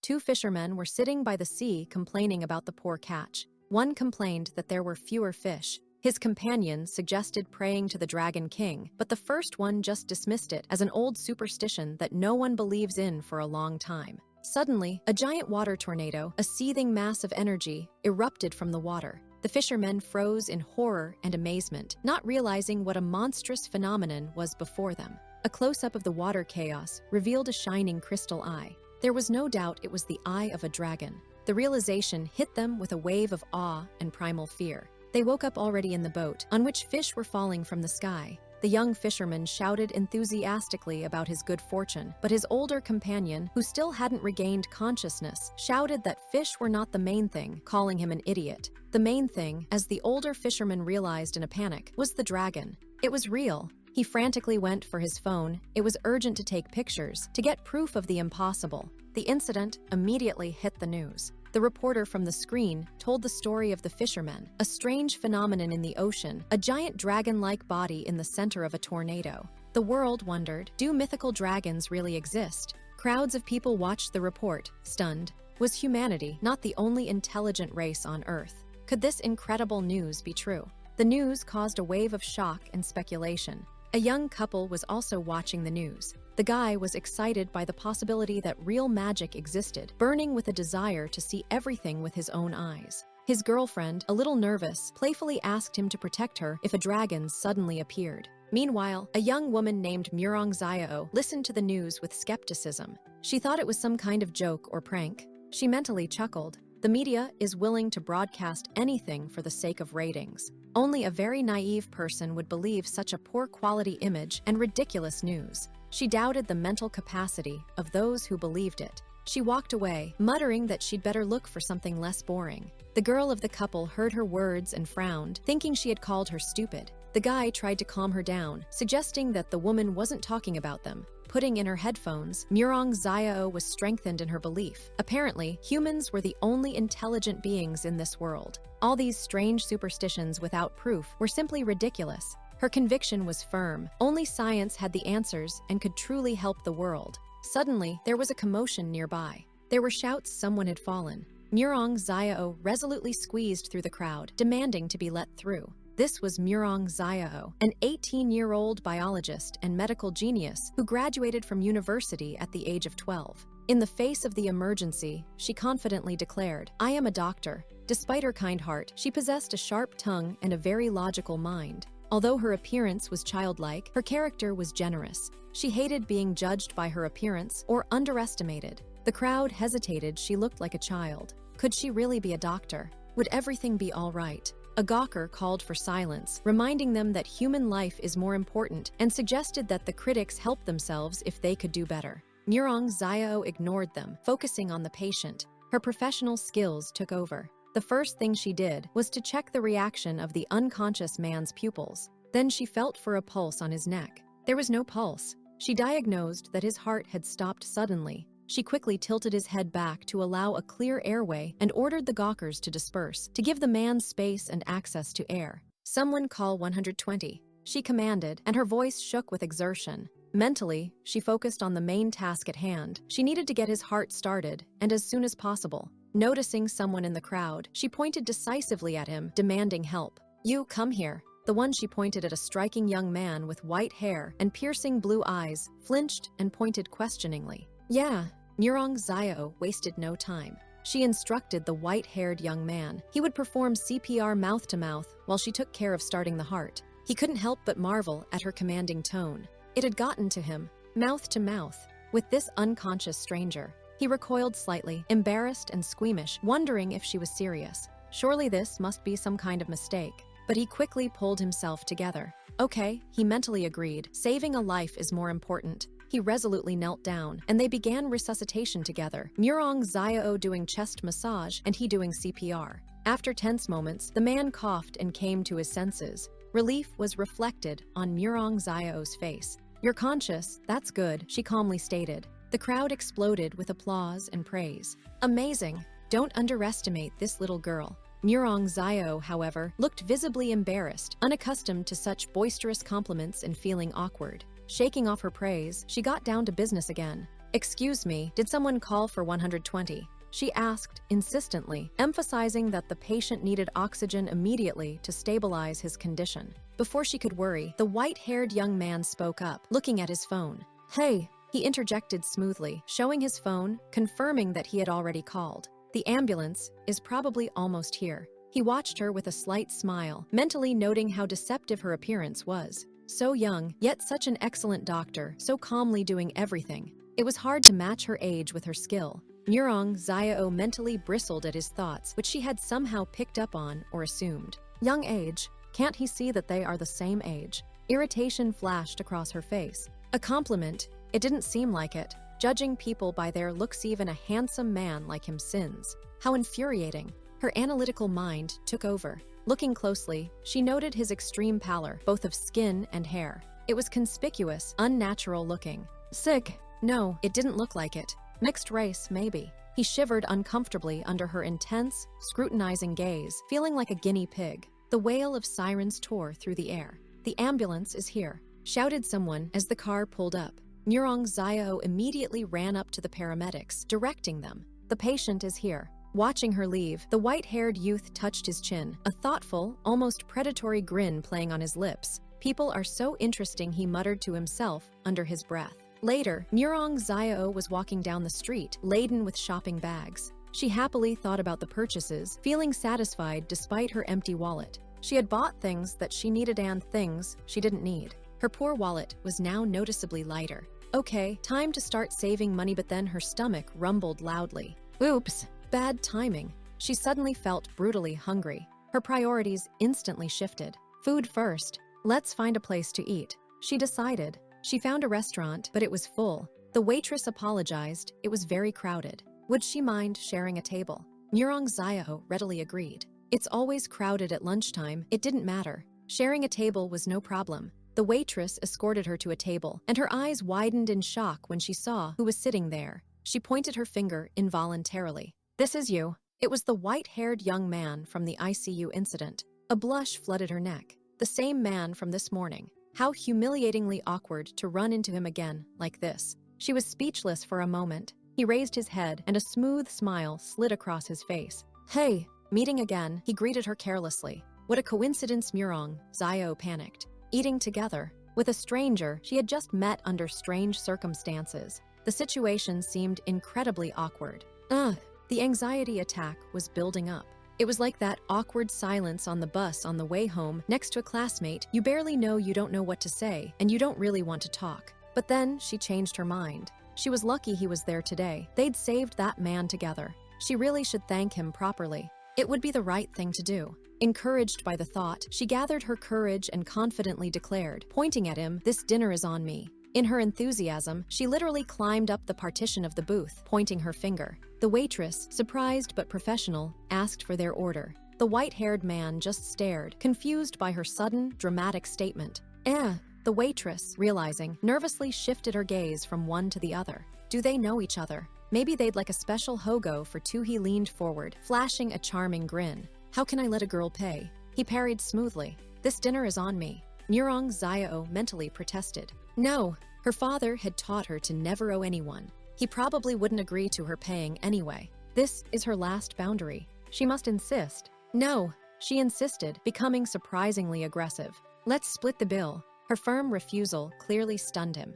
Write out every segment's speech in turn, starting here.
Two fishermen were sitting by the sea complaining about the poor catch. One complained that there were fewer fish. His companion suggested praying to the Dragon King, but the first one just dismissed it as an old superstition that no one believes in for a long time. Suddenly, a giant water tornado, a seething mass of energy, erupted from the water. The fishermen froze in horror and amazement, not realizing what a monstrous phenomenon was before them. A close-up of the water chaos revealed a shining crystal eye. There was no doubt it was the eye of a dragon. The realization hit them with a wave of awe and primal fear. They woke up already in the boat, on which fish were falling from the sky. The young fisherman shouted enthusiastically about his good fortune, but his older companion, who still hadn't regained consciousness, shouted that fish were not the main thing, calling him an idiot. The main thing, as the older fisherman realized in a panic, was the dragon. It was real. He frantically went for his phone. It was urgent to take pictures, to get proof of the impossible. The incident immediately hit the news. The reporter from the screen told the story of the fishermen, a strange phenomenon in the ocean, a giant dragon-like body in the center of a tornado. The world wondered, do mythical dragons really exist? Crowds of people watched the report, stunned. Was humanity not the only intelligent race on Earth? Could this incredible news be true? The news caused a wave of shock and speculation. A young couple was also watching the news. The guy was excited by the possibility that real magic existed, burning with a desire to see everything with his own eyes. His girlfriend, a little nervous, playfully asked him to protect her if a dragon suddenly appeared. Meanwhile, a young woman named Murong Xiao listened to the news with skepticism. She thought it was some kind of joke or prank. She mentally chuckled. The media is willing to broadcast anything for the sake of ratings. Only a very naive person would believe such a poor quality image and ridiculous news. She doubted the mental capacity of those who believed it. She walked away, muttering that she'd better look for something less boring. The girl of the couple heard her words and frowned, thinking she had called her stupid. The guy tried to calm her down, suggesting that the woman wasn't talking about them. Putting in her headphones, Murong Xiao was strengthened in her belief. Apparently, humans were the only intelligent beings in this world. All these strange superstitions without proof were simply ridiculous. Her conviction was firm. Only science had the answers and could truly help the world. Suddenly, there was a commotion nearby. There were shouts someone had fallen. Murong Xiao resolutely squeezed through the crowd, demanding to be let through. This was Murong Xiao, an 18-year-old biologist and medical genius who graduated from university at the age of 12. In the face of the emergency, she confidently declared, "I am a doctor." Despite her kind heart, she possessed a sharp tongue and a very logical mind. Although her appearance was childlike, her character was generous. She hated being judged by her appearance or underestimated. The crowd hesitated. She looked like a child. Could she really be a doctor? Would everything be all right? A gawker called for silence, reminding them that human life is more important, and suggested that the critics help themselves if they could do better. Murong Xiao ignored them, focusing on the patient. Her professional skills took over. The first thing she did was to check the reaction of the unconscious man's pupils. Then she felt for a pulse on his neck. There was no pulse. She diagnosed that his heart had stopped suddenly. She quickly tilted his head back to allow a clear airway and ordered the gawkers to disperse, to give the man space and access to air. "Someone call 120, she commanded, and her voice shook with exertion. Mentally, she focused on the main task at hand. She needed to get his heart started, and as soon as possible. Noticing someone in the crowd, she pointed decisively at him, demanding help. "You, come here." The one she pointed at, a striking young man with white hair and piercing blue eyes, flinched and pointed questioningly. "Yeah." Murong Xiao wasted no time. She instructed the white-haired young man. He would perform CPR mouth-to-mouth while she took care of starting the heart. He couldn't help but marvel at her commanding tone. It had gotten to him, mouth-to-mouth, with this unconscious stranger. He recoiled slightly, embarrassed and squeamish, wondering if she was serious. Surely this must be some kind of mistake. But he quickly pulled himself together. "Okay," he mentally agreed. "Saving a life is more important." He resolutely knelt down, and they began resuscitation together, Murong Xiao doing chest massage and he doing CPR. After tense moments, the man coughed and came to his senses. Relief was reflected on Murong Xiao's face. "You're conscious, that's good," she calmly stated. The crowd exploded with applause and praise. "Amazing! Don't underestimate this little girl." Murong Xiao, however, looked visibly embarrassed, unaccustomed to such boisterous compliments and feeling awkward. Shaking off her praise, she got down to business again. "Excuse me, did someone call for 120?" she asked insistently, emphasizing that the patient needed oxygen immediately to stabilize his condition. Before she could worry, the white-haired young man spoke up, looking at his phone. "Hey," he interjected smoothly, showing his phone, confirming that he had already called. "The ambulance is probably almost here." He watched her with a slight smile, mentally noting how deceptive her appearance was. So young, yet such an excellent doctor, so calmly doing everything. It was hard to match her age with her skill. Murong Xiao mentally bristled at his thoughts, which she had somehow picked up on or assumed. Young age? Can't he see that they are the same age? Irritation flashed across her face. A compliment? It didn't seem like it. Judging people by their looks, even a handsome man like him sins. How infuriating. Her analytical mind took over. Looking closely, she noted his extreme pallor, both of skin and hair. It was conspicuous, unnatural looking. Sick? No, it didn't look like it. Mixed race, maybe. He shivered uncomfortably under her intense, scrutinizing gaze, feeling like a guinea pig. The wail of sirens tore through the air. "The ambulance is here," shouted someone as the car pulled up. Murong Xiao immediately ran up to the paramedics, directing them. "The patient is here." Watching her leave, the white-haired youth touched his chin, a thoughtful, almost predatory grin playing on his lips. "People are so interesting," he muttered to himself under his breath. Later, Murong Xiao was walking down the street, laden with shopping bags. She happily thought about the purchases, feeling satisfied despite her empty wallet. She had bought things that she needed and things she didn't need. Her poor wallet was now noticeably lighter. Okay, time to start saving money, but then her stomach rumbled loudly. Oops, bad timing. She suddenly felt brutally hungry. Her priorities instantly shifted. Food first. Let's find a place to eat, she decided. She found a restaurant, but it was full. The waitress apologized. It was very crowded. Would she mind sharing a table? Murong Xiao readily agreed. It's always crowded at lunchtime. It didn't matter. Sharing a table was no problem. The waitress escorted her to a table, and her eyes widened in shock when she saw who was sitting there. She pointed her finger involuntarily. "This is you." It was the white-haired young man from the ICU incident. A blush flooded her neck. The same man from this morning. How humiliatingly awkward to run into him again like this. She was speechless for a moment. He raised his head, and a smooth smile slid across his face. "Hey, meeting again," he greeted her carelessly. What a coincidence. Murong Xiao panicked. Eating together with a stranger she had just met under strange circumstances. The situation seemed incredibly awkward. The anxiety attack was building up. It was like that awkward silence on the bus on the way home next to a classmate. You barely know, you don't know what to say, and you don't really want to talk. But then she changed her mind. She was lucky he was there today. They'd saved that man together. She really should thank him properly. It would be the right thing to do. Encouraged by the thought, she gathered her courage and confidently declared, pointing at him, "This dinner is on me." In her enthusiasm, she literally climbed up the partition of the booth, pointing her finger. The waitress, surprised but professional, asked for their order. The white-haired man just stared, confused by her sudden, dramatic statement. The waitress, realizing, nervously shifted her gaze from one to the other. Do they know each other? Maybe they'd like a special hogo for two. He leaned forward, flashing a charming grin. "How can I let a girl pay?" He parried smoothly. "This dinner is on me." Murong Xiao mentally protested. No, her father had taught her to never owe anyone. He probably wouldn't agree to her paying anyway. This is her last boundary. She must insist. No, she insisted, becoming surprisingly aggressive. "Let's split the bill." Her firm refusal clearly stunned him.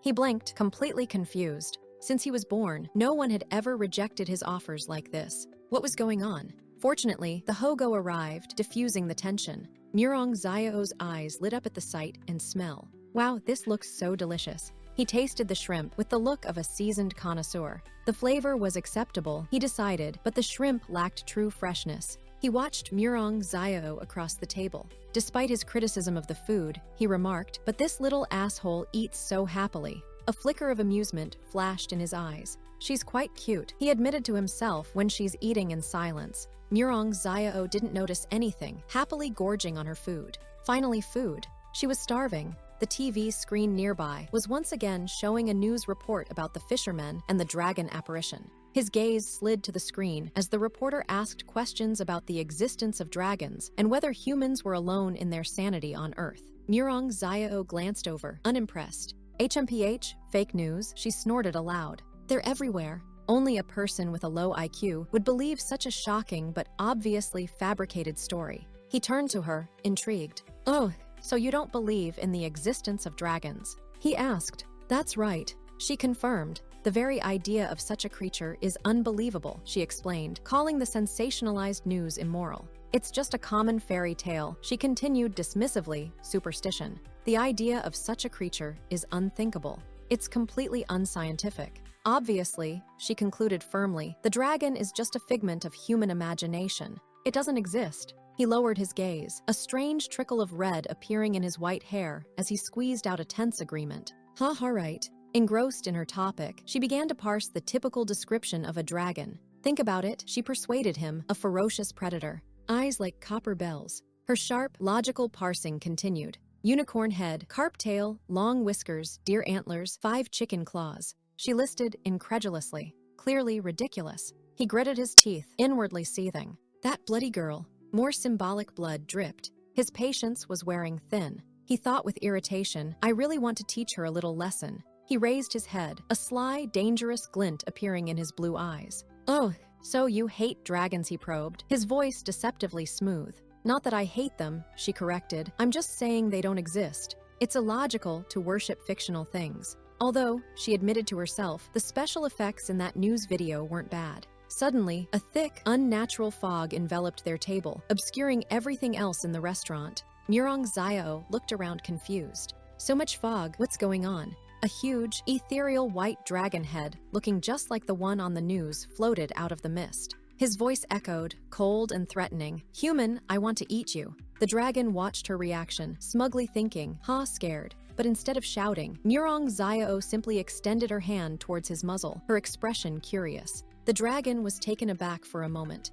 He blinked, completely confused. Since he was born, no one had ever rejected his offers like this. What was going on? Fortunately, the hogo arrived, diffusing the tension. Murong Xiao's eyes lit up at the sight and smell. Wow, this looks so delicious. He tasted the shrimp with the look of a seasoned connoisseur. The flavor was acceptable, he decided, but the shrimp lacked true freshness. He watched Murong Xiao across the table. Despite his criticism of the food, he remarked, "But this little asshole eats so happily." A flicker of amusement flashed in his eyes. "She's quite cute," he admitted to himself when she's eating in silence. Murong Xiao didn't notice anything, happily gorging on her food. Finally, food. She was starving. The TV screen nearby was once again showing a news report about the fishermen and the dragon apparition. His gaze slid to the screen as the reporter asked questions about the existence of dragons and whether humans were alone in their sanity on Earth. Murong Xiao glanced over, unimpressed. HMPH, fake news, she snorted aloud. They're everywhere. Only a person with a low IQ would believe such a shocking but obviously fabricated story. He turned to her, intrigued. Oh, so you don't believe in the existence of dragons? He asked. That's right. She confirmed. The very idea of such a creature is unbelievable, she explained, calling the sensationalized news immoral. It's just a common fairy tale, she continued dismissively, superstition. The idea of such a creature is unthinkable. It's completely unscientific. Obviously, she concluded firmly, the dragon is just a figment of human imagination. It doesn't exist. He lowered his gaze, a strange trickle of red appearing in his white hair as he squeezed out a tense agreement. Right. Engrossed in her topic, she began to parse the typical description of a dragon. Think about it, she persuaded him, a ferocious predator. Eyes like copper bells. Her sharp, logical parsing continued. Unicorn head, carp tail, long whiskers, deer antlers, 5 chicken claws. She listed incredulously. Clearly ridiculous. He gritted his teeth, inwardly seething. That bloody girl. More symbolic blood dripped. His patience was wearing thin. He thought with irritation, I really want to teach her a little lesson. He raised his head, a sly, dangerous glint appearing in his blue eyes. Oh, so you hate dragons, he probed, his voice deceptively smooth. Not that I hate them, she corrected. I'm just saying they don't exist. It's illogical to worship fictional things. Although, she admitted to herself, the special effects in that news video weren't bad. Suddenly, a thick, unnatural fog enveloped their table, obscuring everything else in the restaurant. Murong Xiao looked around confused. So much fog, what's going on? A huge, ethereal white dragon head, looking just like the one on the news, floated out of the mist. His voice echoed, cold and threatening. Human, I want to eat you. The dragon watched her reaction, smugly thinking, scared. But instead of shouting, Murong Xiao simply extended her hand towards his muzzle, her expression curious. The dragon was taken aback for a moment.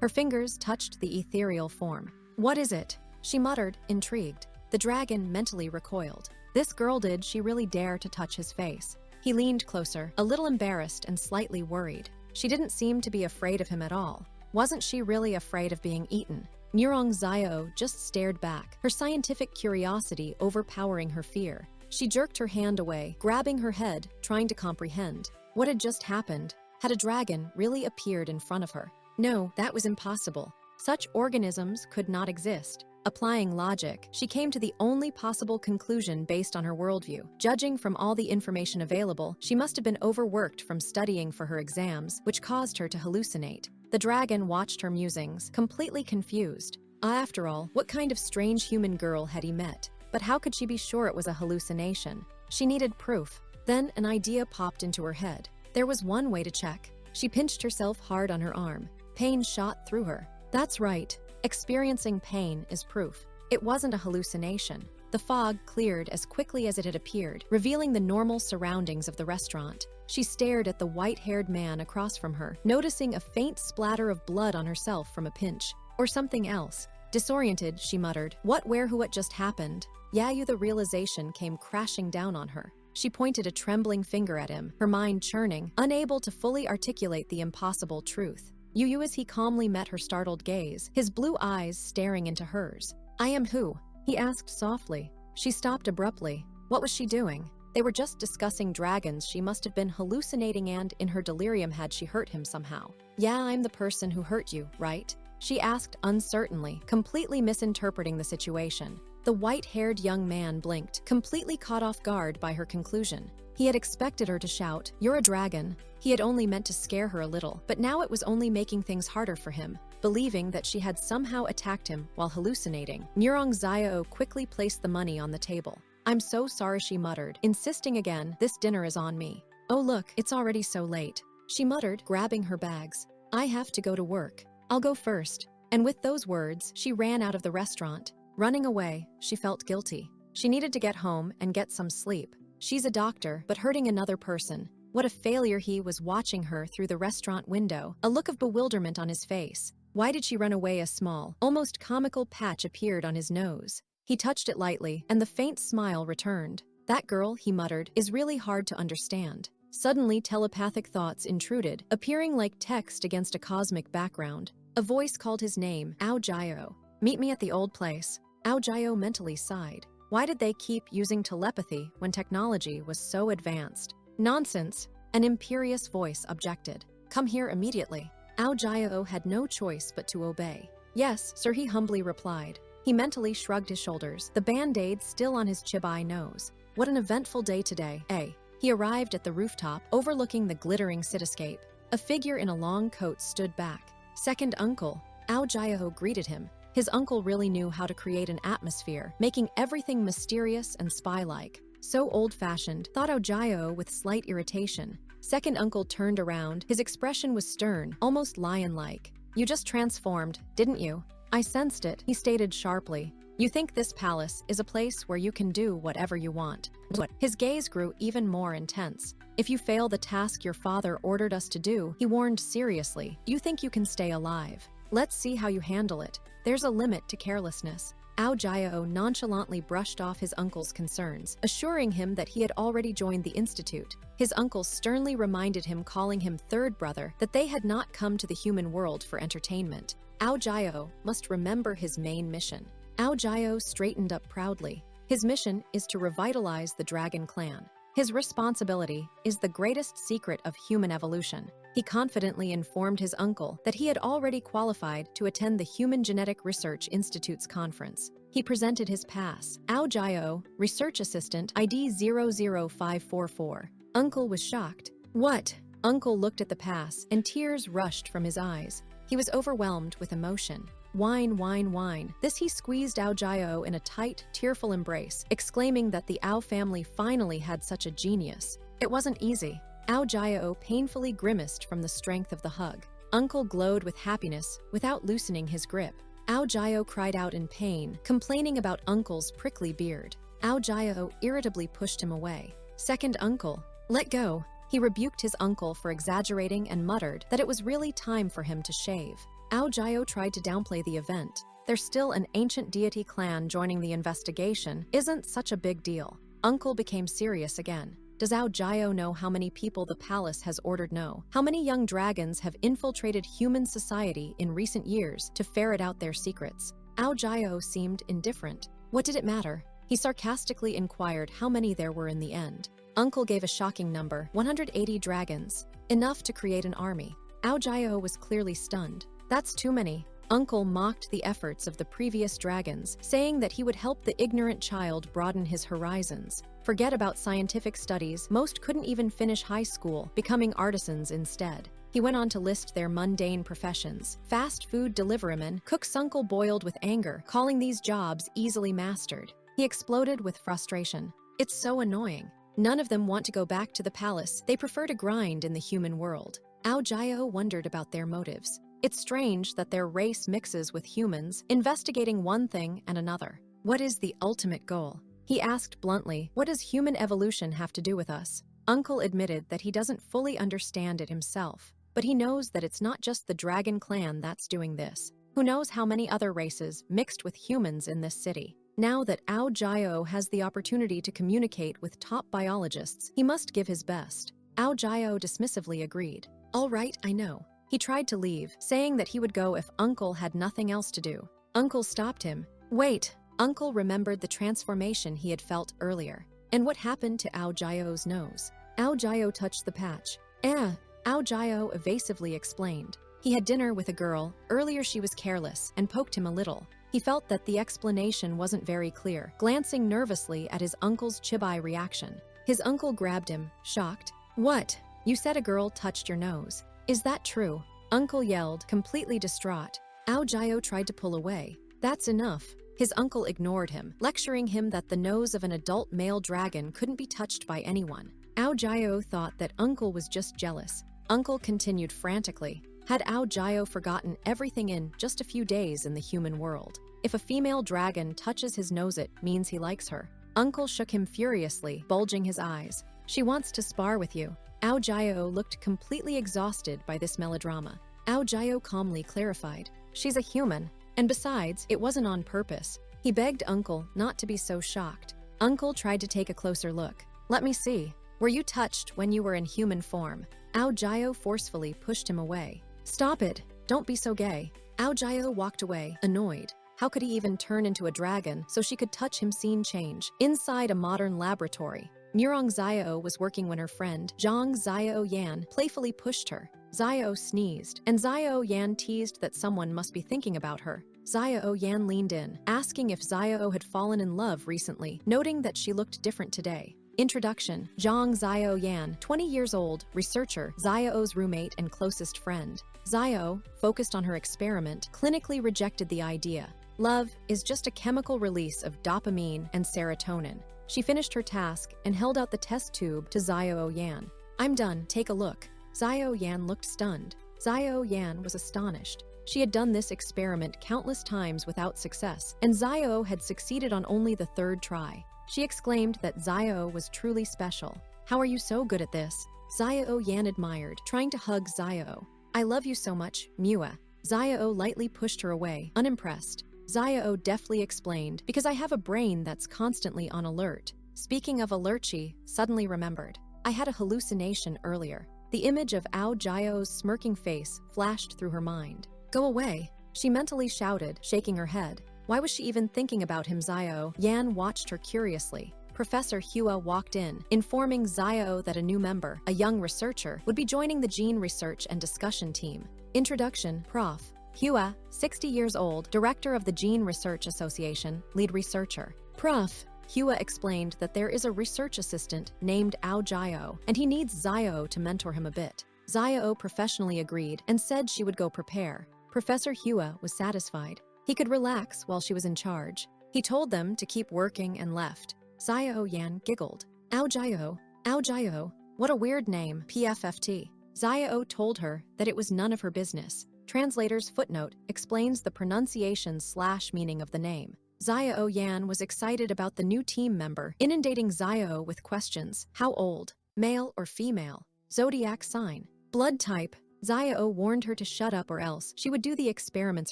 Her fingers touched the ethereal form. What is it? She muttered, intrigued. The dragon mentally recoiled. This girl, did she really dare to touch his face? He leaned closer, a little embarrassed and slightly worried. She didn't seem to be afraid of him at all. Wasn't she really afraid of being eaten? Murong Xiao just stared back, her scientific curiosity overpowering her fear. She jerked her hand away, grabbing her head, trying to comprehend. What had just happened? Had a dragon really appeared in front of her? No, that was impossible. Such organisms could not exist. Applying logic, she came to the only possible conclusion based on her worldview. Judging from all the information available, she must have been overworked from studying for her exams, which caused her to hallucinate. The dragon watched her musings, completely confused. After all, what kind of strange human girl had he met? But how could she be sure it was a hallucination? She needed proof. Then an idea popped into her head. There was one way to check. She pinched herself hard on her arm. Pain shot through her. That's right. Experiencing pain is proof. It wasn't a hallucination. The fog cleared as quickly as it had appeared, revealing the normal surroundings of the restaurant. She stared at the white-haired man across from her, noticing a faint splatter of blood on herself from a pinch. Or something else. Disoriented, she muttered, what just happened? The realization came crashing down on her. She pointed a trembling finger at him, her mind churning, unable to fully articulate the impossible truth. Yu, as he calmly met her startled gaze, his blue eyes staring into hers. I am who? He asked softly. She stopped abruptly. What was she doing? They were just discussing dragons. She must have been hallucinating, and in her delirium had she hurt him somehow. I'm the person who hurt you, right? She asked uncertainly, completely misinterpreting the situation. The white-haired young man blinked, completely caught off guard by her conclusion. He had expected her to shout, "You're a dragon." He had only meant to scare her a little, but now it was only making things harder for him. Believing that she had somehow attacked him while hallucinating, Murong Xiao quickly placed the money on the table. I'm so sorry, she muttered, insisting again, this dinner is on me. Oh look, it's already so late. She muttered, grabbing her bags. I have to go to work. I'll go first. And with those words, she ran out of the restaurant. Running away, she felt guilty. She needed to get home and get some sleep. She's a doctor, but hurting another person. What a failure. He was watching her through the restaurant window, a look of bewilderment on his face. Why did she run away? A small, almost comical patch appeared on his nose. He touched it lightly, and the faint smile returned. That girl, he muttered, is really hard to understand. Suddenly, telepathic thoughts intruded, appearing like text against a cosmic background. A voice called his name, Ao Jiao. Meet me at the old place. Ao Jiao mentally sighed. Why did they keep using telepathy when technology was so advanced? Nonsense, an imperious voice objected. Come here immediately. Ao Jiao had no choice but to obey. Yes, sir, he humbly replied. He mentally shrugged his shoulders, the band-aid still on his chibai nose. What an eventful day today, eh? He arrived at the rooftop, overlooking the glittering cityscape. A figure in a long coat stood back. Second uncle. Ao Jiao greeted him. His uncle really knew how to create an atmosphere, making everything mysterious and spy-like. So old-fashioned, thought Ao Jiao with slight irritation. Second uncle turned around. His expression was stern, almost lion-like. You just transformed, didn't you? I sensed it, he stated sharply. You think this palace is a place where you can do whatever you want. His gaze grew even more intense. If you fail the task your father ordered us to do, he warned seriously, you think you can stay alive. Let's see how you handle it. There's a limit to carelessness. Ao Jiao nonchalantly brushed off his uncle's concerns, assuring him that he had already joined the institute. His uncle sternly reminded him, calling him third brother, that they had not come to the human world for entertainment. Ao Jiao must remember his main mission. Ao Jiao straightened up proudly. His mission is to revitalize the dragon clan. His responsibility is the greatest secret of human evolution. He confidently informed his uncle that he had already qualified to attend the Human Genetic Research Institute's conference. He presented his pass. Ao Jiao, Research Assistant, ID 00544. Uncle was shocked. What? Uncle looked at the pass, and tears rushed from his eyes. He was overwhelmed with emotion. Whine, whine, whine. This he squeezed Ao Jiao in a tight, tearful embrace, exclaiming that the Ao family finally had such a genius. It wasn't easy. Ao Jiao painfully grimaced from the strength of the hug. Uncle glowed with happiness without loosening his grip. Ao Jiao cried out in pain, complaining about Uncle's prickly beard. Ao Jiao irritably pushed him away. Second uncle, let go. He rebuked his uncle for exaggerating and muttered that it was really time for him to shave. Ao Jiao tried to downplay the event. There's still an ancient deity clan joining the investigation. Isn't such a big deal. Uncle became serious again. Does Ao Jiao know how many people the palace has ordered no? How many young dragons have infiltrated human society in recent years to ferret out their secrets? Ao Jiao seemed indifferent. What did it matter? He sarcastically inquired how many there were in the end. Uncle gave a shocking number, 180 dragons. Enough to create an army. Ao Jiao was clearly stunned. That's too many. Uncle mocked the efforts of the previous dragons, saying that he would help the ignorant child broaden his horizons. Forget about scientific studies, most couldn't even finish high school, becoming artisans instead. He went on to list their mundane professions. Fast food deliveryman, cooks. Uncle boiled with anger, calling these jobs easily mastered. He exploded with frustration. It's so annoying. None of them want to go back to the palace. They prefer to grind in the human world. Ao Jiao wondered about their motives. It's strange that their race mixes with humans, investigating one thing and another. What is the ultimate goal? He asked bluntly, what does human evolution have to do with us? Uncle admitted that he doesn't fully understand it himself, but he knows that it's not just the dragon clan that's doing this. Who knows how many other races mixed with humans in this city? Now that Ao Jiao has the opportunity to communicate with top biologists, he must give his best. Ao Jiao dismissively agreed. All right, I know. He tried to leave, saying that he would go if Uncle had nothing else to do. Uncle stopped him. Wait. Uncle remembered the transformation he had felt earlier. And what happened to Ao Jiao's nose? Ao Jiao touched the patch. Ao Jiao evasively explained. He had dinner with a girl. Earlier she was careless and poked him a little. He felt that the explanation wasn't very clear, glancing nervously at his uncle's chibai reaction. His uncle grabbed him, shocked. What? You said a girl touched your nose. Is that true? Uncle yelled, completely distraught. Ao Jiao tried to pull away. That's enough. His uncle ignored him, lecturing him that the nose of an adult male dragon couldn't be touched by anyone. Ao Jiao thought that Uncle was just jealous. Uncle continued frantically. Had Ao Jiao forgotten everything in just a few days in the human world? If a female dragon touches his nose, it means he likes her. Uncle shook him furiously, bulging his eyes. She wants to spar with you. Ao Jiao looked completely exhausted by this melodrama. Ao Jiao calmly clarified. She's a human. And besides, it wasn't on purpose. He begged Uncle not to be so shocked. Uncle tried to take a closer look. Let me see. Were you touched when you were in human form? Ao Jiao forcefully pushed him away. Stop it. Don't be so gay. Ao Jiao walked away, annoyed. How could he even turn into a dragon so she could touch him? Scene change. Inside a modern laboratory, Murong Xiao was working when her friend, Zhang Xiao Yan, playfully pushed her. Xiao sneezed, and Xiao Yan teased that someone must be thinking about her. Xiao Yan leaned in, asking if Xiao had fallen in love recently, noting that she looked different today. Introduction: Zhang Xiao Yan, 20 years old, researcher, Xiao's roommate and closest friend. Xiao, focused on her experiment, clinically rejected the idea. Love is just a chemical release of dopamine and serotonin. She finished her task and held out the test tube to Xiao Yan. I'm done, take a look. Xiao Yan looked stunned. Xiao Yan was astonished. She had done this experiment countless times without success, and Xiao had succeeded on only the third try. She exclaimed that Xiao was truly special. How are you so good at this? Xiao Yan admired, trying to hug Xiao. I love you so much, Mua. Xiao lightly pushed her away, unimpressed. Xiao deftly explained, because I have a brain that's constantly on alert. Speaking of alert, she suddenly remembered. I had a hallucination earlier. The image of Ao Jiao's smirking face flashed through her mind. Go away, she mentally shouted, shaking her head. Why was she even thinking about him? Xiao Yan watched her curiously. Professor Hua walked in, informing Xiao that a new member, a young researcher, would be joining the gene research and discussion team. Introduction: Prof. Hua, 60 years old, director of the Gene Research Association, lead researcher. Prof. Hua explained that there is a research assistant named Ao Jiao, and he needs Xiao to mentor him a bit. Xiao professionally agreed and said she would go prepare. Professor Hua was satisfied. He could relax while she was in charge. He told them to keep working and left. Xiao Yan giggled. Ao Jiao, what a weird name, PFFT. Xiao told her that it was none of her business. Translator's footnote explains the pronunciation/meaning of the name. Xiao Yan was excited about the new team member, inundating Xiao with questions. How old? Male or female? Zodiac sign? Blood type? Xiao warned her to shut up or else she would do the experiments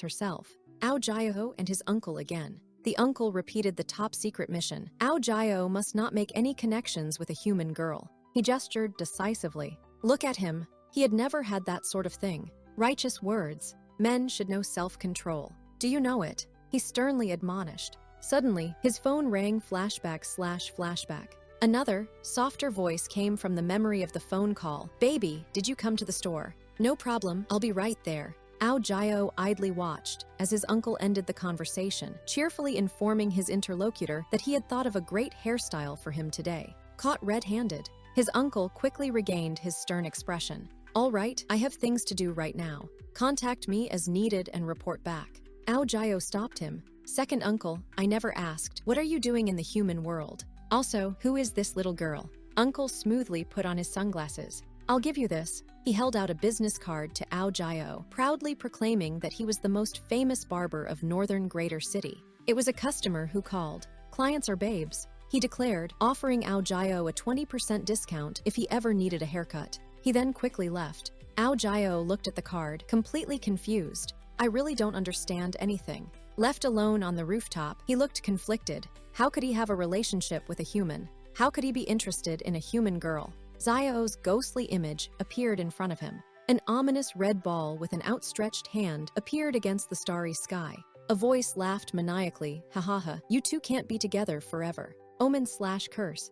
herself. Ao Jiao and his uncle again. The uncle repeated the top-secret mission. Ao Jiao must not make any connections with a human girl. He gestured decisively. Look at him. He had never had that sort of thing. Righteous words. Men should know self-control. Do you know it? He sternly admonished. Suddenly, his phone rang. Flashback. Another, softer voice came from the memory of the phone call. Baby, did you come to the store? No problem, I'll be right there. Ao Jiao idly watched as his uncle ended the conversation, cheerfully informing his interlocutor that he had thought of a great hairstyle for him today. Caught red-handed, his uncle quickly regained his stern expression. All right, I have things to do right now. Contact me as needed and report back. Ao Jiao stopped him. Second uncle, I never asked. What are you doing in the human world? Also, who is this little girl? Uncle smoothly put on his sunglasses. I'll give you this. He held out a business card to Ao Jiao, proudly proclaiming that he was the most famous barber of northern Greater City. It was a customer who called. Clients are babes, he declared, offering Ao Jiao a 20% discount if he ever needed a haircut. He then quickly left. Ao Jiao looked at the card, completely confused. I really don't understand anything. Left alone on the rooftop, he looked conflicted. How could he have a relationship with a human? How could he be interested in a human girl? Xiao's ghostly image appeared in front of him. An ominous red ball with an outstretched hand appeared against the starry sky. A voice laughed maniacally. Ha ha ha, you two can't be together forever. Omen/curse.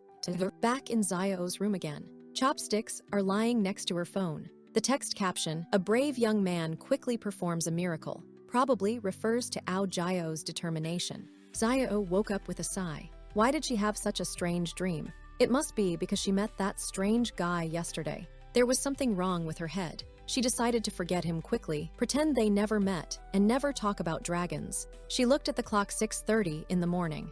Back in Xiao's room again. Chopsticks are lying next to her phone. The text caption, a brave young man quickly performs a miracle, probably refers to Ao Jiao's determination. Xiao woke up with a sigh. Why did she have such a strange dream? It must be because she met that strange guy yesterday. There was something wrong with her head. She decided to forget him quickly, pretend they never met, and never talk about dragons. She looked at the clock. 6:30 in the morning.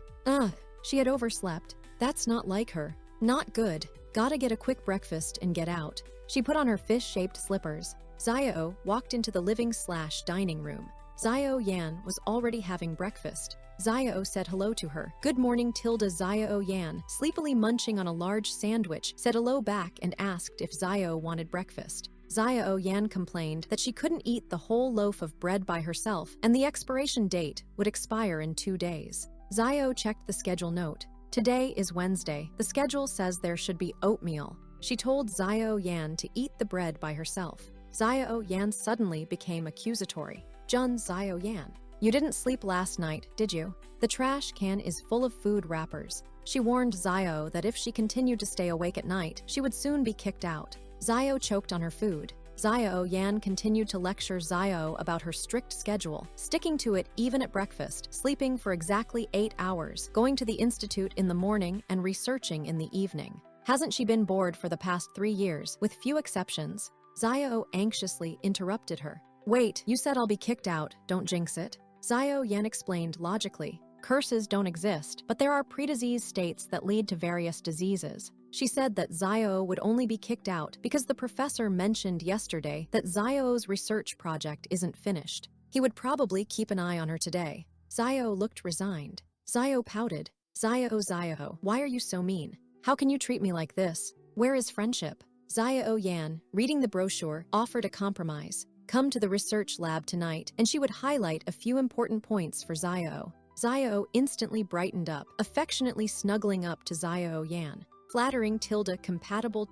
She had overslept. That's not like her. Not good. Gotta get a quick breakfast and get out. She put on her fish-shaped slippers. Xiao walked into the living/dining room. Xiao Yan was already having breakfast. Xiao said hello to her. Good morning. Xiao Yan, sleepily munching on a large sandwich, said hello back and asked if Xiao wanted breakfast. Xiao Yan complained that she couldn't eat the whole loaf of bread by herself, and the expiration date would expire in 2 days. Xiao checked the schedule note. Today is Wednesday. The schedule says there should be oatmeal. She told Xiao Yan to eat the bread by herself. Xiao Yan suddenly became accusatory. Xiao Yan, You didn't sleep last night, did you? The trash can is full of food wrappers. She warned Xiao that if she continued to stay awake at night, she would soon be kicked out. Xiao choked on her food. Xiao Yan continued to lecture Xiao about her strict schedule, sticking to it even at breakfast, sleeping for exactly 8 hours, going to the institute in the morning and researching in the evening. Hasn't she been bored for the past 3 years, with few exceptions? Xiao anxiously interrupted her. Wait, you said I'll be kicked out, don't jinx it. Xiao Yan explained logically. Curses don't exist, but there are pre-disease states that lead to various diseases. She said that Xiao would only be kicked out because the professor mentioned yesterday that Xiao's research project isn't finished. He would probably keep an eye on her today. Xiao looked resigned. Xiao pouted. Xiao, why are you so mean? How can you treat me like this? Where is friendship? Xiao Yan, reading the brochure, offered a compromise. Come to the research lab tonight, and she would highlight a few important points for Xiao. Xiao instantly brightened up, affectionately snuggling up to Xiao Yan. Flattering compatible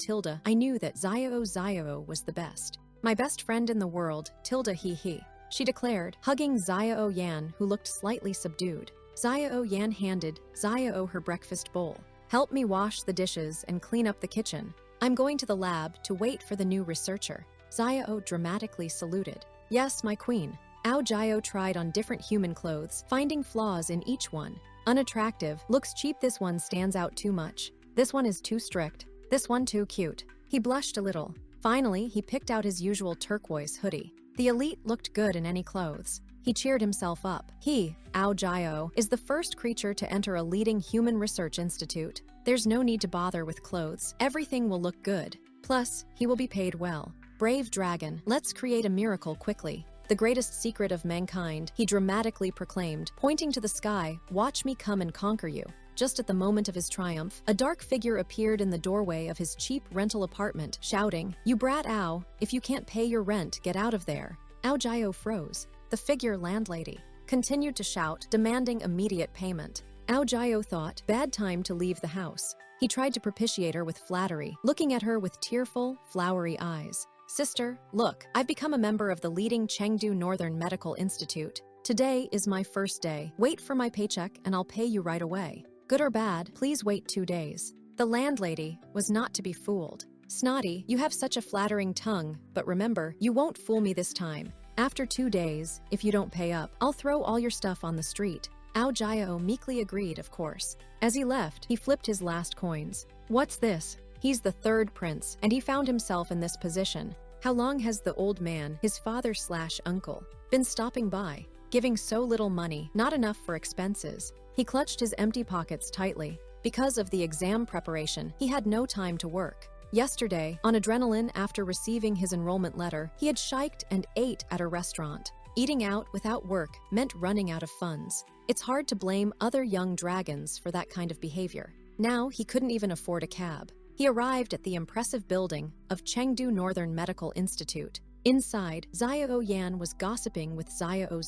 I knew that Xiao was the best. My best friend in the world, he, she declared, hugging Xiao Yan, who looked slightly subdued. Xiao Yan handed Xiao her breakfast bowl. Help me wash the dishes and clean up the kitchen. I'm going to the lab to wait for the new researcher. Xiao dramatically saluted. Yes, my queen. Xiao tried on different human clothes, finding flaws in each one. Unattractive, looks cheap, this one stands out too much. This one is too strict. This one too cute. He blushed a little. Finally, he picked out his usual turquoise hoodie. The elite looked good in any clothes. He cheered himself up. He, Xiao, is the first creature to enter a leading human research institute. There's no need to bother with clothes. Everything will look good. Plus, he will be paid well. Brave dragon, let's create a miracle quickly. The greatest secret of mankind, he dramatically proclaimed, pointing to the sky, watch me come and conquer you. Just at the moment of his triumph, a dark figure appeared in the doorway of his cheap rental apartment, shouting, You brat Ao, if you can't pay your rent, get out of there. Xiao froze. The figure landlady continued to shout, demanding immediate payment. Xiao thought, bad time to leave the house. He tried to propitiate her with flattery, looking at her with tearful, flowery eyes. Sister, look, I've become a member of the leading Chengdu Northern Medical Institute. Today is my first day. Wait for my paycheck and I'll pay you right away. Good or bad, please wait 2 days. The landlady was not to be fooled. Snotty, you have such a flattering tongue, but remember, you won't fool me this time. After 2 days, if you don't pay up, I'll throw all your stuff on the street. Xiao meekly agreed, of course. As he left, he flipped his last coins. What's this? He's the third prince, and he found himself in this position. How long has the old man, his father/uncle, been stopping by, giving so little money, not enough for expenses? He clutched his empty pockets tightly. Because of the exam preparation, he had no time to work. Yesterday, on adrenaline after receiving his enrollment letter, he had shiked and ate at a restaurant. Eating out without work meant running out of funds. It's hard to blame other young dragons for that kind of behavior. Now he couldn't even afford a cab. He arrived at the impressive building of Chengdu Northern Medical Institute. Inside, Xiao Yan was gossiping with Xiao.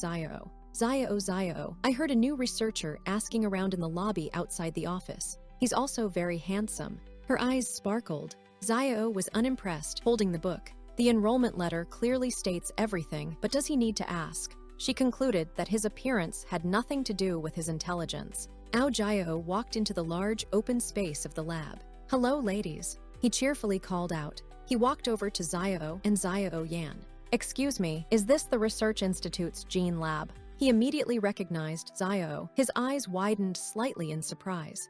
Xiao, I heard a new researcher asking around in the lobby outside the office. He's also very handsome. Her eyes sparkled. Xiao was unimpressed, holding the book. The enrollment letter clearly states everything, but does he need to ask? She concluded that his appearance had nothing to do with his intelligence. Xiao walked into the large, open space of the lab. Hello, ladies, he cheerfully called out. He walked over to Xiao and Xiao Yan. Excuse me, is this the Research Institute's gene lab? He immediately recognized Xiao. His eyes widened slightly in surprise.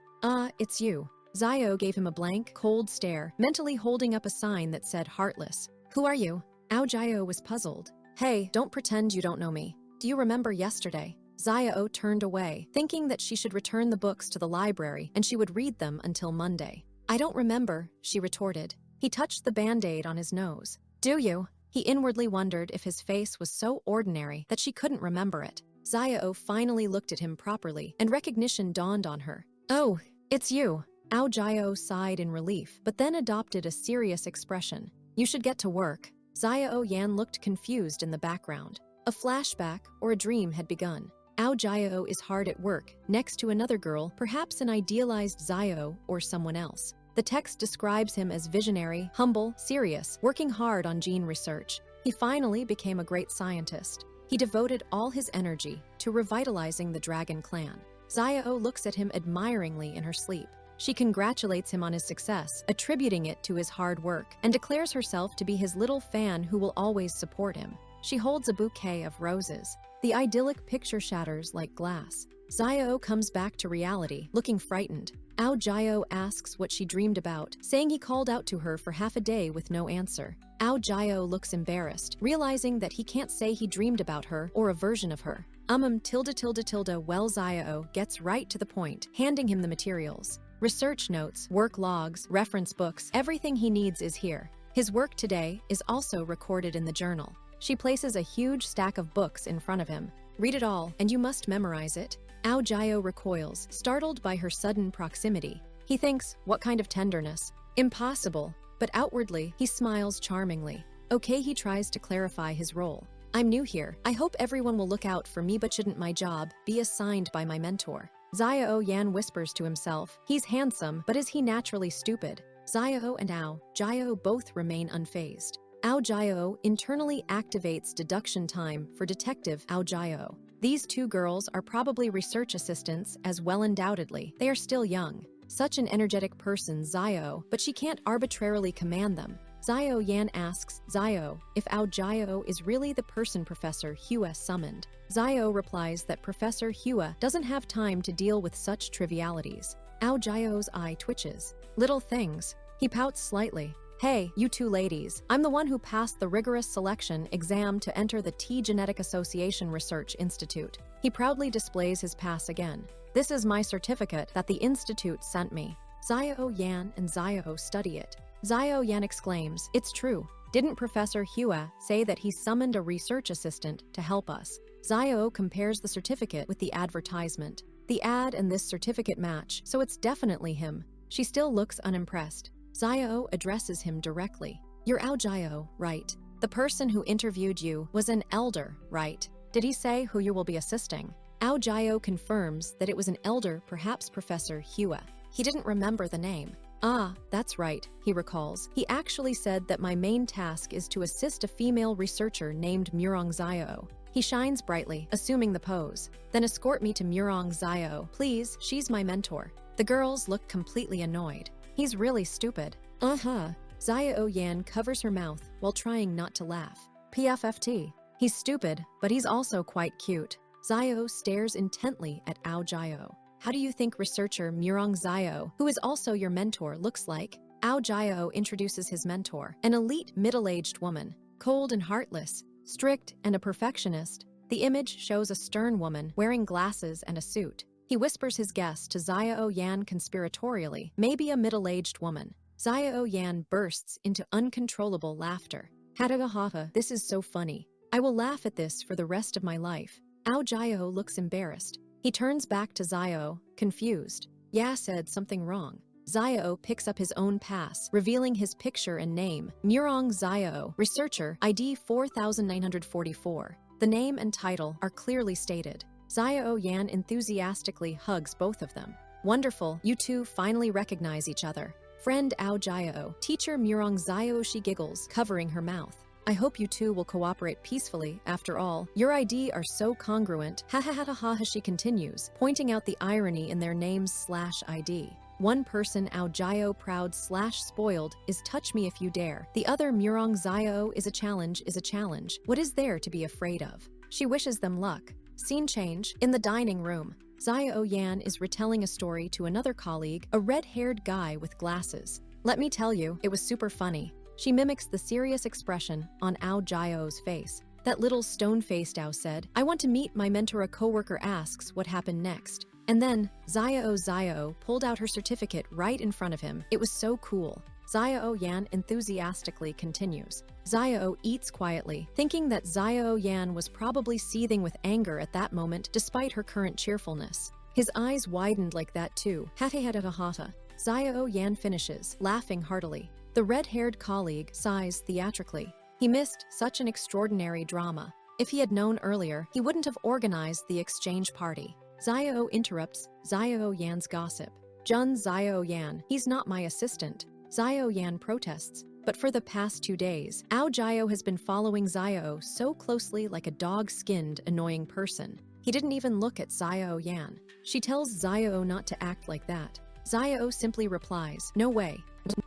It's you. Xiao gave him a blank, cold stare, mentally holding up a sign that said heartless. Who are you? Xiao was puzzled. Hey, don't pretend you don't know me. Do you remember yesterday? Xiao turned away, thinking that she should return the books to the library and she would read them until Monday. I don't remember, she retorted. He touched the band-aid on his nose. Do you? He inwardly wondered if his face was so ordinary that she couldn't remember it. Xiao finally looked at him properly, and recognition dawned on her. Oh, it's you. Xiao sighed in relief, but then adopted a serious expression. You should get to work. Xiao Yan looked confused in the background. A flashback or a dream had begun. Xiao is hard at work, next to another girl, perhaps an idealized Xiao or someone else. The text describes him as visionary, humble, serious, working hard on gene research. He finally became a great scientist. He devoted all his energy to revitalizing the dragon clan. Xiao looks at him admiringly in her sleep. She congratulates him on his success, attributing it to his hard work, and declares herself to be his little fan who will always support him. She holds a bouquet of roses. The idyllic picture shatters like glass. Xiao comes back to reality, looking frightened. Ao Jiao asks what she dreamed about, saying he called out to her for half a day with no answer. Ao Jiao looks embarrassed, realizing that he can't say he dreamed about her or a version of her. Well, Xiao gets right to the point, handing him the materials. Research notes, work logs, reference books, everything he needs is here. His work today is also recorded in the journal. She places a huge stack of books in front of him. Read it all, and you must memorize it. Ao Jiao recoils, startled by her sudden proximity. He thinks, what kind of tenderness? Impossible. But outwardly, he smiles charmingly. Okay, he tries to clarify his role. I'm new here. I hope everyone will look out for me, but shouldn't my job be assigned by my mentor? Xiao Yan whispers to himself. He's handsome, but is he naturally stupid? Xiao and Ao Jiao both remain unfazed. Ao Jiao internally activates deduction time for Detective Ao Jiao. These two girls are probably research assistants as well. Undoubtedly, they are still young. Such an energetic person, Xiao, but she can't arbitrarily command them. Xiao Yan asks Xiao if Ao Jiao is really the person Professor Hua summoned. Xiao replies that Professor Hua doesn't have time to deal with such trivialities. Ao Jiao's eye twitches. Little things. He pouts slightly. Hey, you two ladies, I'm the one who passed the rigorous selection exam to enter the T Genetic Association Research Institute. He proudly displays his pass again. This is my certificate that the institute sent me. Xiao Yan and Xiao study it. Xiao Yan exclaims, it's true. Didn't Professor Hua say that he summoned a research assistant to help us? Xiao compares the certificate with the advertisement. The ad and this certificate match, so it's definitely him. She still looks unimpressed. Xiao addresses him directly. You're Ao Jiao, right? The person who interviewed you was an elder, right? Did he say who you will be assisting? Ao Jiao confirms that it was an elder, perhaps Professor Hua. He didn't remember the name. Ah, that's right, he recalls. He actually said that my main task is to assist a female researcher named Murong Xiao. He shines brightly, assuming the pose. Then escort me to Murong Xiao, please, she's my mentor. The girls look completely annoyed. He's really stupid. Xiao Yan covers her mouth while trying not to laugh. PFFT. He's stupid, but he's also quite cute. Xiao stares intently at Ao Jiao. How do you think researcher Murong Xiao, who is also your mentor, looks like? Ao Jiao introduces his mentor, an elite middle-aged woman, cold and heartless, strict and a perfectionist. The image shows a stern woman wearing glasses and a suit. He whispers his guess to Xiao Yan conspiratorially, maybe a middle-aged woman. Xiao Yan bursts into uncontrollable laughter. Hatagahaha, this is so funny. I will laugh at this for the rest of my life. Ao Jiao looks embarrassed. He turns back to Xiao, confused. Ya said something wrong. Xiao picks up his own pass, revealing his picture and name. Murong Xiao, researcher, ID 4944. The name and title are clearly stated. Xiao Yan enthusiastically hugs both of them. Wonderful, you two finally recognize each other. Friend Ao Jiao, teacher Murong Xiao, she giggles, covering her mouth. I hope you two will cooperate peacefully. After all, your ID are so congruent. Ha ha ha ha ha, she continues, pointing out the irony in their names/ID. One person, Ao Jiao proud/spoiled, is touch me if you dare. The other, Murong Xiao, is a challenge. What is there to be afraid of? She wishes them luck. Scene change. In the dining room, Xiao Yan is retelling a story to another colleague, a red-haired guy with glasses. Let me tell you, it was super funny. She mimics the serious expression on Ao Jiao's face. That little stone-faced Ao said, I want to meet my mentor. A coworker asks what happened next. And then, Xiao pulled out her certificate right in front of him. It was so cool. Xiao Yan enthusiastically continues. Xiao eats quietly, thinking that Xiao Yan was probably seething with anger at that moment despite her current cheerfulness. His eyes widened like that too. Hatehata. Xiao Yan finishes, laughing heartily. The red-haired colleague sighs theatrically. He missed such an extraordinary drama. If he had known earlier, he wouldn't have organized the exchange party. Xiao interrupts Xiao Yan's gossip. Jun Xiao Yan, he's not my assistant. Xiao Yan protests. But for the past 2 days, Ao Jiao has been following Xiao so closely like a dog-skinned, annoying person. He didn't even look at Xiao Yan. She tells Xiao not to act like that. Xiao simply replies, "No way."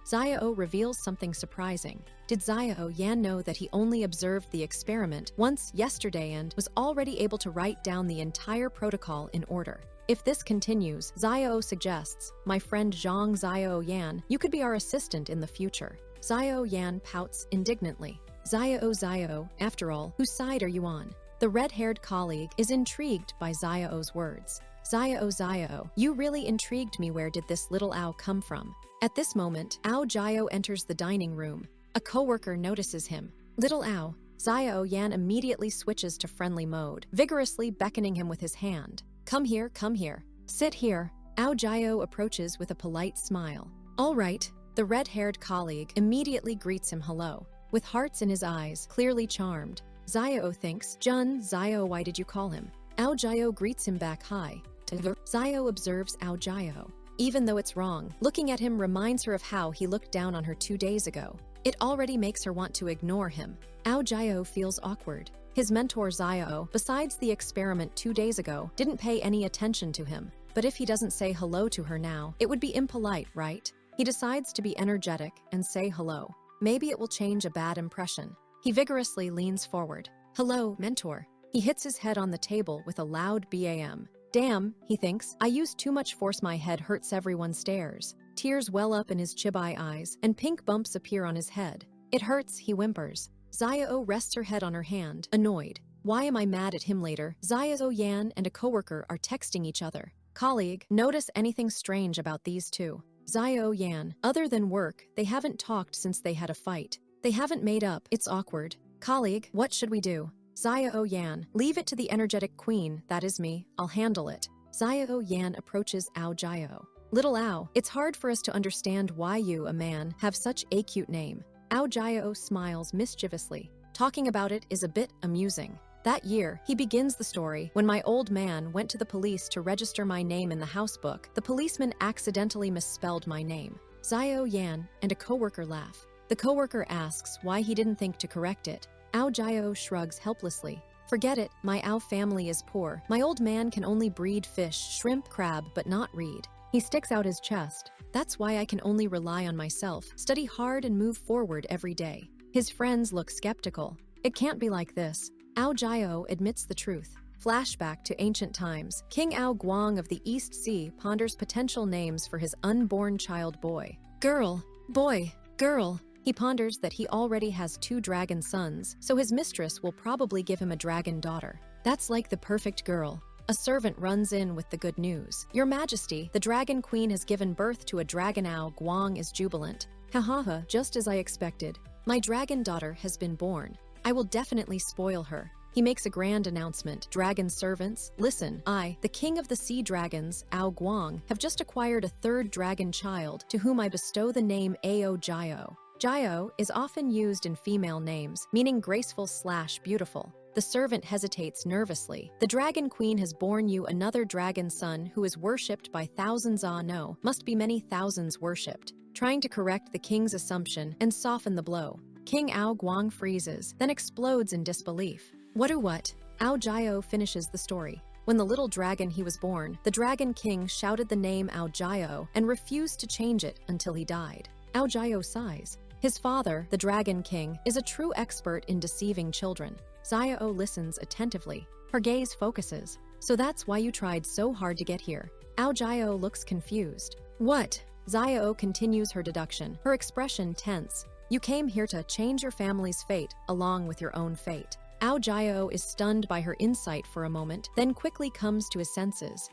Xiao reveals something surprising. Did Xiao Yan know that he only observed the experiment once yesterday and was already able to write down the entire protocol in order? If this continues, Xiao suggests, "My friend Zhang Xiao Yan, you could be our assistant in the future." Xiao Yan pouts indignantly. Xiao, after all, whose side are you on? The red-haired colleague is intrigued by Xiao's words. Xiao, you really intrigued me. Where did this little Ao come from? At this moment, Ao Jiao enters the dining room. A coworker notices him. Little Ao. Xiao Yan immediately switches to friendly mode, vigorously beckoning him with his hand. Come here. Sit here." Ao Jiao approaches with a polite smile. All right. The red-haired colleague immediately greets him hello, with hearts in his eyes, clearly charmed. Xiao thinks, "Jun, Xiao, why did you call him?" Ao Jiao greets him back hi. Xiao observes Ao Jiao. Even though it's wrong, looking at him reminds her of how he looked down on her 2 days ago. It already makes her want to ignore him. Ao Jiao feels awkward. His mentor Xiao, besides the experiment 2 days ago, didn't pay any attention to him. But if he doesn't say hello to her now, it would be impolite, right? He decides to be energetic and say hello. Maybe it will change a bad impression. He vigorously leans forward. "Hello, mentor." He hits his head on the table with a loud BAM. Damn, he thinks, I used too much force, my head hurts, everyone stares. Tears well up in his chibai eyes, and pink bumps appear on his head. It hurts, he whimpers. Xiao rests her head on her hand, annoyed. Why am I mad at him later? Xiao Yan and a coworker are texting each other. Colleague, notice anything strange about these two? Xiao Yan, other than work, they haven't talked since they had a fight. They haven't made up, it's awkward. Colleague, what should we do? Xiao Yan, leave it to the energetic queen, that is me, I'll handle it. Xiao Yan approaches Ao Jiao. Little Ao, it's hard for us to understand why you, a man, have such a cute name. Ao Jiao smiles mischievously. Talking about it is a bit amusing. That year, he begins the story, when my old man went to the police to register my name in the house book, the policeman accidentally misspelled my name. Xiao Yan and a coworker laugh. The coworker asks why he didn't think to correct it. Ao Jiao shrugs helplessly. Forget it, my Ao family is poor. My old man can only breed fish, shrimp, crab, but not read. He sticks out his chest. That's why I can only rely on myself, study hard and move forward every day. His friends look skeptical. It can't be like this. Ao Jiao admits the truth. Flashback to ancient times. King Ao Guang of the East Sea ponders potential names for his unborn child boy. Girl, boy, girl. He ponders that he already has 2 dragon sons, so his mistress will probably give him a dragon daughter. That's like the perfect girl. A servant runs in with the good news. Your Majesty, the Dragon Queen has given birth to a dragon. Ao Guang is jubilant. Hahaha, just as I expected. My dragon daughter has been born. I will definitely spoil her. He makes a grand announcement. Dragon servants, listen, I, the king of the sea dragons, Ao Guang, have just acquired a 3rd dragon child, to whom I bestow the name Ao Jiao. Jiao is often used in female names, meaning graceful/beautiful. The servant hesitates nervously. The Dragon Queen has borne you another dragon son who is worshipped by thousands. Ah no, must be many thousands worshipped. Trying to correct the king's assumption and soften the blow. King Ao Guang freezes, then explodes in disbelief. What? Ao Jiao finishes the story. When the little dragon he was born, the Dragon King shouted the name Ao Jiao and refused to change it until he died. Ao Jiao sighs. His father, the Dragon King, is a true expert in deceiving children. Xiao listens attentively. Her gaze focuses. So that's why you tried so hard to get here. Ao Jiao looks confused. What? Xiao continues her deduction, her expression tense. You came here to change your family's fate, along with your own fate. Ao Jiao is stunned by her insight for a moment, then quickly comes to his senses.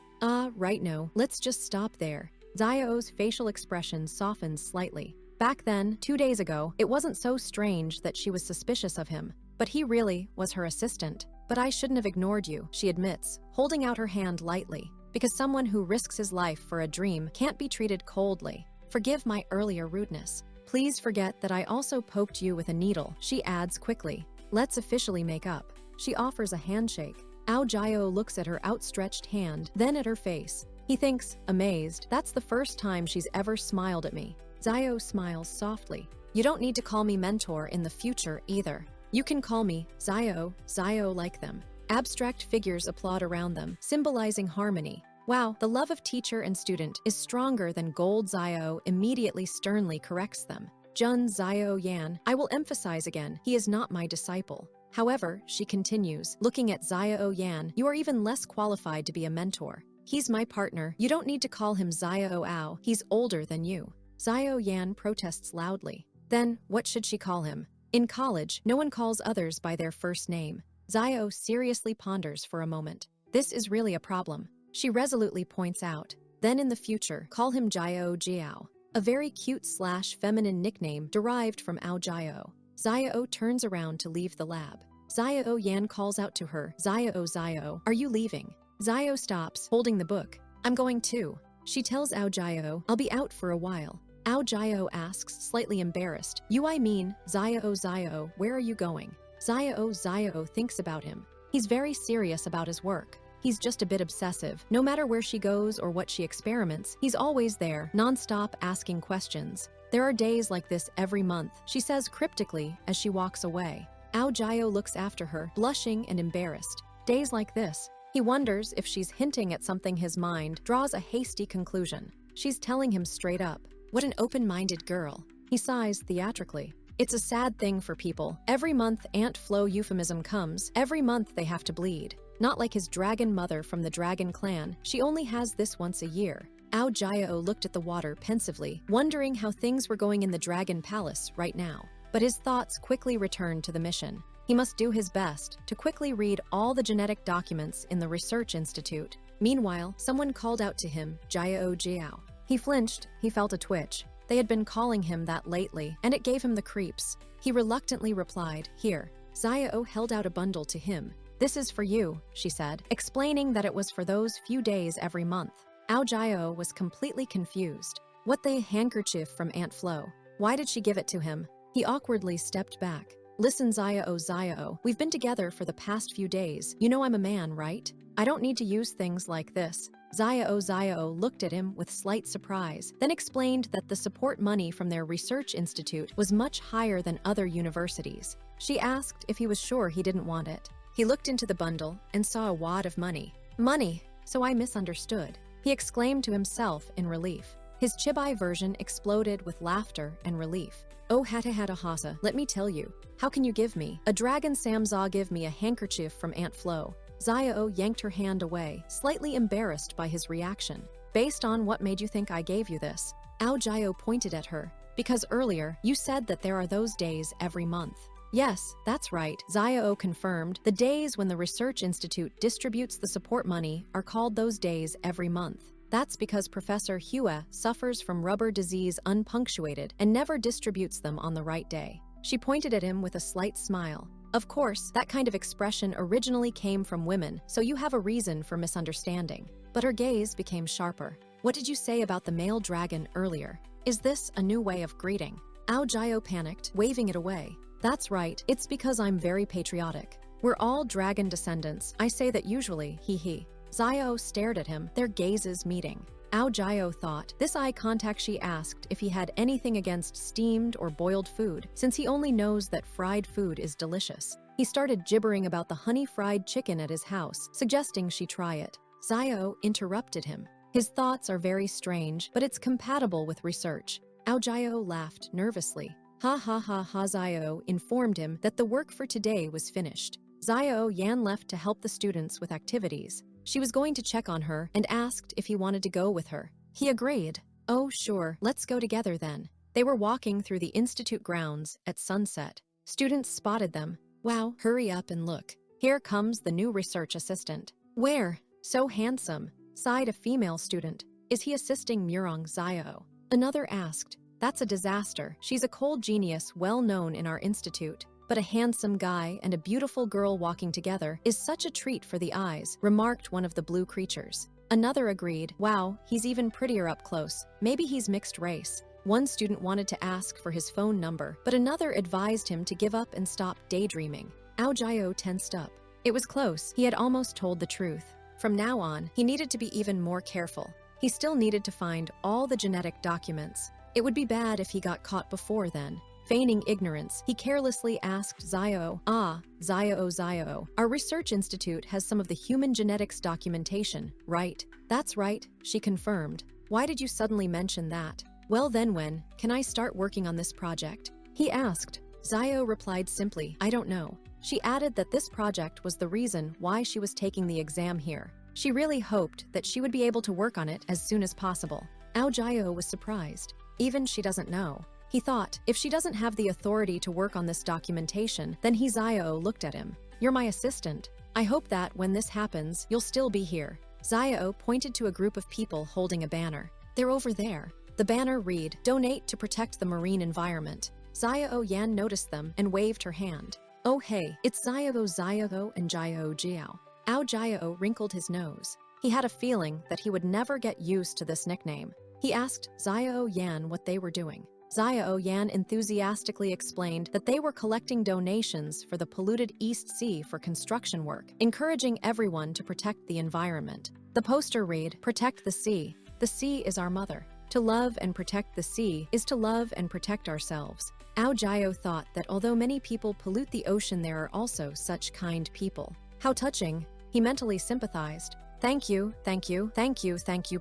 Right, no, let's just stop there. Xiao's facial expression softens slightly. Back then, 2 days ago, it wasn't so strange that she was suspicious of him. But he really was her assistant. But I shouldn't have ignored you, she admits, holding out her hand lightly. Because someone who risks his life for a dream can't be treated coldly. Forgive my earlier rudeness. Please forget that I also poked you with a needle, she adds quickly. Let's officially make up. She offers a handshake. Ao Jiao looks at her outstretched hand, then at her face. He thinks, amazed, that's the first time she's ever smiled at me. Xiao smiles softly. You don't need to call me mentor in the future either. You can call me Zio like them. Abstract figures applaud around them, symbolizing harmony. Wow, the love of teacher and student is stronger than gold. Zio immediately sternly corrects them. Jun Zio Yan, I will emphasize again, he is not my disciple. However, she continues, looking at Zio Yan, you are even less qualified to be a mentor. He's my partner. You don't need to call him Zio Ao. He's older than you. Zio Yan protests loudly. Then, what should she call him? In college, no one calls others by their first name. Zio seriously ponders for a moment. This is really a problem. She resolutely points out. Then in the future, call him Jiao Jiao, a very cute/feminine nickname derived from Ao Jiao. Zio turns around to leave the lab. Zio Yan calls out to her, Zio, are you leaving? Zio stops, holding the book. I'm going too. She tells Ao Jiao, I'll be out for a while. Ao Jiao asks, slightly embarrassed, I mean, Zio, where are you going? Zio thinks about him. He's very serious about his work. He's just a bit obsessive. No matter where she goes or what she experiments, he's always there, non-stop asking questions. There are days like this every month, she says cryptically as she walks away. Ao Jiao looks after her, blushing and embarrassed. Days like this. He wonders if she's hinting at something. His mind draws a hasty conclusion. She's telling him straight up. What an open-minded girl. He sighs theatrically. It's a sad thing for people. Every month Aunt Flo euphemism comes. Every month they have to bleed. Not like his dragon mother from the dragon clan. She only has this once a year. Ao Jiao looked at the water pensively, wondering how things were going in the dragon palace right now. But his thoughts quickly returned to the mission. He must do his best to quickly read all the genetic documents in the research institute. Meanwhile, someone called out to him, Jiao Jiao. He flinched. He felt a twitch. They had been calling him that lately, and it gave him the creeps. He reluctantly replied, Here. Zio held out a bundle to him. This is for you, she said, explaining that it was for those few days every month. Ao Jiao was completely confused. What the handkerchief from Aunt Flo? Why did she give it to him? He awkwardly stepped back. Listen, Zio, we've been together for the past few days. You know I'm a man, right? I don't need to use things like this. Zio looked at him with slight surprise, then explained that the support money from their research institute was much higher than other universities. She asked if he was sure he didn't want it. He looked into the bundle and saw a wad of money. Money! So I misunderstood. He exclaimed to himself in relief. His Chibai version exploded with laughter and relief. Oh hata hasa, let me tell you. How can you give me? A dragon Samza give me a handkerchief from Aunt Flo. Zio yanked her hand away, slightly embarrassed by his reaction. Based on what made you think I gave you this? Ao Jiao pointed at her. Because earlier, you said that there are those days every month. Yes, that's right, Zio confirmed. The days when the Research Institute distributes the support money are called those days every month. That's because Professor Hua suffers from rubber disease unpunctuated and never distributes them on the right day. She pointed at him with a slight smile. Of course, that kind of expression originally came from women, so you have a reason for misunderstanding. But her gaze became sharper. What did you say about the male dragon earlier? Is this a new way of greeting? Ao Jiao panicked, waving it away. That's right, it's because I'm very patriotic. We're all dragon descendants. I say that usually, he. Zio stared at him, their gazes meeting. Ao Jiao thought, this eye contact. She asked if he had anything against steamed or boiled food, since he only knows that fried food is delicious. He started gibbering about the honey-fried chicken at his house, suggesting she try it. Zio interrupted him. His thoughts are very strange, but it's compatible with research. Ao Jiao laughed nervously. Ha. Zio informed him that the work for today was finished. Zio Yan left to help the students with activities. She was going to check on her and asked if he wanted to go with her. He agreed. Oh, sure, let's go together then. They were walking through the institute grounds at sunset. Students spotted them. Wow, hurry up and look. Here comes the new research assistant. Where? So handsome, sighed a female student. Is he assisting Murong Zio? Another asked. That's a disaster. She's a cold genius well known in our institute. But a handsome guy and a beautiful girl walking together is such a treat for the eyes, remarked one of the blue creatures. Another agreed, wow, he's even prettier up close. Maybe he's mixed race. One student wanted to ask for his phone number, but another advised him to give up and stop daydreaming. Ao Jiao tensed up. It was close. He had almost told the truth. From now on, he needed to be even more careful. He still needed to find all the genetic documents. It would be bad if he got caught before then. Feigning ignorance, he carelessly asked Xiao, Xiao, our research institute has some of the human genetics documentation, right? That's right, she confirmed. Why did you suddenly mention that? Well then when can I start working on this project? He asked. Xiao replied simply, I don't know. She added that this project was the reason why she was taking the exam here. She really hoped that she would be able to work on it as soon as possible. Xiao was surprised. Even she doesn't know. He thought, if she doesn't have the authority to work on this documentation, then Xiao looked at him. You're my assistant. I hope that when this happens, you'll still be here. Xiao pointed to a group of people holding a banner. They're over there. The banner read, Donate to protect the marine environment. Xiao Yan noticed them and waved her hand. Oh hey, it's Xiao and Jiao. Jiao wrinkled his nose. He had a feeling that he would never get used to this nickname. He asked Xiao Yan what they were doing. Xiao Yan enthusiastically explained that they were collecting donations for the polluted East Sea for construction work, encouraging everyone to protect the environment. The poster read, Protect the sea. The sea is our mother. To love and protect the sea is to love and protect ourselves. Jiao thought that although many people pollute the ocean, there are also such kind people. How touching. He mentally sympathized. Thank you,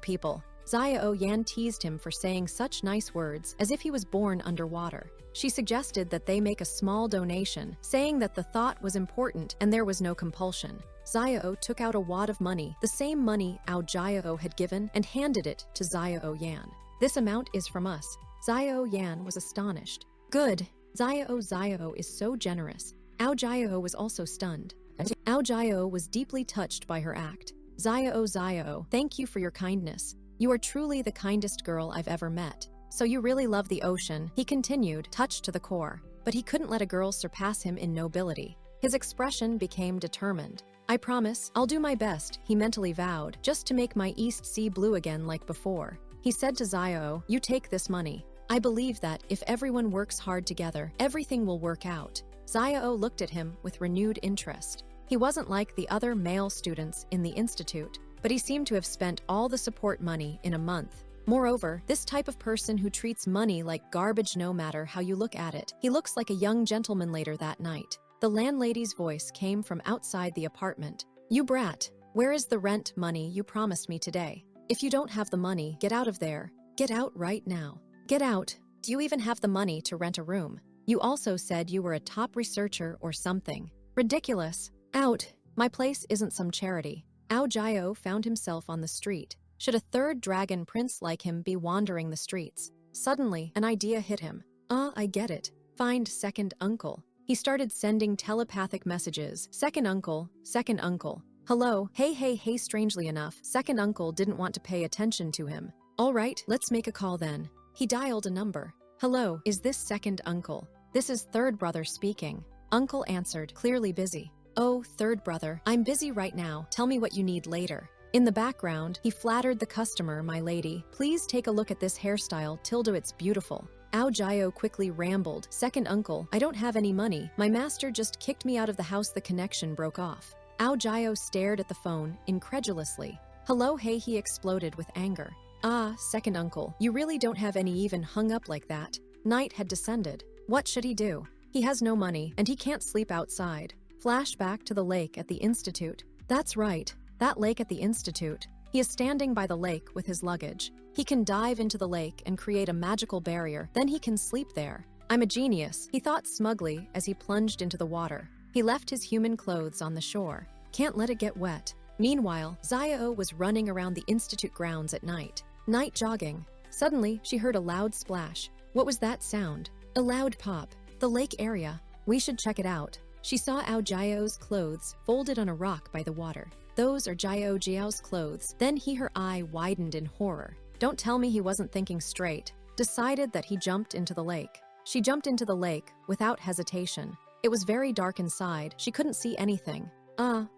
people. Xiao Yan teased him for saying such nice words as if he was born underwater. She suggested that they make a small donation, saying that the thought was important and there was no compulsion. Xiao took out a wad of money, the same money Jiao had given, and handed it to Xiao Yan. This amount is from us. Xiao Yan was astonished. Good. Xiao is so generous. Jiao was also stunned. Jiao was deeply touched by her act. Xiao, thank you for your kindness. You are truly the kindest girl I've ever met. So you really love the ocean, he continued, touched to the core. But he couldn't let a girl surpass him in nobility. His expression became determined. I promise, I'll do my best, he mentally vowed, just to make my East Sea blue again like before. He said to Xiao, you take this money. I believe that if everyone works hard together, everything will work out. Xiao looked at him with renewed interest. He wasn't like the other male students in the institute, but he seemed to have spent all the support money in a month. Moreover, this type of person who treats money like garbage no matter how you look at it. He looks like a young gentleman. Later that night, the landlady's voice came from outside the apartment. You brat, where is the rent money you promised me today? If you don't have the money, get out of there. Get out right now. Get out. Do you even have the money to rent a room? You also said you were a top researcher or something. Ridiculous. Out. My place isn't some charity. Jiao found himself on the street. Should a third dragon prince like him be wandering the streets? Suddenly, an idea hit him. I get it. Find second uncle. He started sending telepathic messages. Second uncle. Hello, hey. Strangely enough, second uncle didn't want to pay attention to him. All right, let's make a call then. He dialed a number. Hello, is this second uncle? This is third brother speaking. Uncle answered, clearly busy. Oh, third brother, I'm busy right now. Tell me what you need later. In the background, he flattered the customer, my lady. Please take a look at this hairstyle, it's beautiful. Jiao quickly rambled. Second uncle, I don't have any money. My master just kicked me out of the house. The connection broke off. Jiao stared at the phone, incredulously. Hello, hey, he exploded with anger. Second uncle, you really don't have any. Even hung up like that. Night had descended. What should he do? He has no money, and he can't sleep outside. Flashback to the lake at the institute. That's right, that lake at the institute. He is standing by the lake with his luggage. He can dive into the lake and create a magical barrier, then he can sleep there. I'm a genius, he thought smugly as he plunged into the water. He left his human clothes on the shore. Can't let it get wet. Meanwhile, Xiao was running around the institute grounds at night. Night jogging. Suddenly, she heard a loud splash. What was that sound? A loud pop. The lake area. We should check it out. She saw Jiao's clothes folded on a rock by the water. Those are Jiao's clothes. Then her eye widened in horror. Don't tell me he wasn't thinking straight. Decided that he jumped into the lake. She jumped into the lake without hesitation. It was very dark inside. She couldn't see anything.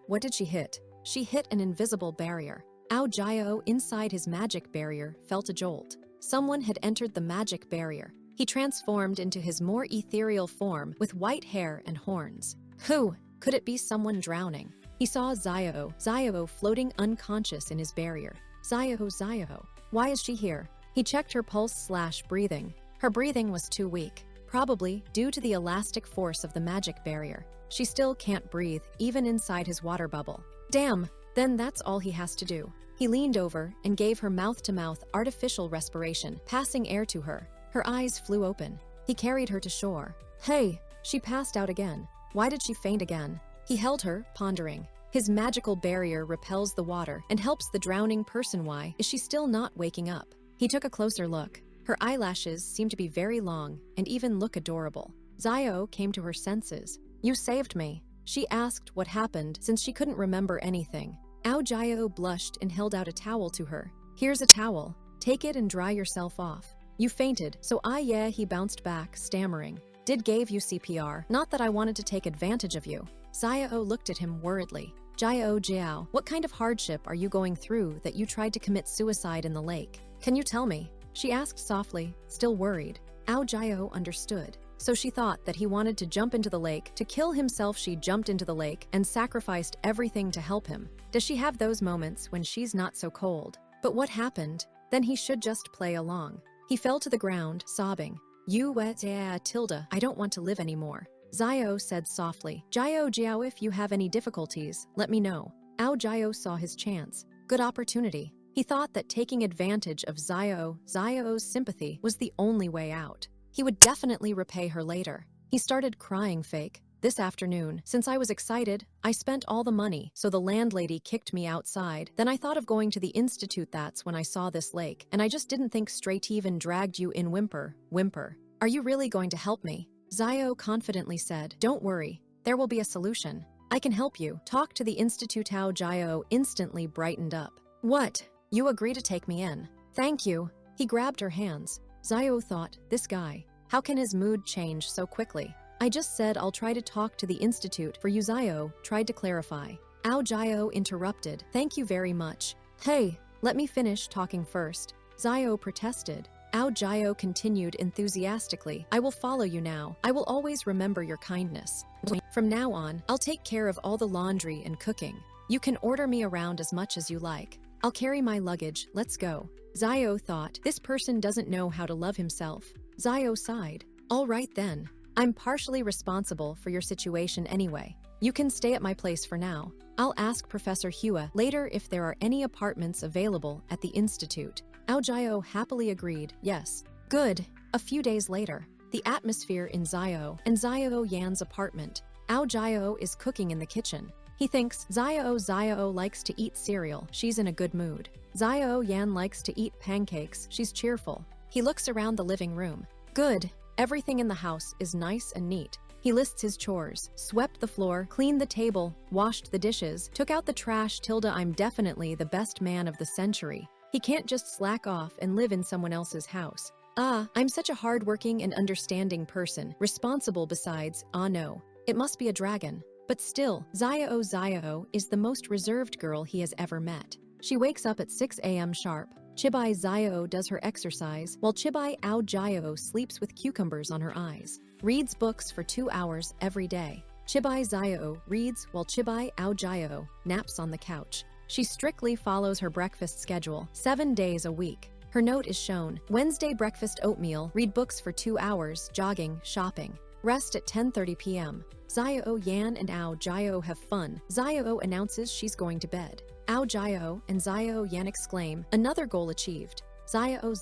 What did she hit? She hit an invisible barrier. Jiao, inside his magic barrier, felt a jolt. Someone had entered the magic barrier. He transformed into his more ethereal form with white hair and horns. Who? Could it be someone drowning? He saw Xiao floating unconscious in his barrier. Xiao, why is she here? He checked her pulse/breathing. Her breathing was too weak. probably due to the elastic force of the magic barrier. She still can't breathe, even inside his water bubble. Damn, then that's all he has to do. He leaned over and gave her mouth-to-mouth artificial respiration, passing air to her. Her eyes flew open. He carried her to shore. Hey! She passed out again. Why did she faint again? He held her, pondering. His magical barrier repels the water and helps the drowning person. Why is she still not waking up? He took a closer look. Her eyelashes seemed to be very long and even look adorable. Zio came to her senses. You saved me. She asked what happened since she couldn't remember anything. Ao Jio blushed and held out a towel to her. Here's a towel. Take it and dry yourself off. You fainted, so yeah, he bounced back, stammering. Gave you CPR, not that I wanted to take advantage of you. Zio looked at him worriedly. Jiao, what kind of hardship are you going through that you tried to commit suicide in the lake? Can you tell me? She asked softly, still worried. Ao Jio understood. So she thought that he wanted to jump into the lake to kill himself. She jumped into the lake and sacrificed everything to help him. Does she have those moments when she's not so cold? But what happened? Then he should just play along. He fell to the ground, sobbing. Tilda, I don't want to live anymore. Zio said softly. Jiao, if you have any difficulties, let me know. Ao Jio saw his chance. Good opportunity. He thought that taking advantage of Zio's sympathy was the only way out. He would definitely repay her later. He started crying fake. This afternoon, since I was excited, I spent all the money, so the landlady kicked me outside. Then I thought of going to the institute. That's when I saw this lake, and I just didn't think straight, even dragged you in. Whimper. Are you really going to help me? Zio confidently said, don't worry, there will be a solution. I can help you. Talk to the institute. Ao Jio instantly brightened up. What? You agree to take me in? Thank you. He grabbed her hands. Zio thought, this guy, how can his mood change so quickly? I just said I'll try to talk to the institute for you. Zio tried to clarify. Ao Jio interrupted. Thank you very much. Hey, let me finish talking first. Zio protested. Ao Jio continued enthusiastically. I will follow you now. I will always remember your kindness. From now on, I'll take care of all the laundry and cooking. You can order me around as much as you like. I'll carry my luggage. Let's go. Zio thought, this person doesn't know how to love himself. Zio sighed. All right then. I'm partially responsible for your situation anyway. You can stay at my place for now. I'll ask Professor Hua later if there are any apartments available at the institute. Ao Jio happily agreed, yes. Good. A few days later, the atmosphere in Zio and Zio Yan's apartment. Ao Jio is cooking in the kitchen. He thinks Zio likes to eat cereal. She's in a good mood. Zio Yan likes to eat pancakes. She's cheerful. He looks around the living room. Good. Everything in the house is nice and neat. He lists his chores, swept the floor, cleaned the table, washed the dishes, took out the trash. I'm definitely the best man of the century. He can't just slack off and live in someone else's house. I'm such a hardworking and understanding person, responsible besides, no. It must be a dragon. But still, Zio is the most reserved girl he has ever met. She wakes up at 6 a.m. sharp. Chibai Zio does her exercise, while Chibai Ao Jio sleeps with cucumbers on her eyes. Reads books for 2 hours every day. Chibai Zio reads while Chibai Ao Jio naps on the couch. She strictly follows her breakfast schedule, 7 days a week. Her note is shown. Wednesday breakfast oatmeal, read books for 2 hours, jogging, shopping. Rest at 10:30 p.m. Zio Yan and Ao Jio have fun. Zio announces she's going to bed. Ao Jio and Zio Yan exclaim, another goal achieved. Zio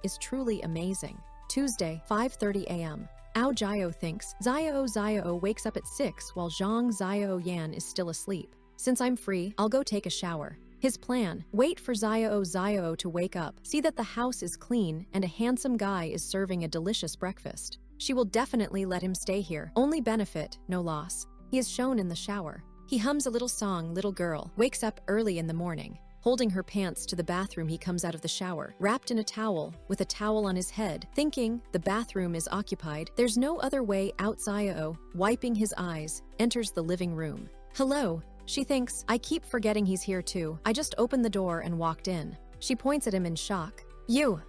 is truly amazing. Tuesday, 5:30 a.m. Ao Jio thinks. Zio wakes up at 6 while Zhang Zio Yan is still asleep. Since I'm free, I'll go take a shower. His plan, wait for Zio to wake up, see that the house is clean and a handsome guy is serving a delicious breakfast. She will definitely let him stay here. Only benefit, no loss. He is shown in the shower. He hums a little song. Little girl wakes up early in the morning. Holding her pants to the bathroom, he comes out of the shower, wrapped in a towel, with a towel on his head, thinking the bathroom is occupied. There's no other way out. Zio, wiping his eyes, enters the living room. Hello, she thinks. I keep forgetting he's here too. I just opened the door and walked in. She points at him in shock. You.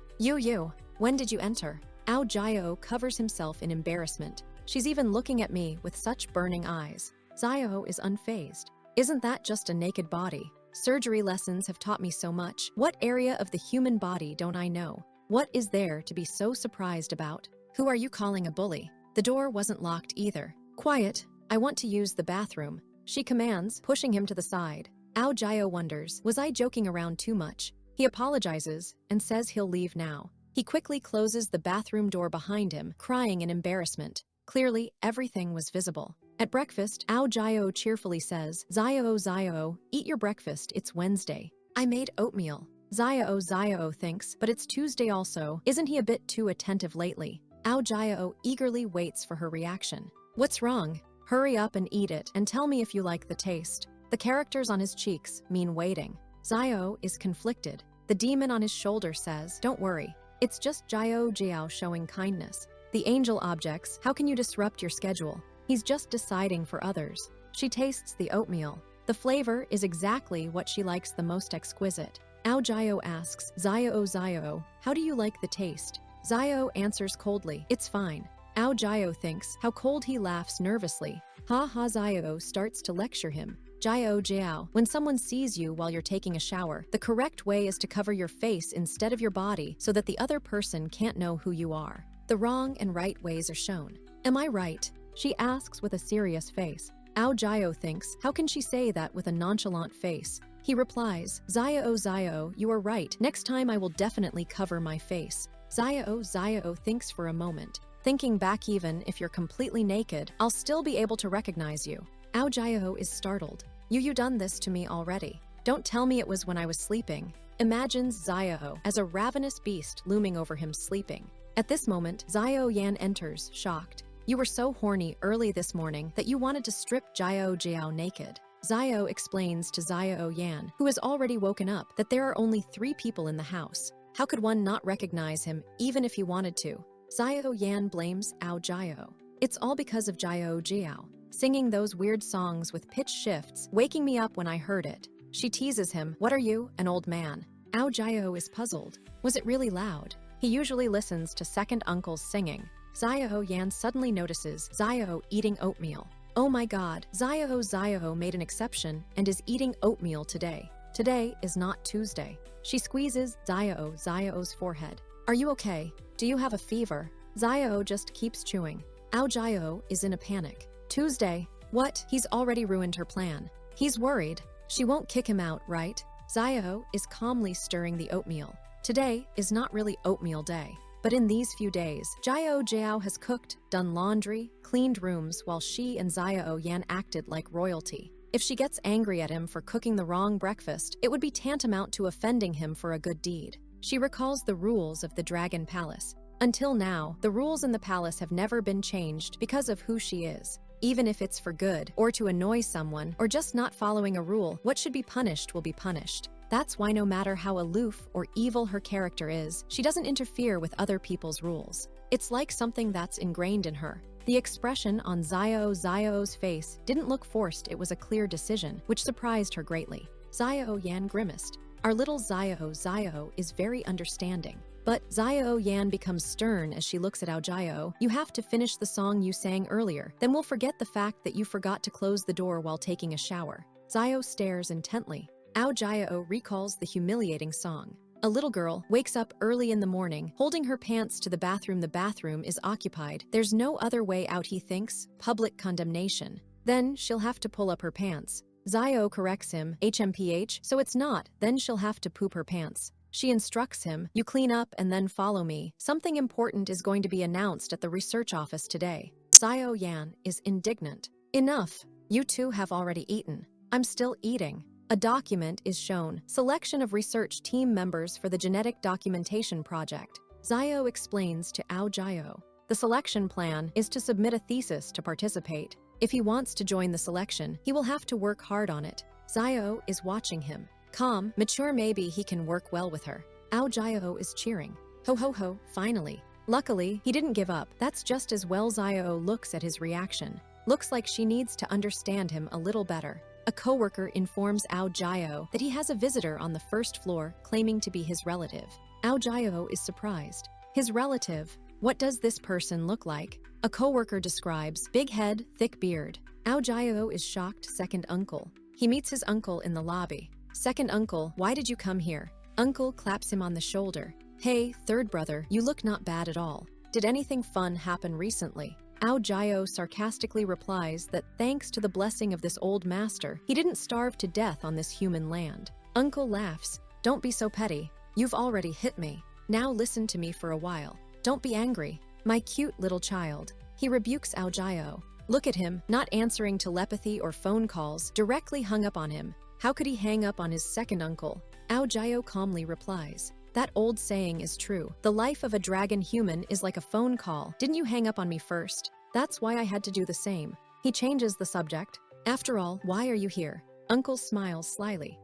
When did you enter? Ao Jio covers himself in embarrassment. She's even looking at me with such burning eyes. Zio is unfazed. Isn't that just a naked body? Surgery lessons have taught me so much. What area of the human body don't I know? What is there to be so surprised about? Who are you calling a bully? The door wasn't locked either. Quiet, I want to use the bathroom, she commands, pushing him to the side. Ao Jiao wonders, was I joking around too much? He apologizes and says he'll leave now. He quickly closes the bathroom door behind him, crying in embarrassment. Clearly, everything was visible. At breakfast, Ao Jiao cheerfully says, Ziao, eat your breakfast, it's Wednesday. I made oatmeal. Ziao thinks, but it's Tuesday also. Isn't he a bit too attentive lately? Ao Jiao eagerly waits for her reaction. What's wrong? Hurry up and eat it, and tell me if you like the taste. The characters on his cheeks mean waiting. Ziao is conflicted. The demon on his shoulder says, don't worry. It's just Jiao showing kindness. The angel objects, how can you disrupt your schedule? He's just deciding for others. She tastes the oatmeal. The flavor is exactly what she likes the most exquisite. Ao Jiao asks, Ziao, how do you like the taste? Ziao answers coldly, it's fine. Ao Jiao thinks, how cold. He laughs nervously. Ziao starts to lecture him. Jiao, when someone sees you while you're taking a shower, the correct way is to cover your face instead of your body so that the other person can't know who you are. The wrong and right ways are shown. Am I right? She asks with a serious face. Ao Jiao thinks, how can she say that with a nonchalant face? He replies, Ziao, you are right. Next time I will definitely cover my face. Ziao thinks for a moment. Thinking back, even if you're completely naked, I'll still be able to recognize you. Ao Jiao is startled. You done this to me already. Don't tell me it was when I was sleeping. Imagines Ziao as a ravenous beast looming over him sleeping. At this moment, Ziao Yan enters, shocked. You were so horny early this morning that you wanted to strip Jiao naked. Ziao explains to Ziao Yan, who has already woken up, that there are only 3 people in the house. How could one not recognize him, even if he wanted to? Ziao Yan blames Ao Jiao. It's all because of Jiao, singing those weird songs with pitch shifts, waking me up when I heard it. She teases him, what are you, an old man? Ao Jiao is puzzled. Was it really loud? He usually listens to second uncles singing. Ziao Yan suddenly notices Ziao eating oatmeal. Oh my god, Ziao made an exception and is eating oatmeal today. Today is not Tuesday. She squeezes Ziao's forehead. Are you okay? Do you have a fever? Ziao just keeps chewing. Ao Jiao is in a panic. Tuesday? What? He's already ruined her plan. He's worried. She won't kick him out, right? Ziao is calmly stirring the oatmeal. Today is not really oatmeal day. But in these few days, Jiao has cooked, done laundry, cleaned rooms while she and Ziao Yan acted like royalty. If she gets angry at him for cooking the wrong breakfast, it would be tantamount to offending him for a good deed. She recalls the rules of the Dragon Palace. Until now, the rules in the palace have never been changed because of who she is. Even if it's for good, or to annoy someone, or just not following a rule, what should be punished will be punished. That's why no matter how aloof or evil her character is, she doesn't interfere with other people's rules. It's like something that's ingrained in her. The expression on Ziao's face didn't look forced, it was a clear decision, which surprised her greatly. Ziao Yan grimaced. Our little Ziao is very understanding. But Ziao Yan becomes stern as she looks at Ao Jiao. You have to finish the song you sang earlier, then we'll forget the fact that you forgot to close the door while taking a shower. Ziao stares intently. Ao Jiao recalls the humiliating song. A little girl wakes up early in the morning, holding her pants to the bathroom. The bathroom is occupied. There's no other way out, he thinks. Public condemnation. Then she'll have to pull up her pants. Ziao corrects him, HMPH, so it's not, then she'll have to poop her pants. She instructs him, you clean up and then follow me. Something important is going to be announced at the research office today. Ziao Yan is indignant. Enough. You two have already eaten. I'm still eating. A document is shown, selection of research team members for the genetic documentation project. Ziao explains to Ao Jiao. The selection plan is to submit a thesis to participate. If he wants to join the selection, he will have to work hard on it. Ziao is watching him. Calm, mature, maybe he can work well with her. Ao Jiao is cheering. Ho, finally. Luckily, he didn't give up. That's just as well. Ziao looks at his reaction. Looks like she needs to understand him a little better. A coworker informs Ao Jiao that he has a visitor on the first floor claiming to be his relative. Ao Jiao is surprised. His relative? What does this person look like? A coworker describes big head, thick beard. Ao Jiao is shocked. Second uncle. He meets his uncle in the lobby. Second uncle, why did you come here? Uncle claps him on the shoulder. Hey, third brother, you look not bad at all. Did anything fun happen recently? Ao Jiao sarcastically replies that thanks to the blessing of this old master, he didn't starve to death on this human land. Uncle laughs. Don't be so petty. You've already hit me. Now listen to me for a while. Don't be angry, my cute little child. He rebukes Ao Jiao. Look at him, not answering telepathy or phone calls, directly hung up on him. How could he hang up on his second uncle? Ao Jiao calmly replies. That old saying is true. The life of a dragon human is like a phone call. Didn't you hang up on me first? That's why I had to do the same. He changes the subject. After all, why are you here? Uncle smiles slyly.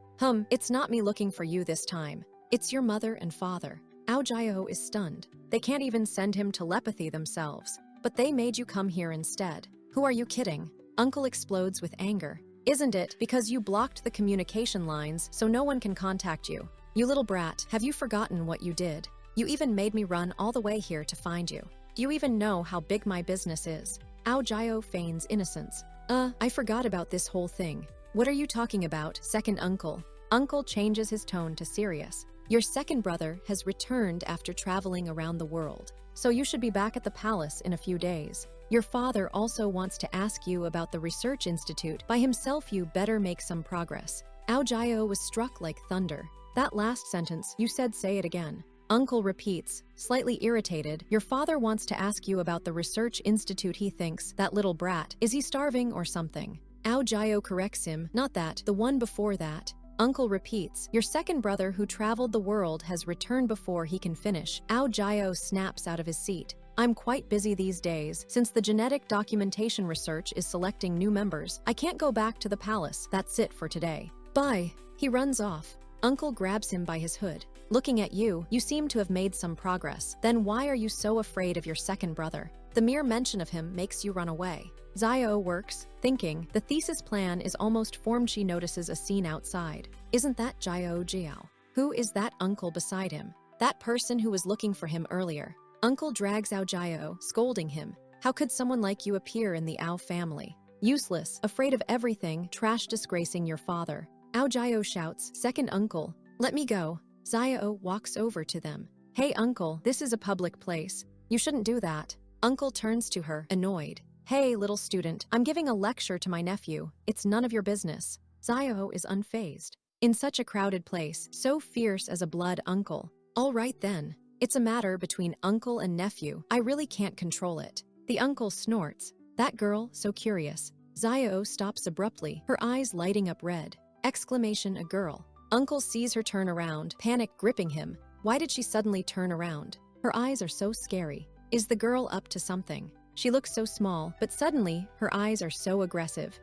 It's not me looking for you this time. It's your mother and father. Ao Jiao is stunned. They can't even send him telepathy themselves. But they made you come here instead. Who are you kidding? Uncle explodes with anger. Isn't it because you blocked the communication lines so no one can contact you? You little brat, have you forgotten what you did? You even made me run all the way here to find you. Do you even know how big my business is? Ao Jiao feigns innocence. I forgot about this whole thing. What are you talking about, second uncle? Uncle changes his tone to serious. Your second brother has returned after traveling around the world, so you should be back at the palace in a few days. Your father also wants to ask you about the research institute. By himself, you better make some progress. Ao Jiao was struck like thunder. That last sentence, you said say it again. Uncle repeats, slightly irritated. Your father wants to ask you about the research institute. He thinks, that little brat, is he starving or something? Ao Jiao corrects him, not that, the one before that. Uncle repeats, your second brother who traveled the world has returned before he can finish. Ao Jiao snaps out of his seat. I'm quite busy these days. Since the genetic documentation research is selecting new members, I can't go back to the palace. That's it for today. Bye. He runs off. Uncle grabs him by his hood. Looking at you, you seem to have made some progress. Then why are you so afraid of your second brother? The mere mention of him makes you run away. Xiao works, thinking. The thesis plan is almost formed. She notices a scene outside. Isn't that Jiao Jiao? Who is that uncle beside him? That person who was looking for him earlier. Uncle drags Ao Jiao, scolding him. How could someone like you appear in the Ao family? Useless, afraid of everything, trash disgracing your father. Ao Jiao shouts, second uncle, let me go. Xiao walks over to them. Hey uncle, this is a public place. You shouldn't do that. Uncle turns to her, annoyed. Hey little student, I'm giving a lecture to my nephew. It's none of your business. Xiao is unfazed. In such a crowded place, so fierce as a blood uncle. All right then. It's a matter between uncle and nephew. I really can't control it. The uncle snorts. That girl, so curious. Xiao stops abruptly, her eyes lighting up red. Exclamation, a girl. Uncle sees her turn around, panic gripping him. Why did she suddenly turn around? Her eyes are so scary. Is the girl up to something? She looks so small, but suddenly, her eyes are so aggressive.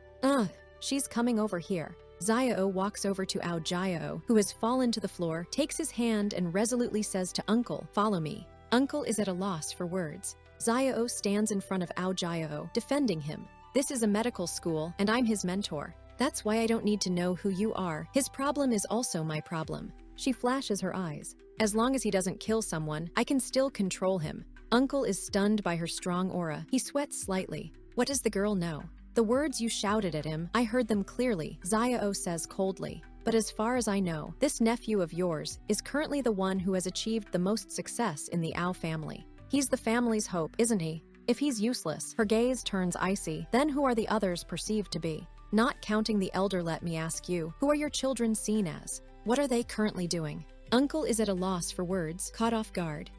She's coming over here. Xiao walks over to Ao Jiao, who has fallen to the floor, takes his hand and resolutely says to Uncle, follow me. Uncle is at a loss for words. Xiao stands in front of Ao Jiao, defending him. This is a medical school, and I'm his mentor. That's why I don't need to know who you are. His problem is also my problem. She flashes her eyes. As long as he doesn't kill someone, I can still control him. Uncle is stunned by her strong aura. He sweats slightly. What does the girl know? The words you shouted at him, I heard them clearly, Xiao says coldly. But as far as I know, this nephew of yours is currently the one who has achieved the most success in the Ao family. He's the family's hope, isn't he? If he's useless, her gaze turns icy, then who are the others perceived to be? Not counting the elder, let me ask you, who are your children seen as? What are they currently doing? Uncle is at a loss for words, caught off guard.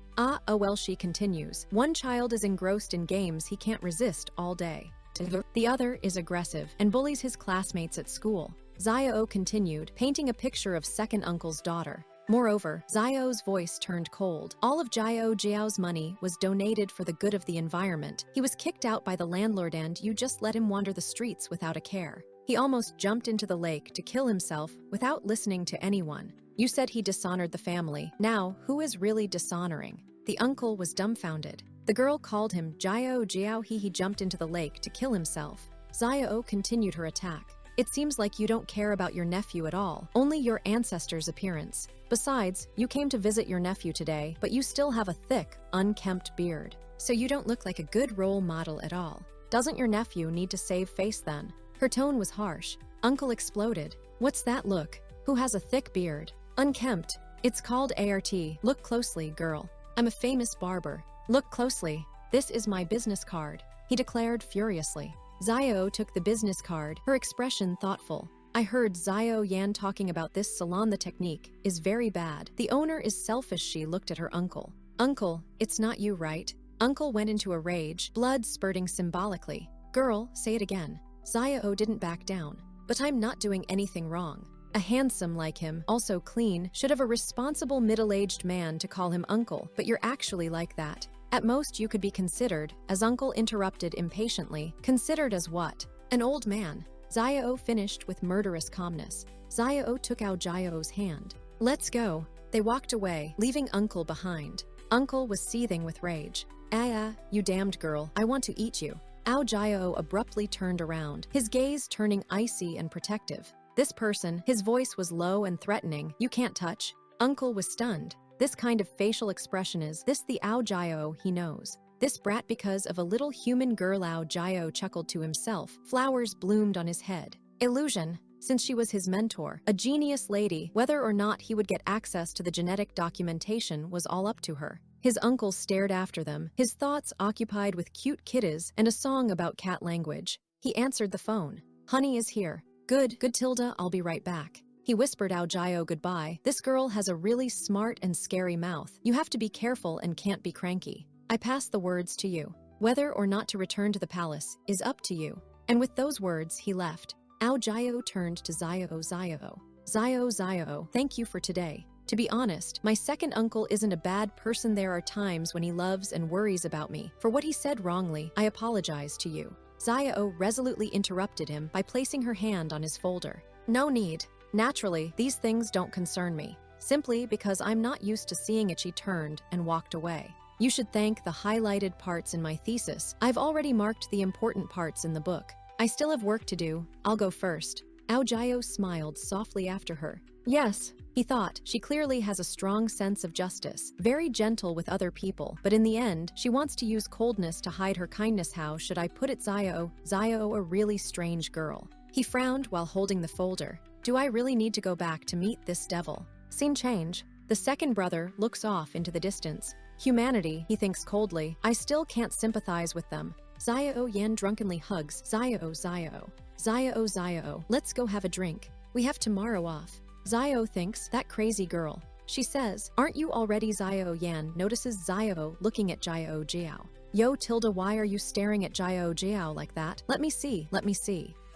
Well, she continues. One child is engrossed in games he can't resist all day. The other is aggressive and bullies his classmates at school. Xiao continued, painting a picture of second uncle's daughter. Moreover, Xiao's voice turned cold. All of Jiao Jiao's money was donated for the good of the environment. He was kicked out by the landlord and you just let him wander the streets without a care. He almost jumped into the lake to kill himself without listening to anyone. You said he dishonored the family. Now, who is really dishonoring? The uncle was dumbfounded. The girl called him Jiao Jiao. He jumped into the lake to kill himself. Xiao continued her attack. It seems like you don't care about your nephew at all, only your ancestor's appearance. Besides, you came to visit your nephew today, but you still have a thick, unkempt beard. So you don't look like a good role model at all. Doesn't your nephew need to save face then? Her tone was harsh. Uncle exploded. What's that look? Who has a thick beard? Unkempt. It's called ART. Look closely, girl. I'm a famous barber. Look closely. This is my business card, he declared furiously. Xiao took the business card, her expression thoughtful. I heard Xiao Yan talking about this salon. The technique is very bad. The owner is selfish. She looked at her uncle. Uncle, it's not you, right? Uncle went into a rage, blood spurting symbolically. Girl, say it again. Xiao didn't back down. But I'm not doing anything wrong. A handsome like him, also clean, should have a responsible middle-aged man to call him uncle, but you're actually like that. At most you could be considered, as uncle interrupted impatiently, considered as what? An old man. Xiao finished with murderous calmness. Xiao took Ao Jiao's hand. Let's go. They walked away, leaving uncle behind. Uncle was seething with rage. You damned girl, I want to eat you. Ao Jiao abruptly turned around, his gaze turning icy and protective. This person, his voice was low and threatening. You can't touch. Uncle was stunned. This kind of facial expression, is this the Ao Jiao he knows? This brat because of a little human girl? Ao Jiao chuckled to himself. Flowers bloomed on his head. Illusion. Since she was his mentor, a genius lady, whether or not he would get access to the genetic documentation was all up to her. His uncle stared after them, his thoughts occupied with cute kitties and a song about cat language. He answered the phone. Honey is here. Good, Tilda, I'll be right back. He whispered Ao Jiao goodbye. This girl has a really smart and scary mouth. You have to be careful and can't be cranky. I pass the words to you. Whether or not to return to the palace is up to you. And with those words, he left. Ao Jiao turned to Xiao. Xiao, thank you for today. To be honest, my second uncle isn't a bad person. There are times when he loves and worries about me. For what he said wrongly, I apologize to you. Xiao resolutely interrupted him by placing her hand on his folder. No need. Naturally, these things don't concern me. Simply because I'm not used to seeing it. She turned and walked away. You should thank the highlighted parts in my thesis. I've already marked the important parts in the book. I still have work to do. I'll go first. Ao Jiao smiled softly after her. Yes, he thought, she clearly has a strong sense of justice, very gentle with other people, but in the end, she wants to use coldness to hide her kindness. How should I put it? Xiao, a really strange girl. He frowned while holding the folder. Do I really need to go back to meet this devil? Scene change. The second brother looks off into the distance. Humanity, he thinks coldly. I still can't sympathize with them. Xiao Yan drunkenly hugs Xiao. Let's go have a drink. We have tomorrow off. Xiao thinks, that crazy girl. She says, aren't you already? Xiao Yan notices Xiao looking at Jiao Jiao. Yo Tilda, why are you staring at Jiao Jiao like that? Let me see.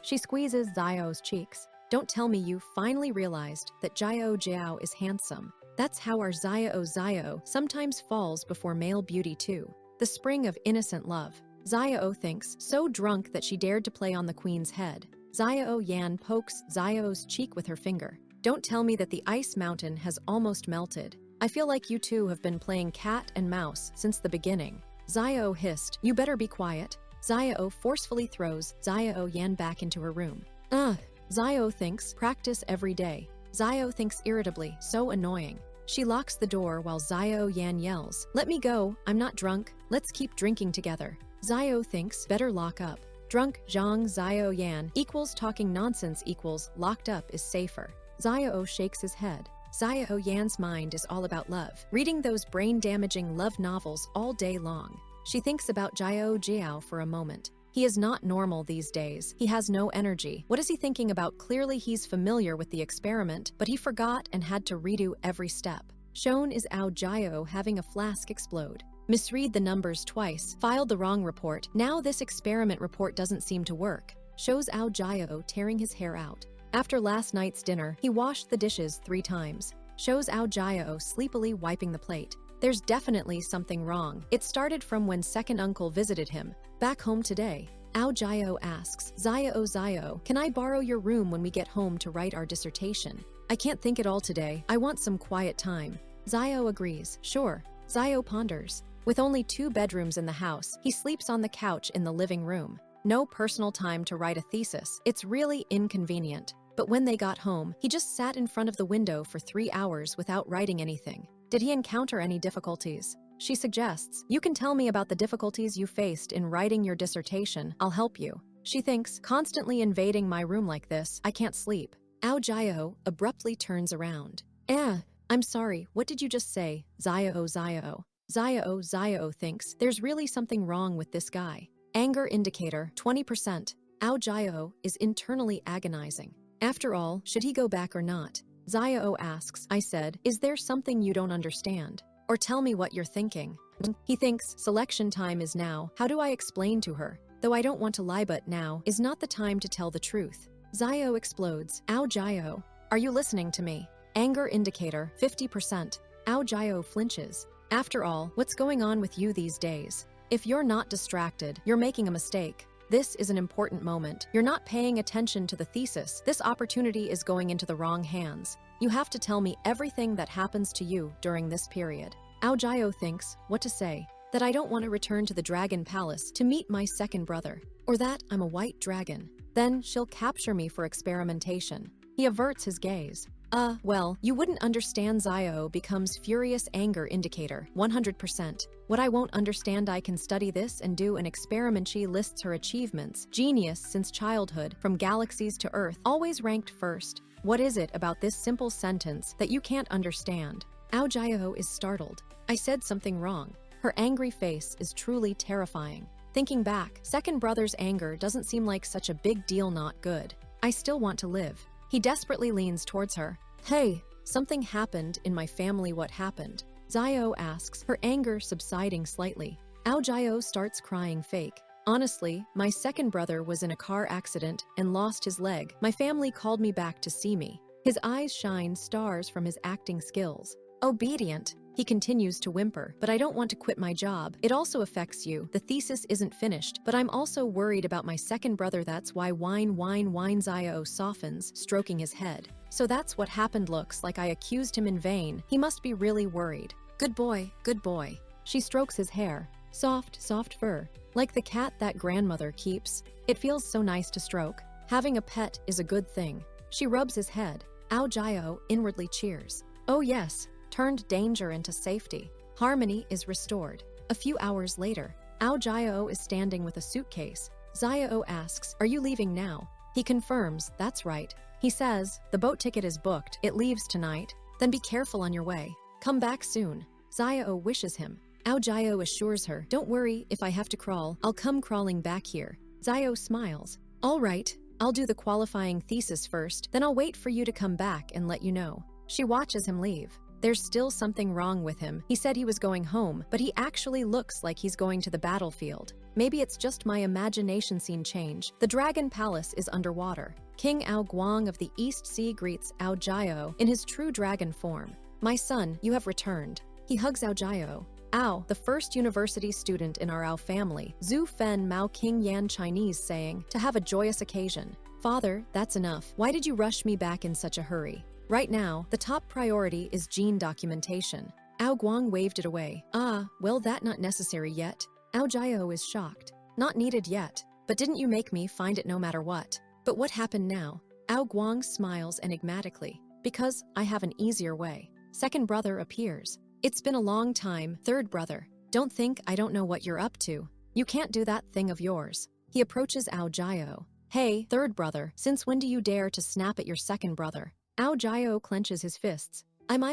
She squeezes Xiao's cheeks. Don't tell me you finally realized that Jiao Jiao is handsome. That's how our Xiao sometimes falls before male beauty too. The spring of innocent love. Xiao thinks, so drunk that she dared to play on the queen's head. Xiao Yan pokes Xiao's cheek with her finger. Don't tell me that the ice mountain has almost melted. I feel like you two have been playing cat and mouse since the beginning. Xiao hissed, you better be quiet. Xiao forcefully throws Xiao Yan back into her room. Xiao thinks, practice every day. Xiao thinks irritably, so annoying. She locks the door while Xiao Yan yells, let me go, I'm not drunk, let's keep drinking together. Xiao thinks, better lock up. Drunk Zhang Xiao Yan equals talking nonsense equals locked up is safer. Xiao shakes his head. Xiao Yan's mind is all about love, reading those brain-damaging love novels all day long. She thinks about Jiao Jiao for a moment. He is not normal these days. He has no energy. What is he thinking about? Clearly he's familiar with the experiment, but he forgot and had to redo every step. Shown is Ao Jiao having a flask explode. Misread the numbers twice, filed the wrong report. Now this experiment report doesn't seem to work. Shows Ao Jiao tearing his hair out. After last night's dinner, he washed the dishes 3 times. Shows Ao Jiao sleepily wiping the plate. There's definitely something wrong. It started from when second uncle visited him. Back home today. Ao Jiao asks, Xiao, can I borrow your room when we get home to write our dissertation? I can't think it all today. I want some quiet time. Xiao agrees, sure. Xiao ponders. With only 2 bedrooms in the house, he sleeps on the couch in the living room. No personal time to write a thesis. It's really inconvenient. But when they got home, he just sat in front of the window for 3 hours without writing anything. Did he encounter any difficulties? She suggests, you can tell me about the difficulties you faced in writing your dissertation. I'll help you. She thinks, constantly invading my room like this, I can't sleep. Ao Jiao abruptly turns around. I'm sorry, what did you just say? Xiao. Xiao thinks there's really something wrong with this guy. Anger indicator 20%. Xiao is internally agonizing. After all, should he go back or not? Xiao asks, I said, is there something you don't understand? Or tell me what you're thinking. He thinks selection time is now. How do I explain to her? Though I don't want to lie, but now is not the time to tell the truth. Xiao explodes. Xiao, are you listening to me? Anger indicator 50%. Xiao flinches. After all, what's going on with you these days? If you're not distracted, you're making a mistake. This is an important moment. You're not paying attention to the thesis. This opportunity is going into the wrong hands. You have to tell me everything that happens to you during this period. Xiao thinks what to say. That I don't want to return to the Dragon Palace to meet my second brother. Or that I'm a white dragon. Then she'll capture me for experimentation. He averts his gaze. Well, you wouldn't understand. Xiao becomes furious. Anger indicator 100%. What I won't understand, I can study this and do an experiment. She lists her achievements. Genius since childhood, from galaxies to Earth, always ranked first. What is it about this simple sentence that you can't understand? Xiao is startled. I said something wrong. Her angry face is truly terrifying. Thinking back, second brother's anger doesn't seem like such a big deal. Not good. I still want to live. He desperately leans towards her. Hey, something happened in my family. What happened? Xiao asks, her anger subsiding slightly. Xiao starts crying fake. Honestly, my second brother was in a car accident and lost his leg. My family called me back to see me. His eyes shine stars from his acting skills. Obedient. He continues to whimper, but I don't want to quit my job. It also affects you. The thesis isn't finished, but I'm also worried about my second brother. That's why whine. Xiao softens, stroking his head. So that's what happened. Looks like I accused him in vain. He must be really worried. Good boy, good boy. She strokes his hair. Soft fur. Like the cat that grandmother keeps. It feels so nice to stroke. Having a pet is a good thing. She rubs his head. Xiao inwardly cheers. Oh yes. Turned danger into safety. Harmony is restored. A few hours later, Xiao is standing with a suitcase. Xiao asks, are you leaving now? He confirms, that's right. He says, the boat ticket is booked. It leaves tonight. Then be careful on your way. Come back soon. Xiao wishes him. Xiao assures her, don't worry, if I have to crawl, I'll come crawling back here. Xiao smiles. All right, I'll do the qualifying thesis first, then I'll wait for you to come back and let you know. She watches him leave. There's still something wrong with him. He said he was going home, but he actually looks like he's going to the battlefield. Maybe it's just my imagination. Scene change. The Dragon Palace is underwater. King Guang of the East Sea greets Xiao in his true dragon form. My son, you have returned. He hugs Xiao. The first university student in our family, Zhu Fen Mao King Yan Chinese saying, to have a joyous occasion. Father, that's enough. Why did you rush me back in such a hurry? Right now, the top priority is gene documentation. Guang waved it away. Well, that not necessary yet. Xiao is shocked. Not needed yet. But didn't you make me find it no matter what? But what happened now? Guang smiles enigmatically. Because I have an easier way. Second brother appears. It's been a long time. Third brother. Don't think I don't know what you're up to. You can't do that thing of yours. He approaches Xiao. Hey, third brother, since when do you dare to snap at your second brother? Xiao clenches his fists. I'm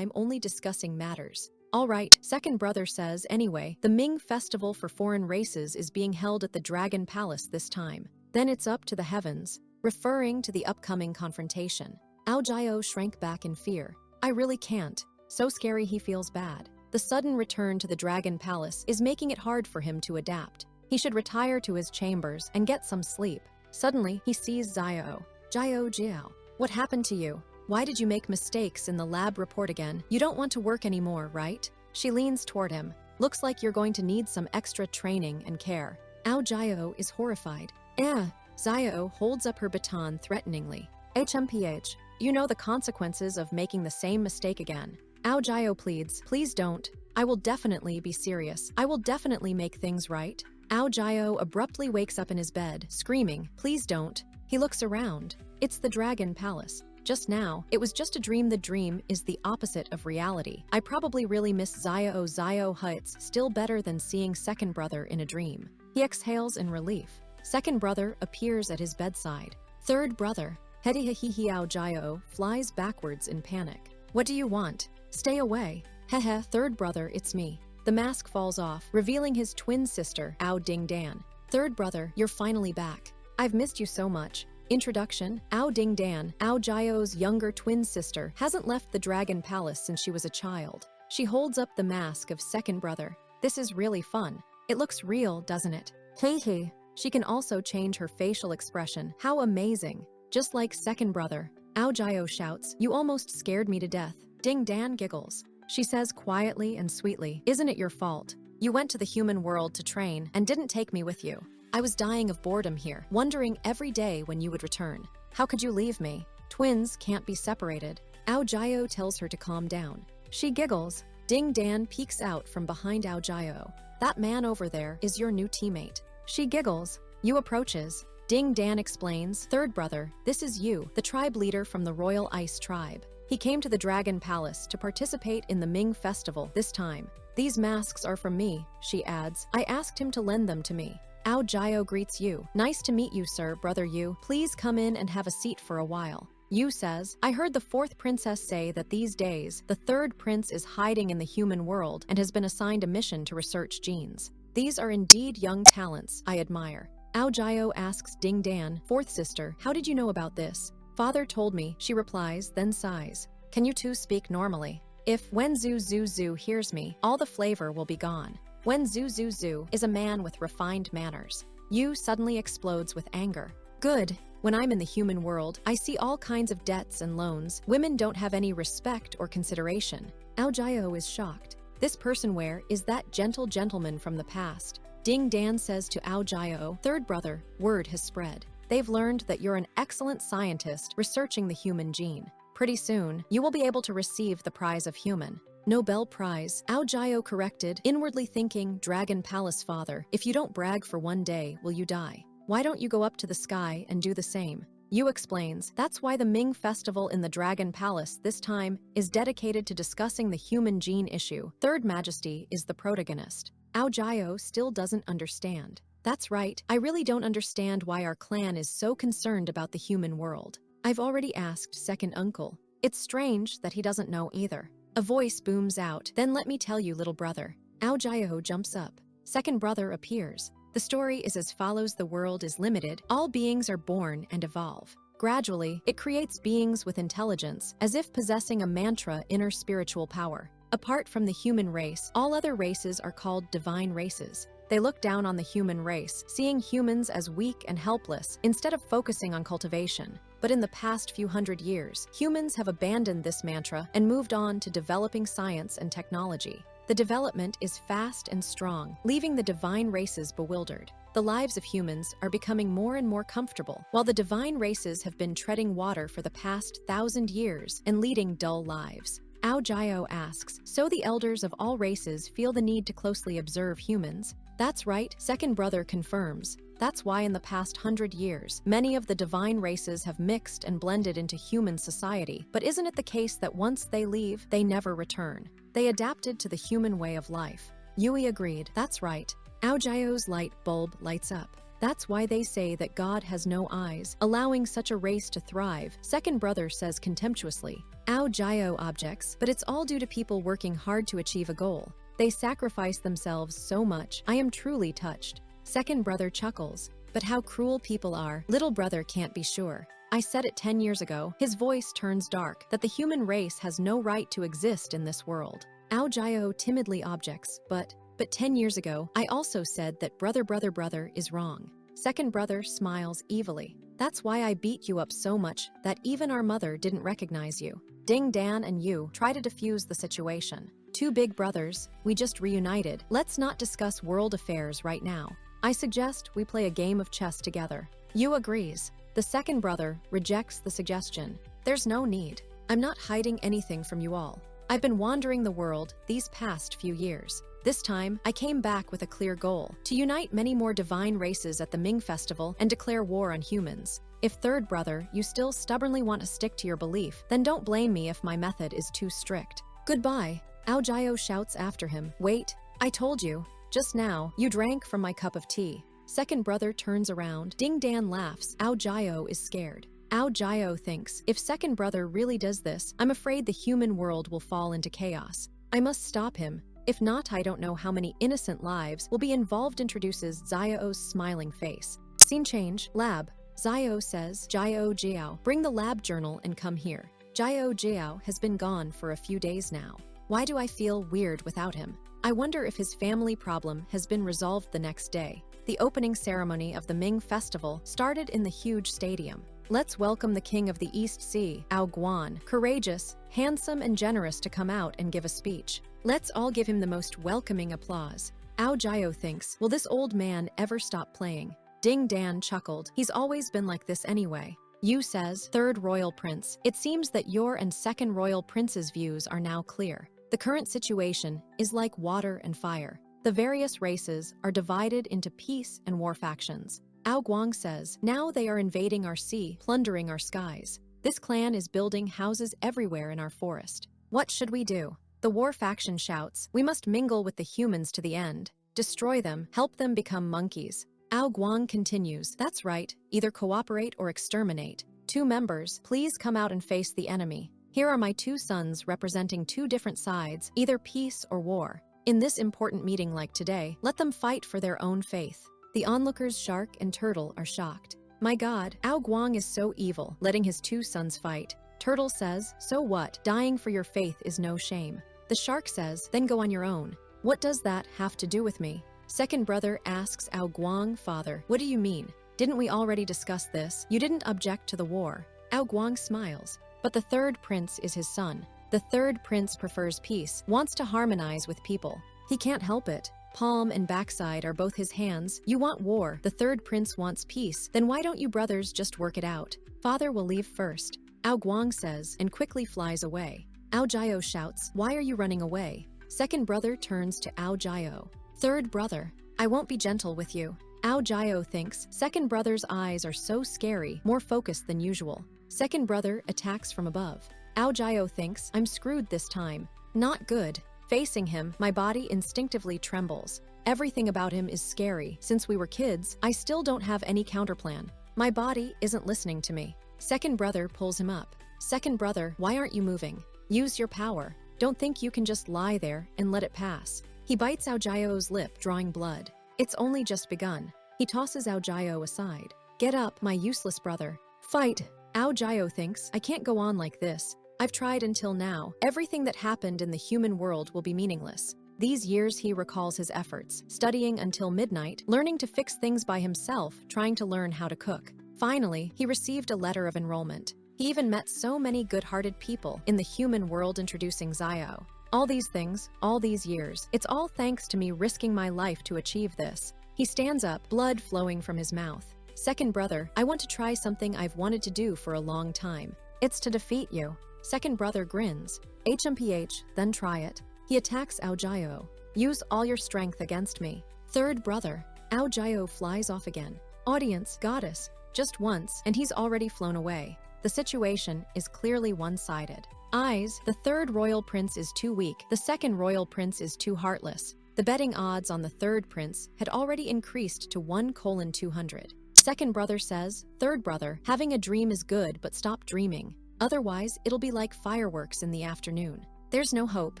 only discussing matters. All right, second brother says. Anyway, the Ming Festival for Foreign Races is being held at the Dragon Palace this time. Then it's up to the heavens, referring to the upcoming confrontation. Xiao shrank back in fear. I really can't. So scary he feels bad. The sudden return to the Dragon Palace is making it hard for him to adapt. He should retire to his chambers and get some sleep. Suddenly, he sees Xiao. Jiao. What happened to you? Why did you make mistakes in the lab report again? You don't want to work anymore, right? She leans toward him. Looks like you're going to need some extra training and care. Xiao is horrified. Xiao holds up her baton threateningly. HMPH, you know the consequences of making the same mistake again. Xiao pleads, please don't. I will definitely be serious. I will definitely make things right. Xiao abruptly wakes up in his bed, screaming, please don't. He looks around. It's the Dragon Palace. Just now, it was just a dream. The dream is the opposite of reality. I probably really miss Xiao. It's still better than seeing second brother in a dream. He exhales in relief. Second brother appears at his bedside. Third brother. Xiao flies backwards in panic. What do you want? Stay away. Heh, third brother, it's me. The mask falls off, revealing his twin sister, Ao Ding Dan. Third brother, you're finally back. I've missed you so much. Introduction: Ao Ding Dan, Ao Jiao's younger twin sister, hasn't left the Dragon Palace since she was a child. She holds up the mask of second brother. This is really fun. It looks real, doesn't it? Hey. She can also change her facial expression. How amazing. Just like second brother. Ao Jiao shouts, "You almost scared me to death." Ding Dan giggles. She says quietly and sweetly, "Isn't it your fault? You went to the human world to train and didn't take me with you. I was dying of boredom here, wondering every day when you would return. How could you leave me? Twins can't be separated." Ao Jiao tells her to calm down. She giggles. Ding Dan peeks out from behind Ao Jiao. "That man over there is your new teammate." She giggles. Yu approaches. Ding Dan explains, "Third brother, this is Yu, the tribe leader from the Royal Ice Tribe. He came to the Dragon Palace to participate in the Ming Festival this time. These masks are from me," she adds. "I asked him to lend them to me." Ao Jiao greets Yu. "Nice to meet you, sir, brother Yu. Please come in and have a seat for a while." Yu says, "I heard the fourth princess say that these days, the third prince is hiding in the human world and has been assigned a mission to research genes. These are indeed young talents I admire." Ao Jiao asks Ding Dan, "Fourth sister, how did you know about this?" "Father told me," she replies, then sighs. "Can you two speak normally? If when Zhu hears me, all the flavor will be gone." When Zhu is a man with refined manners. Yu suddenly explodes with anger. "Good. When I'm in the human world, I see all kinds of debts and loans. Women don't have any respect or consideration." Ao Jiao is shocked. "This person where is that gentle gentleman from the past?" Ding Dan says to Ao Jiao, "Third brother, word has spread. They've learned that you're an excellent scientist researching the human gene. Pretty soon, you will be able to receive the prize of human. Nobel Prize." Ao Jiao corrected, inwardly thinking, "Dragon Palace father, if you don't brag for one day, will you die? Why don't you go up to the sky and do the same?" Yu explains, "That's why the Ming Festival in the Dragon Palace this time is dedicated to discussing the human gene issue. Third Majesty is the protagonist." Ao Jiao still doesn't understand. "That's right, I really don't understand why our clan is so concerned about the human world. I've already asked second uncle. It's strange that he doesn't know either." A voice booms out, "Then let me tell you, little brother." Ao Jiao jumps up. Second brother appears. The story is as follows: the world is limited. All beings are born and evolve. Gradually, it creates beings with intelligence, as if possessing a mantra inner spiritual power. Apart from the human race, all other races are called divine races. They look down on the human race, seeing humans as weak and helpless, instead of focusing on cultivation. But in the past few hundred years, humans have abandoned this mantra and moved on to developing science and technology. The development is fast and strong, leaving the divine races bewildered. The lives of humans are becoming more and more comfortable, while the divine races have been treading water for the past 1,000 years and leading dull lives. Ao Jiao asks, "So the elders of all races feel the need to closely observe humans?" "That's right," second brother confirms. "That's why in the past 100 years, many of the divine races have mixed and blended into human society. But isn't it the case that once they leave, they never return? They adapted to the human way of life." Yui agreed, "That's right." Ao Jiao's light bulb lights up. "That's why they say that God has no eyes, allowing such a race to thrive," second brother says contemptuously. Ao Jiao objects, "But it's all due to people working hard to achieve a goal. They sacrifice themselves so much. I am truly touched." Second brother chuckles. "But how cruel people are. Little brother can't be sure. I said it 10 years ago." His voice turns dark, "that the human race has no right to exist in this world." Ao Jiao timidly objects, But 10 years ago, I also said that brother is wrong." Second brother smiles evilly. "That's why I beat you up so much that even our mother didn't recognize you." Ding Dan and Yu try to defuse the situation. "Two big brothers, we just reunited. Let's not discuss world affairs right now. I suggest we play a game of chess together." Yu agrees. The second brother rejects the suggestion. "There's no need. I'm not hiding anything from you all. I've been wandering the world these past few years. This time, I came back with a clear goal: to unite many more divine races at the Ming Festival and declare war on humans. If third brother, you still stubbornly want to stick to your belief, then don't blame me if my method is too strict. Goodbye." Ao Jiao shouts after him, "Wait, I told you. Just now, you drank from my cup of tea." Second brother turns around. Ding Dan laughs. Ao Jiao is scared. Ao Jiao thinks, if second brother really does this, I'm afraid the human world will fall into chaos. I must stop him. If not, I don't know how many innocent lives will be involved, introduces Xiao's smiling face. Scene change, lab. Xiao says, Jiao Jiao, bring the lab journal and come here. Jiao Jiao has been gone for a few days now. Why do I feel weird without him? I wonder if his family problem has been resolved the next day. The opening ceremony of the Ming Festival started in the huge stadium. Let's welcome the King of the East Sea, Ao Guan, courageous, handsome, and generous to come out and give a speech. Let's all give him the most welcoming applause. Ao Jiao thinks, will this old man ever stop playing? Ding Dan chuckled, he's always been like this anyway. Yu says, third royal prince, it seems that your and second royal prince's views are now clear. The current situation is like water and fire. The various races are divided into peace and war factions. Ao Guang says, now they are invading our sea, plundering our skies. This clan is building houses everywhere in our forest. What should we do? The war faction shouts, we must mingle with the humans to the end. Destroy them, help them become monkeys. Ao Guang continues, that's right, either cooperate or exterminate. 2 members, please come out and face the enemy. Here are my 2 sons representing 2 different sides, either peace or war. In this important meeting like today, let them fight for their own faith. The onlookers Shark and Turtle are shocked. My God, Ao Guang is so evil, letting his 2 sons fight. Turtle says, so what, dying for your faith is no shame. The Shark says, then go on your own. What does that have to do with me? Second brother asks Ao Guang, father, what do you mean? Didn't we already discuss this? You didn't object to the war. Ao Guang smiles. But the third prince is his son. The third prince prefers peace, wants to harmonize with people. He can't help it. Palm and backside are both his hands. You want war, the third prince wants peace. Then why don't you brothers just work it out? Father will leave first. Ao Guang says, and quickly flies away. Ao Jiao shouts, why are you running away? Second brother turns to Ao Jiao. Third brother, I won't be gentle with you. Ao Jiao thinks, second brother's eyes are so scary, more focused than usual. Second brother attacks from above. Ao Jiao thinks, I'm screwed this time. Not good. Facing him, my body instinctively trembles. Everything about him is scary. Since we were kids, I still don't have any counterplan. My body isn't listening to me. Second brother pulls him up. Second brother, why aren't you moving? Use your power. Don't think you can just lie there and let it pass. He bites Ao Jiao's lip, drawing blood. It's only just begun. He tosses Ao Jiao aside. Get up, my useless brother. Fight. Ao Jiao thinks, I can't go on like this. I've tried until now. Everything that happened in the human world will be meaningless. These years he recalls his efforts, studying until midnight, learning to fix things by himself, trying to learn how to cook. Finally, he received a letter of enrollment. He even met so many good-hearted people in the human world, introducing Xiao. All these things, all these years, it's all thanks to me risking my life to achieve this. He stands up, blood flowing from his mouth. Second brother, I want to try something I've wanted to do for a long time. It's to defeat you. Second brother grins. HMPH, then try it. He attacks Ao Jiao. Use all your strength against me. Third brother. Ao Jiao flies off again. Audience, goddess. Just once, and he's already flown away. The situation is clearly one-sided. Eyes, the third royal prince is too weak. The second royal prince is too heartless. The betting odds on the third prince had already increased to 1:200. Second brother says, third brother, having a dream is good, but stop dreaming. Otherwise, it'll be like fireworks in the afternoon. There's no hope.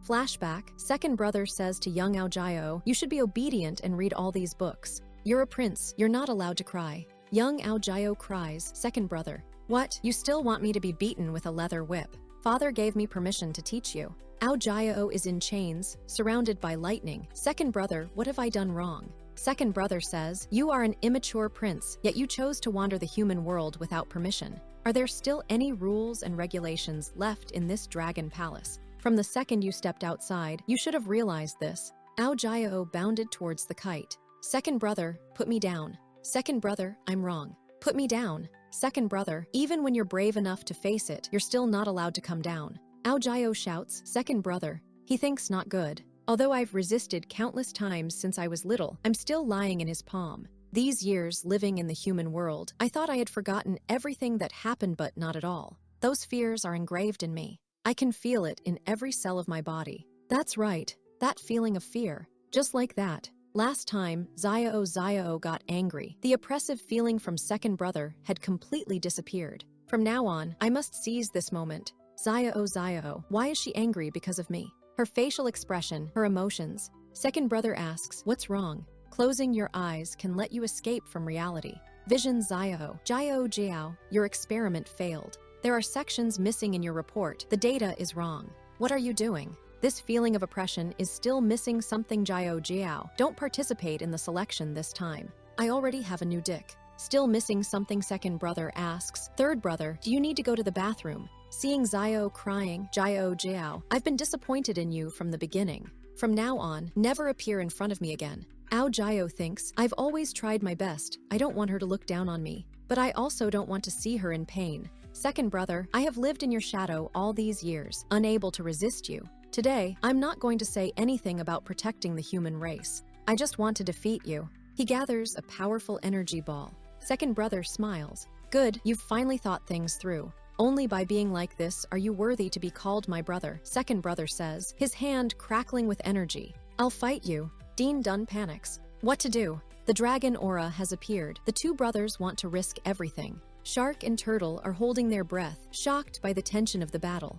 Flashback, second brother says to young Ao Jiao, you should be obedient and read all these books. You're a prince, you're not allowed to cry. Young Ao Jiao cries, second brother. What, you still want me to be beaten with a leather whip? Father gave me permission to teach you. Ao Jiao is in chains, surrounded by lightning. Second brother, what have I done wrong? Second brother says, you are an immature prince, yet you chose to wander the human world without permission. Are there still any rules and regulations left in this dragon palace? From the second you stepped outside, you should have realized this. Ao Jiao bounded towards the kite. Second brother, put me down. Second brother, I'm wrong. Put me down. Second brother, even when you're brave enough to face it, you're still not allowed to come down. Ao Jiao shouts, second brother. He thinks not good. Although I've resisted countless times since I was little, I'm still lying in his palm. These years living in the human world, I thought I had forgotten everything that happened, but not at all. Those fears are engraved in me. I can feel it in every cell of my body. That's right, that feeling of fear. Just like that. Last time, Xiao got angry. The oppressive feeling from second brother had completely disappeared. From now on, I must seize this moment. Xiao, why is she angry because of me? Her facial expression, her emotions. Second brother asks, what's wrong? Closing your eyes can let you escape from reality. Vision Jiao. Jiao, your experiment failed. There are sections missing in your report. The data is wrong. What are you doing? This feeling of oppression is still missing something. Jiao. Don't participate in the selection this time. I already have a new dick. Still missing something. Second brother asks, third brother, do you need to go to the bathroom? Seeing Jiao crying, Jiao, I've been disappointed in you from the beginning. From now on, never appear in front of me again. Jiao thinks, I've always tried my best. I don't want her to look down on me, but I also don't want to see her in pain. Second brother, I have lived in your shadow all these years, unable to resist you. Today, I'm not going to say anything about protecting the human race. I just want to defeat you. He gathers a powerful energy ball. Second brother smiles. Good, you've finally thought things through. Only by being like this are you worthy to be called my brother, second brother says, his hand crackling with energy. I'll fight you. Dean Dun panics. What to do? The dragon aura has appeared. The two brothers want to risk everything. Shark and Turtle are holding their breath, shocked by the tension of the battle.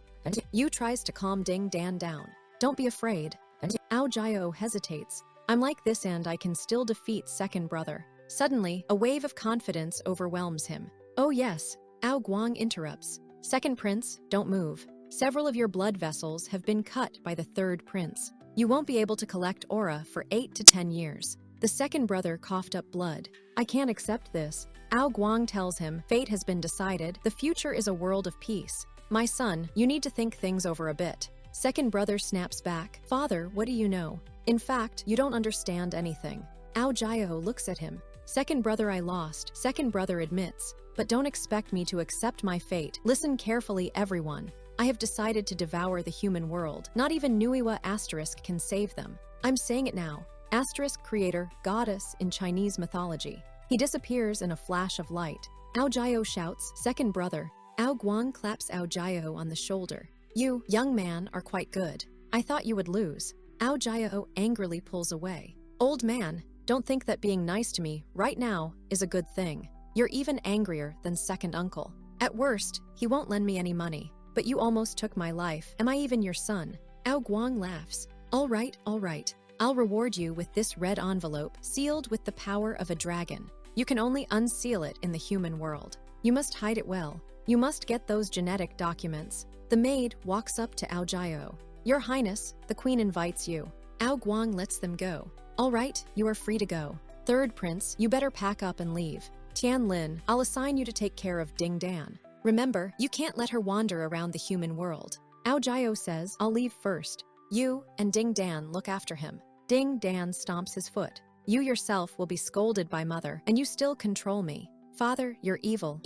Yu tries to calm Ding Dan down. Don't be afraid. Jiao hesitates. I'm like this and I can still defeat second brother. Suddenly, a wave of confidence overwhelms him. Oh yes. Guang interrupts. Second prince, don't move. Several of your blood vessels have been cut by the third prince. You won't be able to collect aura for 8 to 10 years. The second brother coughed up blood. I can't accept this. Guang tells him, fate has been decided. The future is a world of peace. My son, you need to think things over a bit. Second brother snaps back. Father, what do you know? In fact, you don't understand anything. Jiao looks at him. Second brother, I lost. Second brother admits. But don't expect me to accept my fate. Listen carefully, everyone. I have decided to devour the human world. Not even Nuiwa Asterisk can save them. I'm saying it now. Asterisk creator, goddess in Chinese mythology. He disappears in a flash of light. Jiao shouts, second brother. Guang claps Jiao on the shoulder. You, young man, are quite good. I thought you would lose. Jiao angrily pulls away. Old man, don't think that being nice to me right now is a good thing. You're even angrier than second uncle. At worst, he won't lend me any money. But you almost took my life. Am I even your son? Guang laughs. All right. I'll reward you with this red envelope sealed with the power of a dragon. You can only unseal it in the human world. You must hide it well. You must get those genetic documents. The maid walks up to Jiao. Your Highness, the queen invites you. Guang lets them go. All right, you are free to go. Third prince, you better pack up and leave. Tian Lin, I'll assign you to take care of Ding Dan. Remember, you can't let her wander around the human world. Jiao says, I'll leave first. You and Ding Dan look after him. Ding Dan stomps his foot. You yourself will be scolded by mother, and you still control me. Father, you're evil.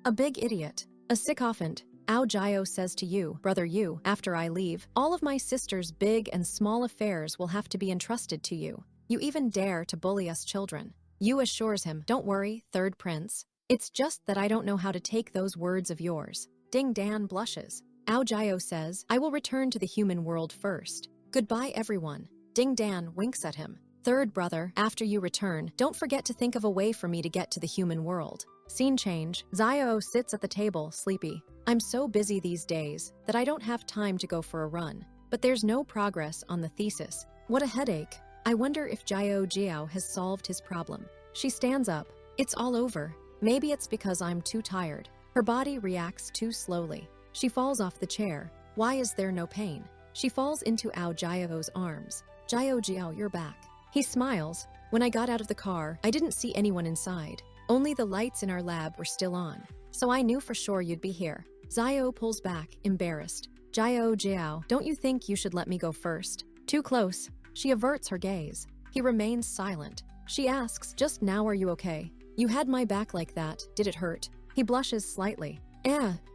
A big idiot. A sycophant. Jiao says to you, brother you, after I leave, all of my sister's big and small affairs will have to be entrusted to you. You even dare to bully us children. Yu assures him, don't worry, third prince. It's just that I don't know how to take those words of yours. Ding Dan blushes. Jiao says, I will return to the human world first. Goodbye, everyone. Ding Dan winks at him. Third brother, after you return, don't forget to think of a way for me to get to the human world. Scene change. Jiao sits at the table, sleepy. I'm so busy these days that I don't have time to go for a run. But there's no progress on the thesis. What a headache. I wonder if Jiao has solved his problem. She stands up. It's all over. Maybe it's because I'm too tired. Her body reacts too slowly. She falls off the chair. Why is there no pain? She falls into Jiao's arms. Jiao, you're back. He smiles. When I got out of the car, I didn't see anyone inside. Only the lights in our lab were still on. So I knew for sure you'd be here. Jiao pulls back, embarrassed. Jiao, don't you think you should let me go first? Too close. She averts her gaze. He remains silent. She asks, just now are you okay? You had my back like that, did it hurt? He blushes slightly.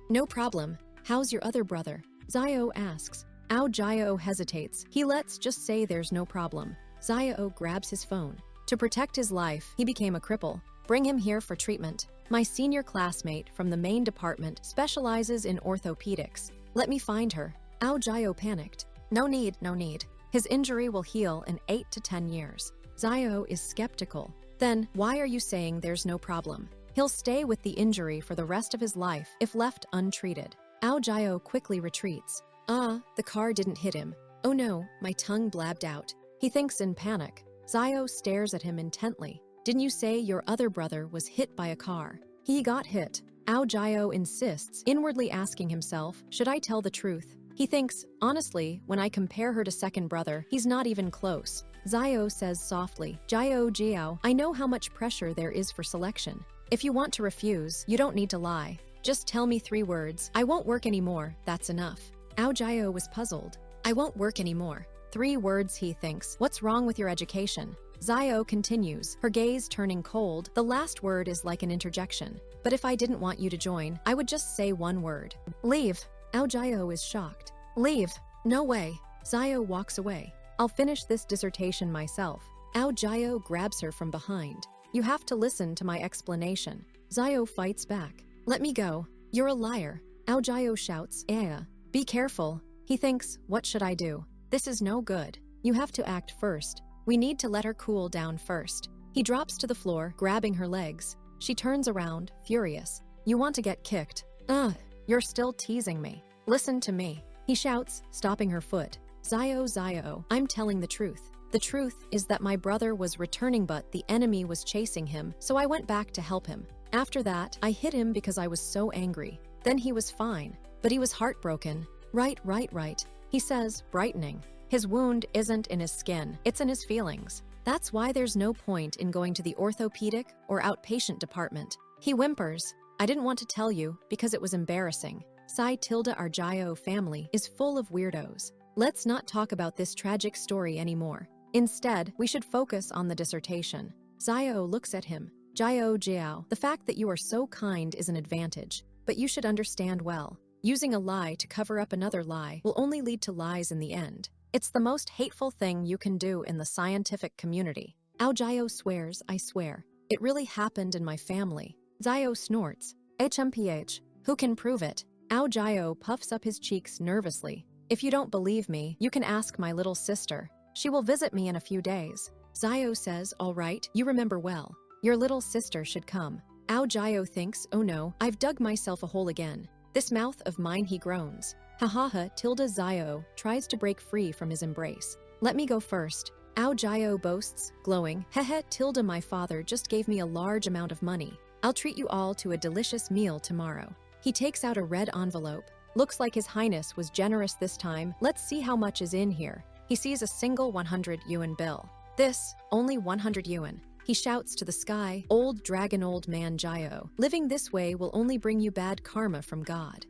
No problem. How's your other brother? Jiao asks. Jiao hesitates. He lets just say there's no problem. Jiao grabs his phone. To protect his life, he became a cripple. Bring him here for treatment. My senior classmate from the main department specializes in orthopedics. Let me find her. Jiao panicked. No need. His injury will heal in 8 to 10 years. Jiao is skeptical. Then, why are you saying there's no problem? He'll stay with the injury for the rest of his life if left untreated. Jiao quickly retreats. The car didn't hit him. Oh no, my tongue blabbed out. He thinks in panic. Zio stares at him intently. Didn't you say your other brother was hit by a car? He got hit. Zio insists, inwardly asking himself, should I tell the truth? He thinks, honestly, when I compare her to second brother, he's not even close. Zio says softly, Jiao, I know how much pressure there is for selection. If you want to refuse, you don't need to lie. Just tell me 3 words. I won't work anymore, that's enough. Jiao was puzzled. I won't work anymore. 3 words, he thinks. What's wrong with your education? Zio continues, her gaze turning cold. The last word is like an interjection. But if I didn't want you to join, I would just say 1 word. Leave. Zio is shocked. Leave. No way. Zio walks away. I'll finish this dissertation myself. Zio grabs her from behind. You have to listen to my explanation. Zio fights back. Let me go. You're a liar. Zio shouts, be careful. He thinks, what should I do? This is no good. You have to act first. We need to let her cool down first. He drops to the floor, grabbing her legs. She turns around, furious. You want to get kicked? You're still teasing me. Listen to me. He shouts, stopping her foot. Zio, I'm telling the truth. The truth is that my brother was returning but the enemy was chasing him, so I went back to help him. After that, I hit him because I was so angry. Then he was fine, but he was heartbroken. Right, he says, brightening. His wound isn't in his skin, it's in his feelings. That's why there's no point in going to the orthopedic or outpatient department. He whimpers. I didn't want to tell you because it was embarrassing. Our Jiao family is full of weirdos. Let's not talk about this tragic story anymore. Instead, we should focus on the dissertation. Zio looks at him. Jiao, the fact that you are so kind is an advantage, but you should understand well. Using a lie to cover up another lie will only lead to lies in the end. It's the most hateful thing you can do in the scientific community. Jiao swears, I swear. It really happened in my family. Zio snorts. HMPH. Who can prove it? Jiao puffs up his cheeks nervously. If you don't believe me, you can ask my little sister. She will visit me in a few days. Zio says, all right, you remember well. Your little sister should come. Jiao thinks, oh no, I've dug myself a hole again. This mouth of mine, he groans. Zio tries to break free from his embrace. Let me go first. Jiao boasts, glowing, my father just gave me a large amount of money. I'll treat you all to a delicious meal tomorrow. He takes out a red envelope. Looks like His Highness was generous this time. Let's see how much is in here. He sees a single 100 yuan bill. This, only 100 yuan. He shouts to the sky, old dragon old man Jiao. Living this way will only bring you bad karma from God.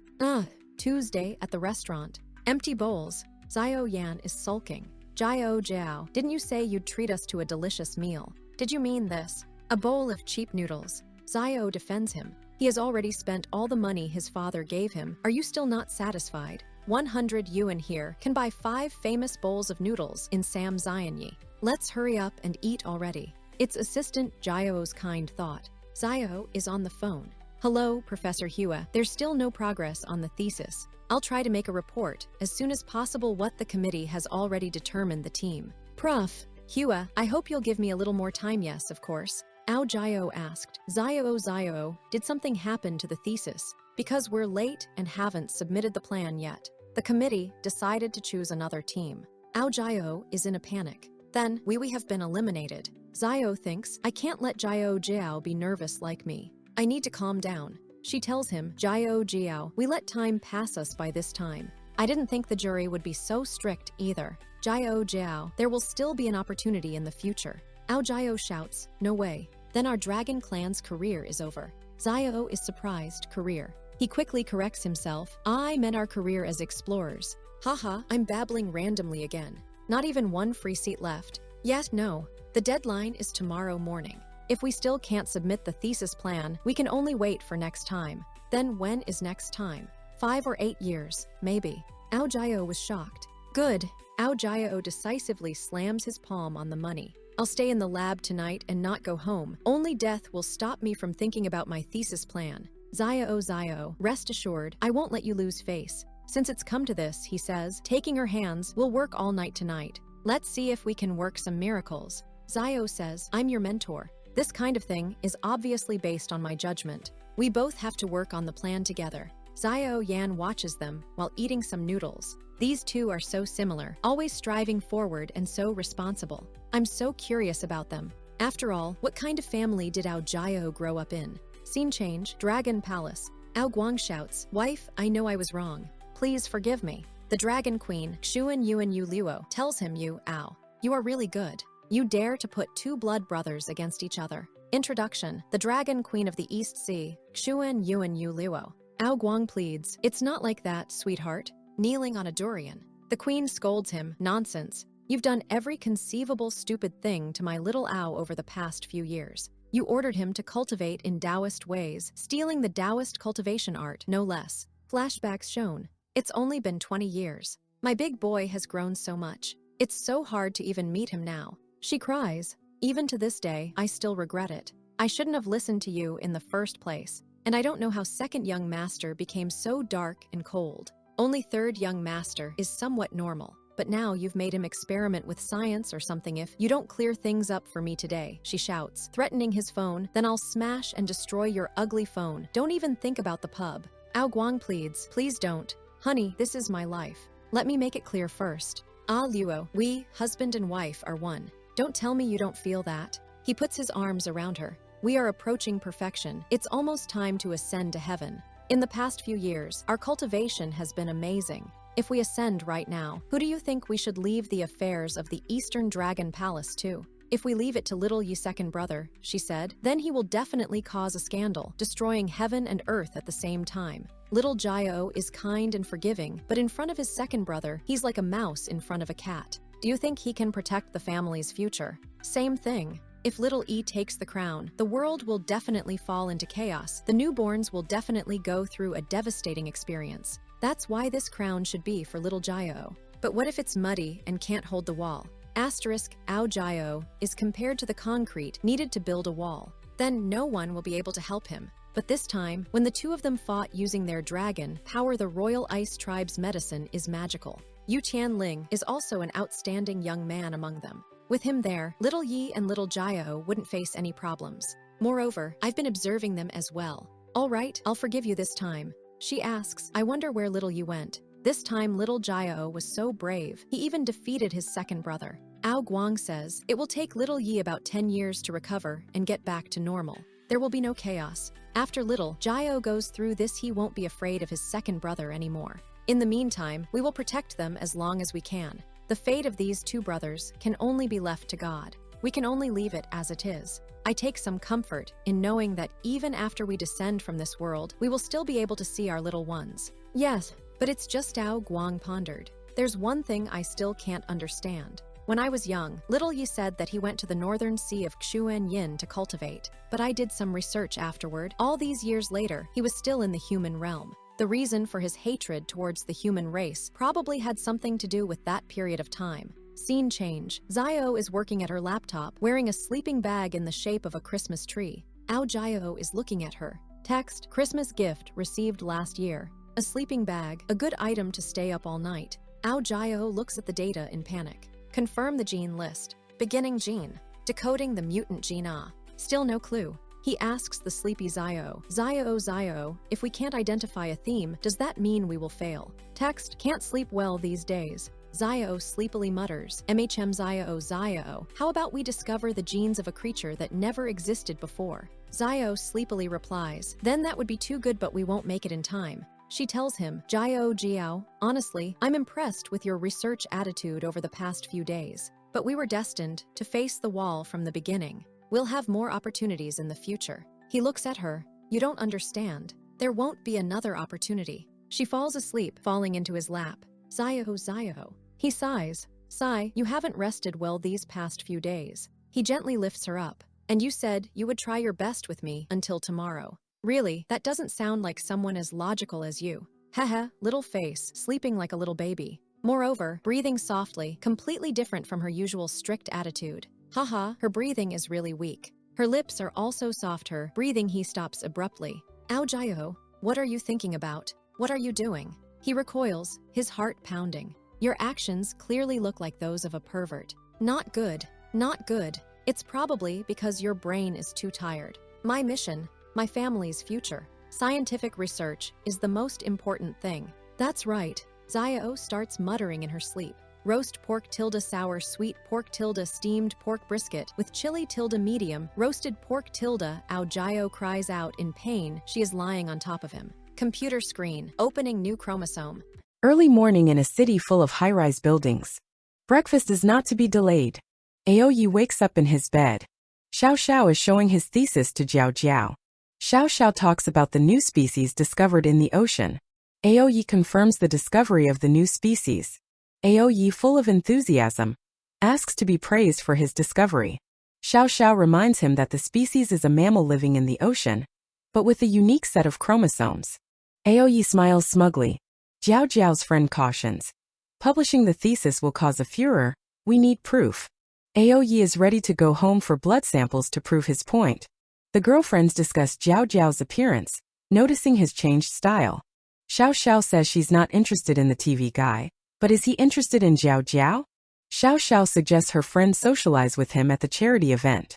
Tuesday at the restaurant. Empty bowls. Zio Yan is sulking. Jiao, didn't you say you'd treat us to a delicious meal? Did you mean this? A bowl of cheap noodles. Zio defends him. He has already spent all the money his father gave him. Are you still not satisfied? 100 yuan here can buy 5 famous bowls of noodles in Sam Zionyi. Let's hurry up and eat already. It's assistant Jiao's kind thought. Zio is on the phone. Hello, Professor Hua. There's still no progress on the thesis. I'll try to make a report as soon as possible. What the committee has already determined the team. Prof. Hua, I hope you'll give me a little more time. Yes, of course. Jiao asked. Zio, did something happen to the thesis? Because we're late and haven't submitted the plan yet. The committee decided to choose another team. Jiao is in a panic. Then, we have been eliminated. Zio thinks, I can't let Jiao be nervous like me. I need to calm down. She tells him, Jiao, we let time pass us by this time. I didn't think the jury would be so strict either. Jiao, there will still be an opportunity in the future. Jiao shouts, no way. Then our dragon clan's career is over. Zio is surprised, career. He quickly corrects himself. I meant our career as explorers. I'm babbling randomly again. Not even one free seat left. Yes, no. The deadline is tomorrow morning. If we still can't submit the thesis plan, we can only wait for next time. Then when is next time? 5 or 8 years, maybe. Jiao was shocked. Good. Jiao decisively slams his palm on the money. I'll stay in the lab tonight and not go home. Only death will stop me from thinking about my thesis plan. Zio, rest assured, I won't let you lose face. Since it's come to this, he says, taking her hands, we'll work all night tonight. Let's see if we can work some miracles. Zio says, I'm your mentor. This kind of thing is obviously based on my judgment. We both have to work on the plan together. Xiao Yan watches them while eating some noodles. These two are so similar, always striving forward and so responsible. I'm so curious about them. After all, what kind of family did Ao Jiao grow up in? Scene change, Dragon Palace. Ao Guang shouts, "Wife, I know I was wrong. Please forgive me." The Dragon Queen, Xuan Yuan Yu Luo, tells him, Ao, you are really good. You dare to put two blood brothers against each other. Introduction, the Dragon Queen of the East Sea, Xuan Yuan Yu Luo. Ao Guang pleads, "It's not like that, sweetheart." Kneeling on a durian. The queen scolds him, "Nonsense. You've done every conceivable stupid thing to my little Ao over the past few years. You ordered him to cultivate in Taoist ways, stealing the Taoist cultivation art, no less." Flashbacks shown. It's only been 20 years. My big boy has grown so much. It's so hard to even meet him now. She cries. Even to this day, I still regret it. I shouldn't have listened to you in the first place. And I don't know how second young master became so dark and cold. Only third young master is somewhat normal. But now you've made him experiment with science or something. If you don't clear things up for me today, she shouts, threatening his phone, then I'll smash and destroy your ugly phone. Don't even think about the pub. Ao Guang pleads, "Please don't. Honey, this is my life. Let me make it clear first. Ah Luo, we, husband and wife, are one. Don't tell me you don't feel that." He puts his arms around her. "We are approaching perfection. It's almost time to ascend to heaven. In the past few years, our cultivation has been amazing. If we ascend right now, who do you think we should leave the affairs of the Eastern Dragon Palace to? If we leave it to little Yi's second brother," she said, "then he will definitely cause a scandal, destroying heaven and earth at the same time. Little Jiao is kind and forgiving, but in front of his second brother, he's like a mouse in front of a cat. Do you think he can protect the family's future? Same thing. If little E takes the crown, the world will definitely fall into chaos. The newborns will definitely go through a devastating experience. That's why this crown should be for little Jiao. But what if it's muddy and can't hold the wall? Asterisk, Ao Jiao is compared to the concrete needed to build a wall. Then no one will be able to help him. But this time, when the two of them fought using their dragon power, the Royal Ice Tribe's medicine is magical. Yu Tianling is also an outstanding young man among them. With him there, little Yi and little Jiao wouldn't face any problems. Moreover, I've been observing them as well. All right, I'll forgive you this time. She asks, I wonder where little Yi went. This time little Jiao was so brave, he even defeated his second brother. Ao Guang says, it will take little Yi about 10 years to recover and get back to normal. There will be no chaos. After little Jiao goes through this, he won't be afraid of his second brother anymore. In the meantime, we will protect them as long as we can. The fate of these two brothers can only be left to God. We can only leave it as it is. I take some comfort in knowing that even after we descend from this world, we will still be able to see our little ones. Yes, but it's just Ao Guang pondered. There's one thing I still can't understand. When I was young, little Yi said that he went to the northern sea of Xuan Yin to cultivate, but I did some research afterward. All these years later, he was still in the human realm. The reason for his hatred towards the human race probably had something to do with that period of time. Scene change. Xiao is working at her laptop, wearing a sleeping bag in the shape of a Christmas tree. Ao Jiao is looking at her. Text, Christmas gift received last year. A sleeping bag, a good item to stay up all night. Ao Jiao looks at the data in panic. Confirm the gene list. Beginning gene. Decoding the mutant gene. Still no clue. He asks the sleepy Xiao, Xiao, if we can't identify a theme, does that mean we will fail? Text, can't sleep well these days. Xiao sleepily mutters, Xiao, how about we discover the genes of a creature that never existed before? Xiao sleepily replies, then that would be too good, but we won't make it in time. She tells him, Jiao, honestly, I'm impressed with your research attitude over the past few days. But we were destined to face the wall from the beginning. We'll have more opportunities in the future. He looks at her. You don't understand. There won't be another opportunity. She falls asleep, falling into his lap. Xiao. He sighs. Sigh, you haven't rested well these past few days. He gently lifts her up. And you said you would try your best with me until tomorrow. Really, that doesn't sound like someone as logical as you. Haha, little face, sleeping like a little baby. Moreover, breathing softly, completely different from her usual strict attitude. Haha, her breathing is really weak. Her lips are also soft. Her breathing, he stops abruptly. Ao Jiao, what are you thinking about? What are you doing? He recoils, his heart pounding. Your actions clearly look like those of a pervert. Not good, not good. It's probably because your brain is too tired. My mission, my family's future. Scientific research is the most important thing. That's right. Xiao starts muttering in her sleep. Roast pork tilde sour sweet pork tilde steamed pork brisket with chili tilde medium roasted pork tilde. Ao Jiao cries out in pain. She is lying on top of him. Computer screen. Opening new chromosome. Early morning in a city full of high-rise buildings. Breakfast is not to be delayed. Aoyi wakes up in his bed. Xiao Xiao is showing his thesis to Jiao Jiao. Xiao Xiao talks about the new species discovered in the ocean. Aoyi confirms the discovery of the new species. Aoyi, full of enthusiasm, asks to be praised for his discovery. Xiao Xiao reminds him that the species is a mammal living in the ocean, but with a unique set of chromosomes. Aoyi smiles smugly. Jiao Jiao's friend cautions. Publishing the thesis will cause a furor. We need proof. Aoyi is ready to go home for blood samples to prove his point. The girlfriends discuss Jiao Jiao's appearance, noticing his changed style. Xiao Xiao says she's not interested in the TV guy, but is he interested in Jiao Jiao? Xiao Xiao suggests her friends socialize with him at the charity event.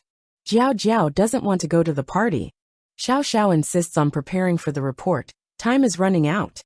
Jiao Jiao doesn't want to go to the party. Xiao Xiao insists on preparing for the report. Time is running out.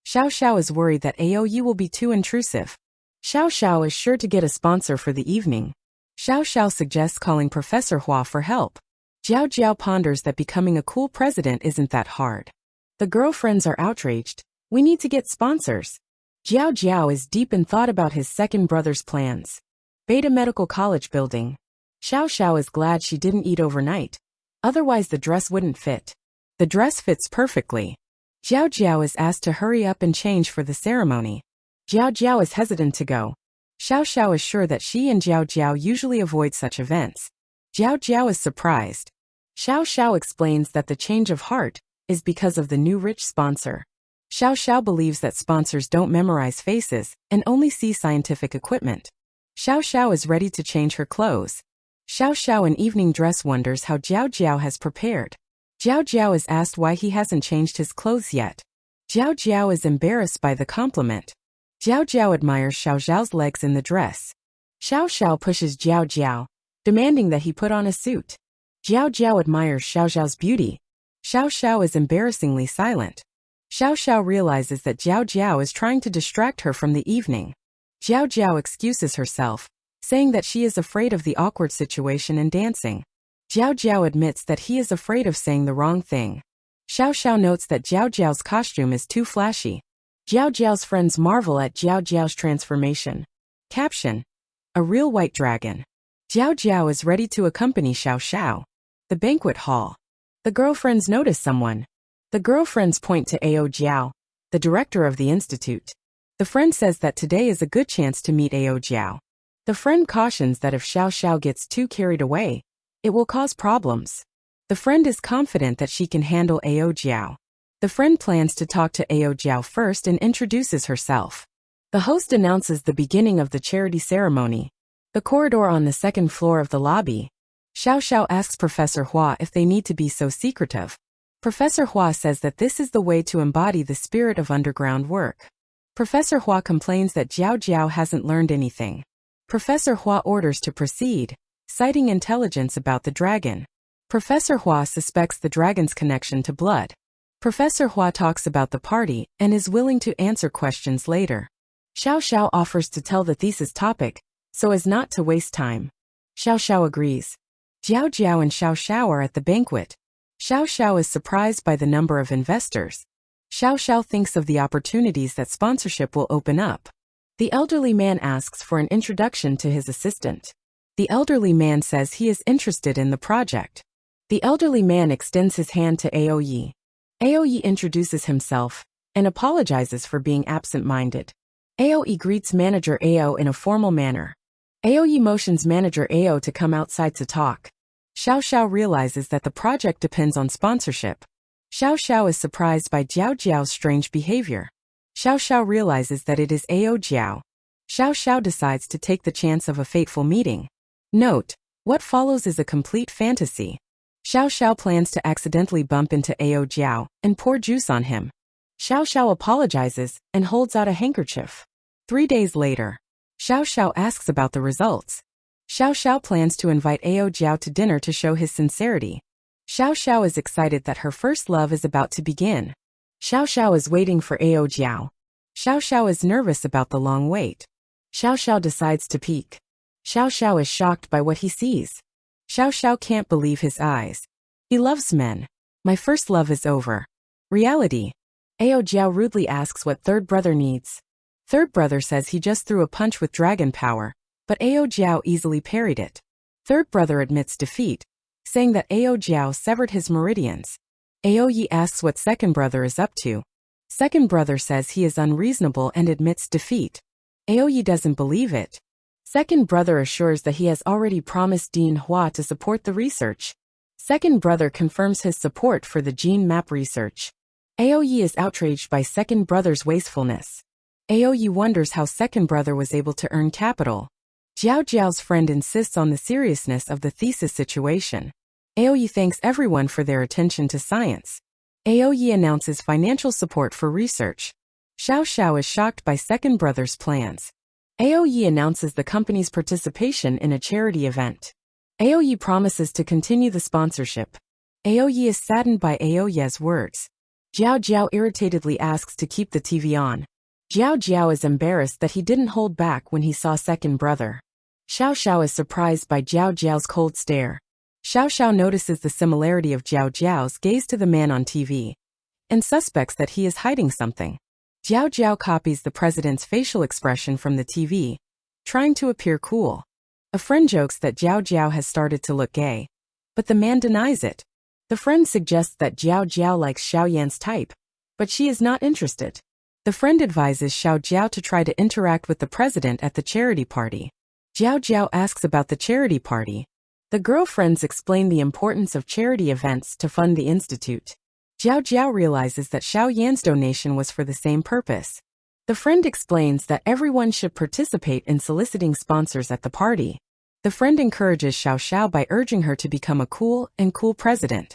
Xiao Xiao is worried that Aoyi will be too intrusive. Xiao Xiao is sure to get a sponsor for the evening. Xiao Xiao suggests calling Professor Hua for help. Jiao Jiao ponders that becoming a cool president isn't that hard. The girlfriends are outraged. We need to get sponsors. Jiao Jiao is deep in thought about his second brother's plans. Beta Medical College building. Xiao Xiao is glad she didn't eat overnight. Otherwise the dress wouldn't fit. The dress fits perfectly. Jiao Jiao is asked to hurry up and change for the ceremony. Jiao Jiao is hesitant to go. Xiao Xiao is sure that she and Jiao Jiao usually avoid such events. Jiao Jiao is surprised. Xiao Xiao explains that the change of heart is because of the new rich sponsor. Xiao Xiao believes that sponsors don't memorize faces and only see scientific equipment. Xiao Xiao is ready to change her clothes. Xiao Xiao in evening dress wonders how Jiao Jiao has prepared. Jiao Jiao is asked why he hasn't changed his clothes yet. Jiao Jiao is embarrassed by the compliment. Jiao Jiao admires Xiao Xiao's legs in the dress. Xiao Xiao pushes Jiao Jiao, demanding that he put on a suit. Jiao Jiao admires Xiao Xiao's beauty. Xiao Xiao is embarrassingly silent. Xiao Xiao realizes that Jiao Jiao is trying to distract her from the evening. Jiao Jiao excuses herself, saying that she is afraid of the awkward situation and dancing. Jiao Jiao admits that he is afraid of saying the wrong thing. Xiao Xiao notes that Jiao Jiao's costume is too flashy. Jiao Jiao's friends marvel at Jiao Jiao's transformation. Caption: a real white dragon. Jiao Jiao is ready to accompany Xiao Xiao. The banquet hall. The girlfriends notice someone. The girlfriends point to Ao Jiao, the director of the institute. The friend says that today is a good chance to meet Ao Jiao. The friend cautions that if Xiao Xiao gets too carried away, it will cause problems. The friend is confident that she can handle Ao Jiao. The friend plans to talk to Ao Jiao first and introduces herself. The host announces the beginning of the charity ceremony. The corridor on the second floor of the lobby. Xiao Xiao asks Professor Hua if they need to be so secretive. Professor Hua says that this is the way to embody the spirit of underground work. Professor Hua complains that Jiao Jiao hasn't learned anything. Professor Hua orders to proceed, citing intelligence about the dragon. Professor Hua suspects the dragon's connection to blood. Professor Hua talks about the party and is willing to answer questions later. Xiao Xiao offers to tell the thesis topic, so as not to waste time. Xiao Xiao agrees. Jiao Jiao and Xiao Xiao are at the banquet. Xiao Xiao is surprised by the number of investors. Xiao Xiao thinks of the opportunities that sponsorship will open up. The elderly man asks for an introduction to his assistant. The elderly man says he is interested in the project. The elderly man extends his hand to Aoyi. Aoyi introduces himself and apologizes for being absent-minded. Aoyi greets manager Ao in a formal manner. Aoyi motions manager Ao to come outside to talk. Xiao Xiao realizes that the project depends on sponsorship. Xiao Xiao is surprised by Jiao Jiao's strange behavior. Xiao Xiao realizes that it is Ao Jiao. Xiao Xiao decides to take the chance of a fateful meeting. Note: what follows is a complete fantasy. Xiao Xiao plans to accidentally bump into Ao Jiao and pour juice on him. Xiao Xiao apologizes and holds out a handkerchief. 3 days later, Xiao Xiao asks about the results. Xiao Xiao plans to invite Ao Jiao to dinner to show his sincerity. Xiao Xiao is excited that her first love is about to begin. Xiao Xiao is waiting for Ao Jiao. Xiao Xiao is nervous about the long wait. Xiao Xiao decides to peek. Xiao Xiao is shocked by what he sees. Xiao Xiao can't believe his eyes. He loves men. My first love is over. Reality. Ao Jiao rudely asks what third brother needs. Third brother says he just threw a punch with dragon power, but Ao Jiao easily parried it. Third brother admits defeat, saying that Ao Jiao severed his meridians. Ao Yi asks what second brother is up to. Second brother says he is unreasonable and admits defeat. Ao Yi doesn't believe it. Second brother assures that he has already promised Dean Hua to support the research. Second brother confirms his support for the gene map research. Ao Yi is outraged by second brother's wastefulness. Ao Yi wonders how second brother was able to earn capital. Jiao Jiao's friend insists on the seriousness of the thesis situation. Ao Yi thanks everyone for their attention to science. Ao Yi announces financial support for research. Xiao Xiao is shocked by second brother's plans. Ao Yi announces the company's participation in a charity event. Ao Yi promises to continue the sponsorship. Ao Yi is saddened by Ao Ye's words. Jiao Jiao irritatedly asks to keep the TV on. Jiao Jiao is embarrassed that he didn't hold back when he saw second brother. Xiao Xiao is surprised by Jiao Jiao's cold stare. Xiao Xiao notices the similarity of Jiao Jiao's gaze to the man on TV and suspects that he is hiding something. Jiao Jiao copies the president's facial expression from the TV, trying to appear cool. A friend jokes that Jiao Jiao has started to look gay, but the man denies it. The friend suggests that Jiao Jiao likes Xiao Yan's type, but she is not interested. The friend advises Xiao Jiao to try to interact with the president at the charity party. Jiao Jiao asks about the charity party. The girlfriends explain the importance of charity events to fund the institute. Jiao Jiao realizes that Xiao Yan's donation was for the same purpose. The friend explains that everyone should participate in soliciting sponsors at the party. The friend encourages Xiao Xiao by urging her to become a cool president.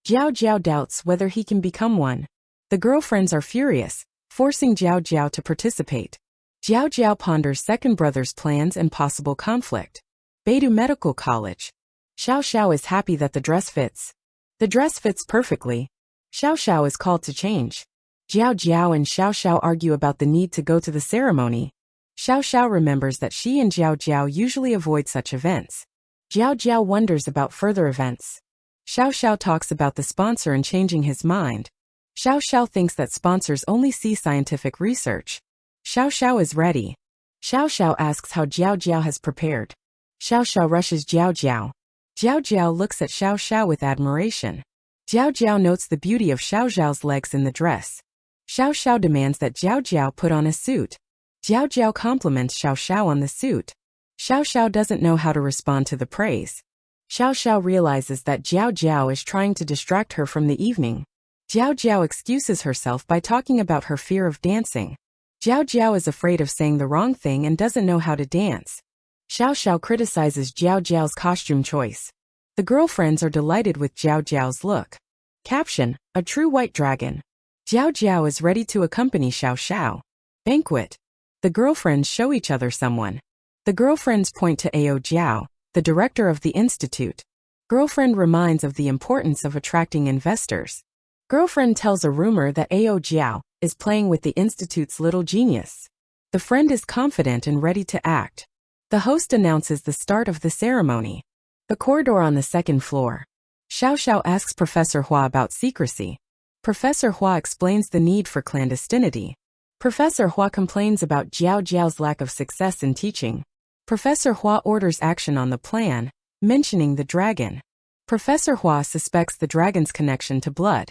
Jiao Jiao doubts whether he can become one. The girlfriends are furious, forcing Jiao Jiao to participate. Jiao Jiao ponders second brother's plans and possible conflict. Beidou Medical College. Xiao Xiao is happy that the dress fits. The dress fits perfectly. Xiao Xiao is called to change. Jiao Jiao and Xiao Xiao argue about the need to go to the ceremony. Xiao Xiao remembers that she and Jiao Jiao usually avoid such events. Jiao Jiao wonders about further events. Xiao Xiao talks about the sponsor and changing his mind. Xiao Xiao thinks that sponsors only see scientific research. Xiao Xiao is ready. Xiao Xiao asks how Jiao Jiao has prepared. Xiao Xiao rushes Jiao Jiao. Jiao Jiao looks at Xiao Xiao with admiration. Jiao Jiao notes the beauty of Xiao Xiao's legs in the dress. Xiao Xiao demands that Jiao Jiao put on a suit. Jiao Jiao compliments Xiao Xiao on the suit. Xiao Xiao doesn't know how to respond to the praise. Xiao Xiao realizes that Jiao Jiao is trying to distract her from the evening. Jiao Jiao excuses herself by talking about her fear of dancing. Jiao Jiao is afraid of saying the wrong thing and doesn't know how to dance. Xiao Xiao criticizes Jiao Jiao's costume choice. The girlfriends are delighted with Jiao Jiao's look. Caption: A true white dragon. Jiao Jiao is ready to accompany Xiao Xiao. Banquet. The girlfriends show each other someone. The girlfriends point to Ao Jiao, the director of the institute. Girlfriend reminds of the importance of attracting investors. Girlfriend tells a rumor that Ao Jiao is playing with the institute's little genius. The friend is confident and ready to act. The host announces the start of the ceremony. The corridor on the second floor. Xiao Xiao asks Professor Hua about secrecy. Professor Hua explains the need for clandestinity. Professor Hua complains about Jiao Jiao's lack of success in teaching. Professor Hua orders action on the plan, mentioning the dragon. Professor Hua suspects the dragon's connection to blood.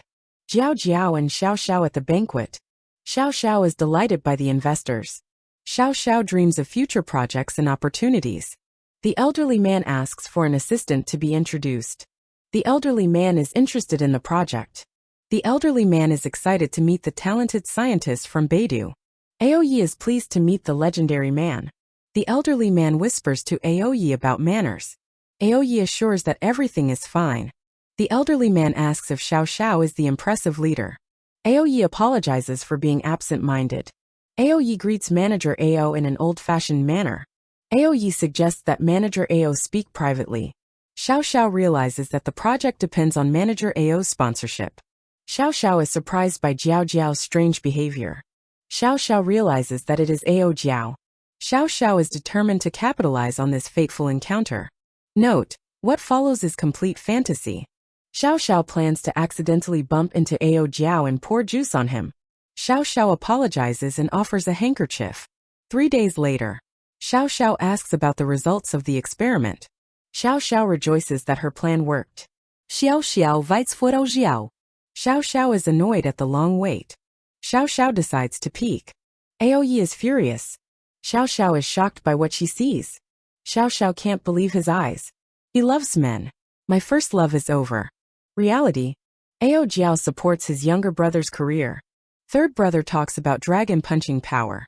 Jiao Jiao and Xiao Xiao at the banquet. Xiao Xiao is delighted by the investors. Xiao Xiao dreams of future projects and opportunities. The elderly man asks for an assistant to be introduced. The elderly man is interested in the project. The elderly man is excited to meet the talented scientist from Beidou. Ao Yi is pleased to meet the legendary man. The elderly man whispers to Ao Yi about manners. Ao Yi assures that everything is fine. The elderly man asks if Xiao Xiao is the impressive leader. Ao Yi apologizes for being absent-minded. Ao Yi greets manager Ao in an old-fashioned manner. Ao Yi suggests that manager Ao speak privately. Xiao Xiao realizes that the project depends on manager Ao's sponsorship. Xiao Xiao is surprised by Jiao Jiao's strange behavior. Xiao Xiao realizes that it is Ao Jiao. Xiao Xiao is determined to capitalize on this fateful encounter. Note: what follows is complete fantasy. Xiao Xiao plans to accidentally bump into Ao Jiao and pour juice on him. Xiao Xiao apologizes and offers a handkerchief. 3 days later, Xiao Xiao asks about the results of the experiment. Xiao Xiao rejoices that her plan worked. Xiao Xiao waits for Ao Jiao. Xiao Xiao is annoyed at the long wait. Xiao Xiao decides to peek. Ao Yi is furious. Xiao Xiao is shocked by what she sees. Xiao Xiao can't believe his eyes. He loves men. My first love is over. Reality: Ao Jiao supports his younger brother's career. Third brother talks about dragon punching power.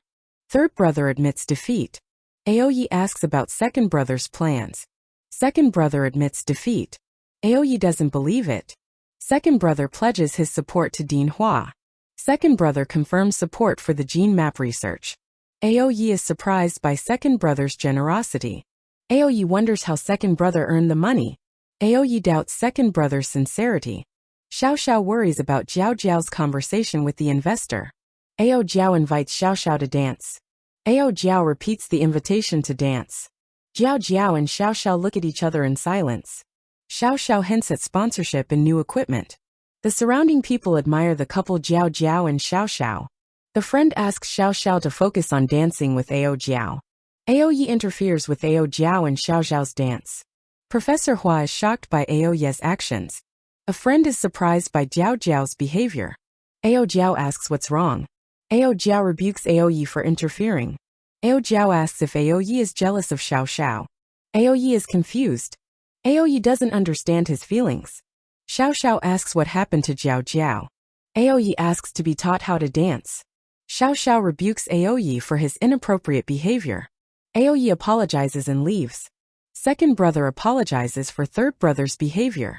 Third brother admits defeat. Ao Yi asks about second brother's plans. Second brother admits defeat. Ao Yi doesn't believe it. Second brother pledges his support to Dean Hua. Second brother confirms support for the gene map research. Ao Yi is surprised by second brother's generosity. Ao Yi wonders how second brother earned the money. Ao Yi doubts second brother's sincerity. Xiao Xiao worries about Jiao Jiao's conversation with the investor. Ao Jiao invites Xiao Xiao to dance. Ao Jiao repeats the invitation to dance. Jiao Jiao and Xiao Xiao look at each other in silence. Xiao Xiao hints at sponsorship and new equipment. The surrounding people admire the couple Jiao Jiao and Xiao Xiao. The friend asks Xiao Xiao to focus on dancing with Ao Jiao. Ao Yi interferes with Ao Jiao and Xiao Xiao's dance. Professor Hua is shocked by Ao Ye's actions. A friend is surprised by Jiao Jiao's behavior. Ao Jiao asks what's wrong. Ao Jiao rebukes Ao Yi for interfering. Ao Jiao asks if Ao Yi is jealous of Xiao Xiao. Ao Yi is confused. Ao Yi doesn't understand his feelings. Xiao Xiao asks what happened to Jiao Jiao. Ao Yi asks to be taught how to dance. Xiao Xiao rebukes Ao Yi for his inappropriate behavior. Ao Yi apologizes and leaves. Second brother apologizes for third brother's behavior.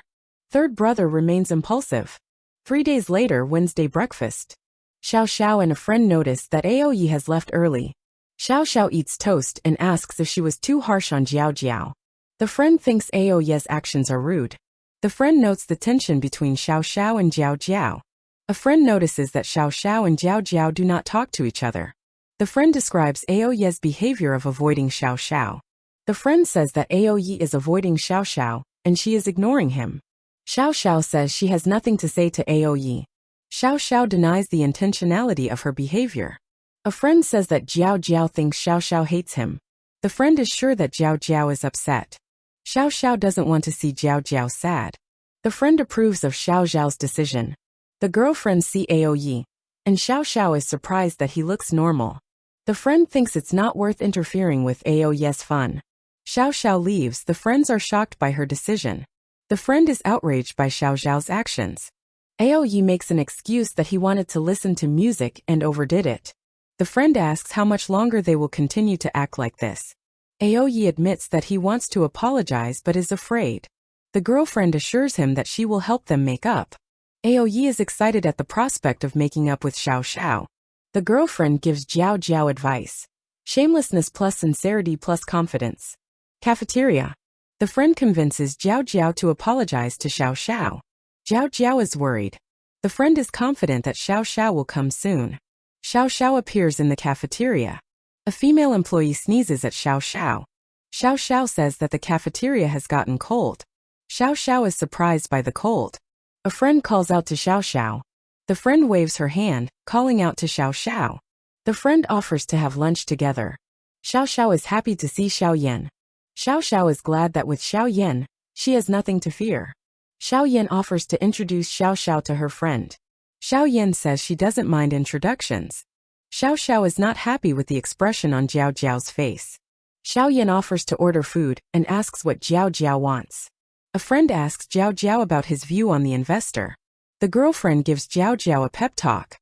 Third brother remains impulsive. 3 days later, Wednesday breakfast. Xiao Xiao and a friend notice that Ao Yi has left early. Xiao Xiao eats toast and asks if she was too harsh on Jiao Jiao. The friend thinks Ao Ye's actions are rude. The friend notes the tension between Xiao Xiao and Jiao Jiao. A friend notices that Xiao Xiao and Jiao Jiao do not talk to each other. The friend describes Ao Ye's behavior of avoiding Xiao Xiao. The friend says that Ao Yi is avoiding Xiao Xiao, and she is ignoring him. Xiao Xiao says she has nothing to say to Ao Yi. Xiao Xiao denies the intentionality of her behavior. A friend says that Jiao Jiao thinks Xiao Xiao hates him. The friend is sure that Jiao Jiao is upset. Xiao Xiao doesn't want to see Jiao Jiao sad. The friend approves of Xiao Xiao's decision. The girlfriends see Ao Yi, and Xiao Xiao is surprised that he looks normal. The friend thinks it's not worth interfering with Ao Ye's fun. Xiao Xiao leaves. The friends are shocked by her decision. The friend is outraged by Xiao Xiao's actions. Ao Yi makes an excuse that he wanted to listen to music and overdid it. The friend asks how much longer they will continue to act like this. Ao Yi admits that he wants to apologize but is afraid. The girlfriend assures him that she will help them make up. Ao Yi is excited at the prospect of making up with Xiao Xiao. The girlfriend gives Jiao Jiao advice. Shamelessness plus sincerity plus confidence. Cafeteria. The friend convinces Jiao Jiao to apologize to Xiao Xiao. Jiao Jiao is worried. The friend is confident that Xiao Xiao will come soon. Xiao Xiao appears in the cafeteria. A female employee sneezes at Xiao Xiao. Xiao Xiao says that the cafeteria has gotten cold. Xiao Xiao is surprised by the cold. A friend calls out to Xiao Xiao. The friend waves her hand, calling out to Xiao Xiao. The friend offers to have lunch together. Xiao Xiao is happy to see Xiao Yan. Xiao Xiao is glad that with Xiao Yan, she has nothing to fear. Xiao Yan offers to introduce Xiao Xiao to her friend. Xiao Yan says she doesn't mind introductions. Xiao Xiao is not happy with the expression on Jiao Jiao's face. Xiao Yan offers to order food and asks what Jiao Jiao wants. A friend asks Jiao Jiao about his view on the investor. The girlfriend gives Jiao Jiao a pep talk.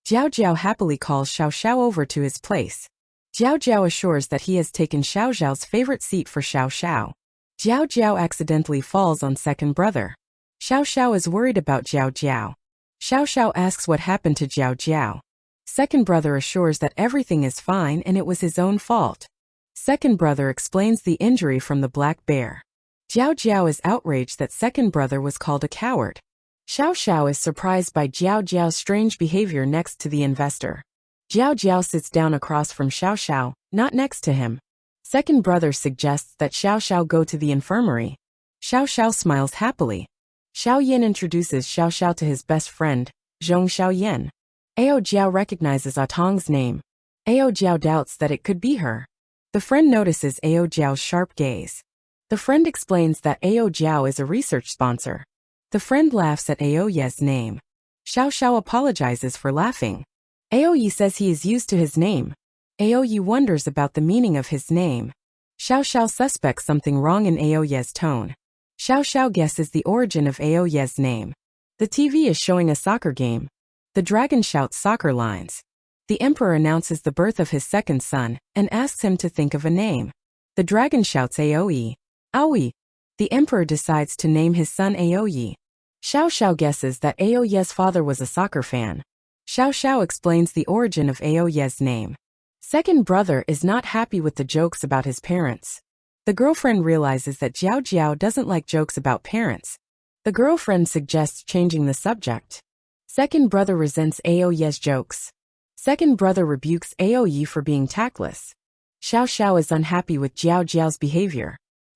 Jiao Jiao happily calls Xiao Xiao over to his place. Jiao Jiao assures that he has taken Xiao Xiao's favorite seat for Xiao Xiao. Jiao Jiao accidentally falls on second brother. Xiao Xiao is worried about Jiao Jiao. Xiao Xiao asks what happened to Jiao Jiao. Second brother assures that everything is fine and it was his own fault. Second brother explains the injury from the black bear. Jiao Jiao is outraged that second brother was called a coward. Xiao Xiao is surprised by Jiao Jiao's strange behavior next to the investor. Jiao Jiao sits down across from Xiao Xiao, not next to him. Second brother suggests that Xiao Xiao go to the infirmary. Xiao Xiao smiles happily. Xiao Yan introduces Xiao Xiao to his best friend, Zhong Xiao Yan. Ao Jiao recognizes Tong's name. Ao Jiao doubts that it could be her. The friend notices Ao Jiao's sharp gaze. The friend explains that Ao Jiao is a research sponsor. The friend laughs at Ao Ye's name. Xiao Xiao apologizes for laughing. Ao Ye says he is used to his name. Ao Ye wonders about the meaning of his name. Xiao Xiao suspects something wrong in Ao Ye's tone. Xiao Xiao guesses the origin of Ao Ye's name. The TV is showing a soccer game. The dragon shouts soccer lines. The emperor announces the birth of his second son and asks him to think of a name. The dragon shouts Aoi. Aoi. The emperor decides to name his son Aoi. Xiao Xiao guesses that Ao Ye's father was a soccer fan. Xiao Xiao explains the origin of Ao Ye's name. Second brother is not happy with the jokes about his parents. The girlfriend realizes that Jiao Jiao doesn't like jokes about parents. The girlfriend suggests changing the subject. Second brother resents Ao Ye's jokes. Second brother rebukes Ao Ye for being tactless. Xiao Xiao is unhappy with Jiao Jiao's behavior.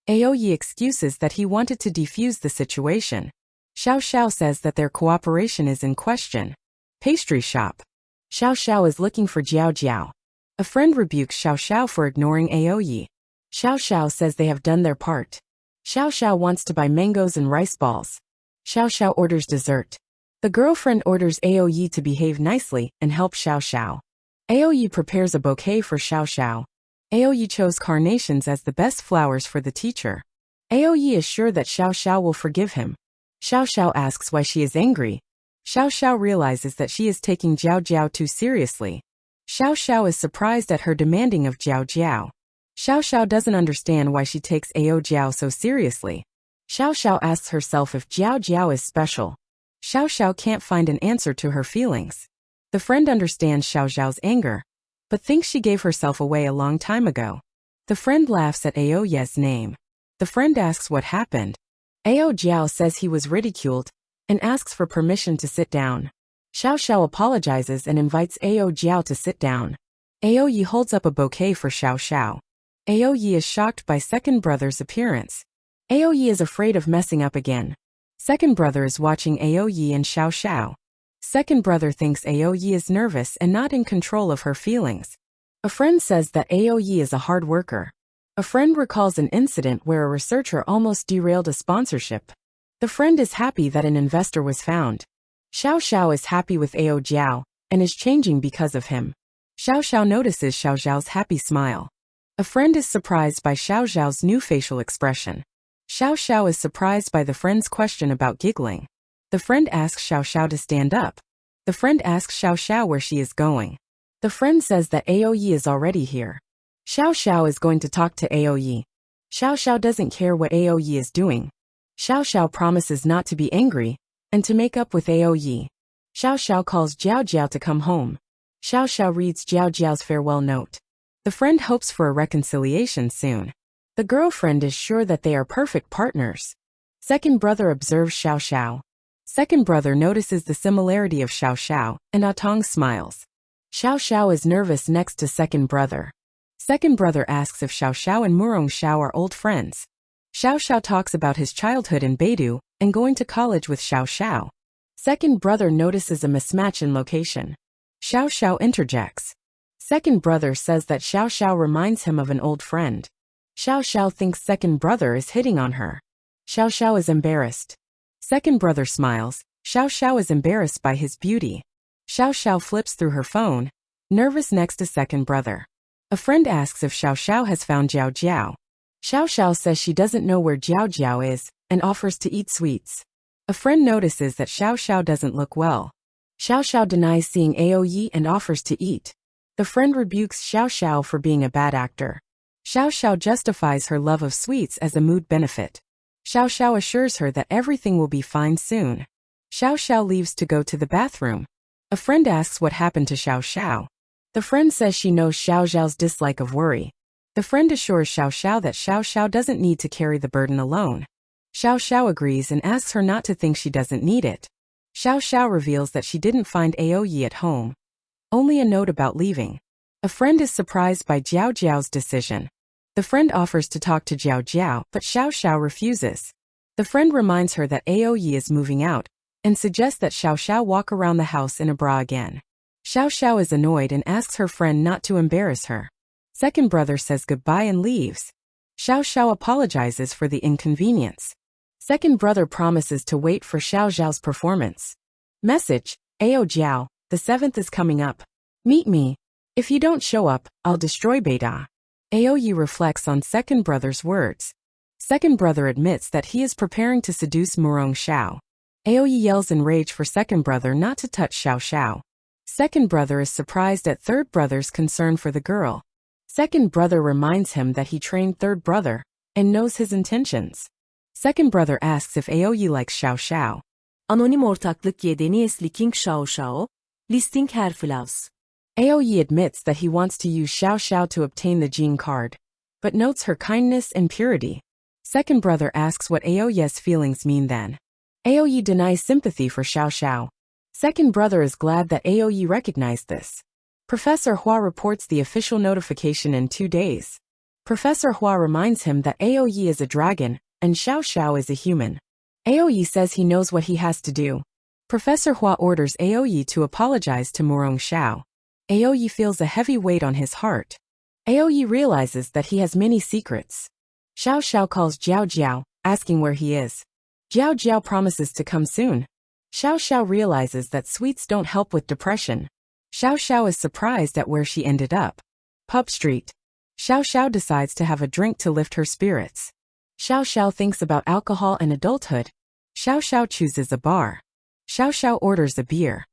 Ao Ye excuses that he wanted to defuse the situation. Xiao Xiao says that their cooperation is in question. Pastry shop. Xiao Xiao is looking for Jiao Jiao. A friend rebukes Xiao Xiao for ignoring Ao Ye. Xiao Xiao says they have done their part. Xiao Xiao wants to buy mangoes and rice balls. Xiao Xiao orders dessert. The girlfriend orders Ao Ye to behave nicely and help Xiao Xiao. Ao Ye prepares a bouquet for Xiao Xiao. Ao Ye chose carnations as the best flowers for the teacher. Ao Ye is sure that Xiao Xiao will forgive him. Xiao Xiao asks why she is angry. Xiao Xiao realizes that she is taking Jiao Jiao too seriously. Xiao Xiao is surprised at her demanding of Jiao Jiao. Xiao Xiao doesn't understand why she takes Ao Jiao so seriously. Xiao Xiao asks herself if Jiao Jiao is special. Xiao Xiao can't find an answer to her feelings. The friend understands Xiao Xiao's anger, but thinks she gave herself away a long time ago. The friend laughs at Ao Ye's name. The friend asks what happened. Ao Jiao says he was ridiculed and asks for permission to sit down. Xiao Xiao apologizes and invites Ao Jiao to sit down. Ao Ye holds up a bouquet for Xiao Xiao. Ao Ye is shocked by second brother's appearance. Ao Ye is afraid of messing up again. Second brother is watching Ao Ye and Xiao Xiao. Second brother thinks Ao Ye is nervous and not in control of her feelings. A friend says that Ao Ye is a hard worker. A friend recalls an incident where a researcher almost derailed a sponsorship. The friend is happy that an investor was found. Xiao Xiao is happy with Ao Jiao and is changing because of him. Xiao Xiao notices Xiao Xiao's happy smile. A friend is surprised by Xiao Xiao's new facial expression. Xiao Xiao is surprised by the friend's question about giggling. The friend asks Xiao Xiao to stand up. The friend asks Xiao Xiao where she is going. The friend says that Ao Ye is already here. Xiao Xiao is going to talk to Ao Ye. Xiao Xiao doesn't care what Ao Ye is doing. Xiao Xiao promises not to be angry and to make up with Ao Ye. Xiao Xiao calls Jiao Jiao to come home. Xiao Xiao reads Jiao Jiao's farewell note. The friend hopes for a reconciliation soon. The girlfriend is sure that they are perfect partners. Second brother observes Xiao Xiao. Second brother notices the similarity of Xiao Xiao, and Tong smiles. Xiao Xiao is nervous next to second brother. Second brother asks if Xiao Xiao and Murong Xiao are old friends. Xiao Xiao talks about his childhood in Beidou and going to college with Xiao Xiao. Second brother notices a mismatch in location. Xiao Xiao interjects. Second brother says that Xiao Xiao reminds him of an old friend. Xiao Xiao thinks second brother is hitting on her. Xiao Xiao is embarrassed. Second brother smiles. Xiao Xiao is embarrassed by his beauty. Xiao Xiao flips through her phone, nervous next to second brother. A friend asks if Xiao Xiao has found Jiao Jiao. Xiao Xiao says she doesn't know where Jiao Jiao is and offers to eat sweets. A friend notices that Xiao Xiao doesn't look well. Xiao Xiao denies seeing Ao Ye and offers to eat. The friend rebukes Xiao Xiao for being a bad actor. Xiao Xiao justifies her love of sweets as a mood benefit. Xiao Xiao assures her that everything will be fine soon. Xiao Xiao leaves to go to the bathroom. A friend asks what happened to Xiao Xiao. The friend says she knows Xiao Xiao's dislike of worry. The friend assures Xiao Xiao that Xiao Xiao doesn't need to carry the burden alone. Xiao Xiao agrees and asks her not to think she doesn't need it. Xiao Xiao reveals that she didn't find Aoyi at home. Only a note about leaving. A friend is surprised by Jiao Jiao's decision. The friend offers to talk to Jiao Jiao, but Xiao Xiao refuses. The friend reminds her that Aoyi is moving out, and suggests that Xiao Xiao walk around the house in a bra again. Xiao Xiao is annoyed and asks her friend not to embarrass her. Second brother says goodbye and leaves. Xiao Xiao apologizes for the inconvenience. Second brother promises to wait for Xiao Xiao's performance. Message, Ao Jiao, the 7th is coming up. Meet me. If you don't show up, I'll destroy Beta. Aoyi reflects on second brother's words. Second brother admits that he is preparing to seduce Murong Xiao. Aoyi yells in rage for second brother not to touch Xiao Xiao. Second brother is surprised at third brother's concern for the girl. Second brother reminds him that he trained third brother, and knows his intentions. Second brother asks if Aoyi likes Xiao Xiao. Anonim ortaklık yedeni esliking Xiao Xiao, listing herflaus. Aoyi admits that he wants to use Xiao Xiao to obtain the gene card, but notes her kindness and purity. Second brother asks what Aoyi's feelings mean then. Aoyi denies sympathy for Xiao Xiao. Second brother is glad that Aoyi recognized this. Professor Hua reports the official notification in 2 days. Professor Hua reminds him that Aoyi is a dragon, and Xiao Xiao is a human. Aoyi says he knows what he has to do. Professor Hua orders Aoyi to apologize to Murong Xiao. Aoyi feels a heavy weight on his heart. Aoyi realizes that he has many secrets. Xiao Xiao calls Jiao Jiao, asking where he is. Jiao Jiao promises to come soon. Xiao Xiao realizes that sweets don't help with depression. Xiao Xiao is surprised at where she ended up. Pub Street. Xiao Xiao decides to have a drink to lift her spirits. Xiao Xiao thinks about alcohol and adulthood. Xiao Xiao chooses a bar. Xiao Xiao orders a beer.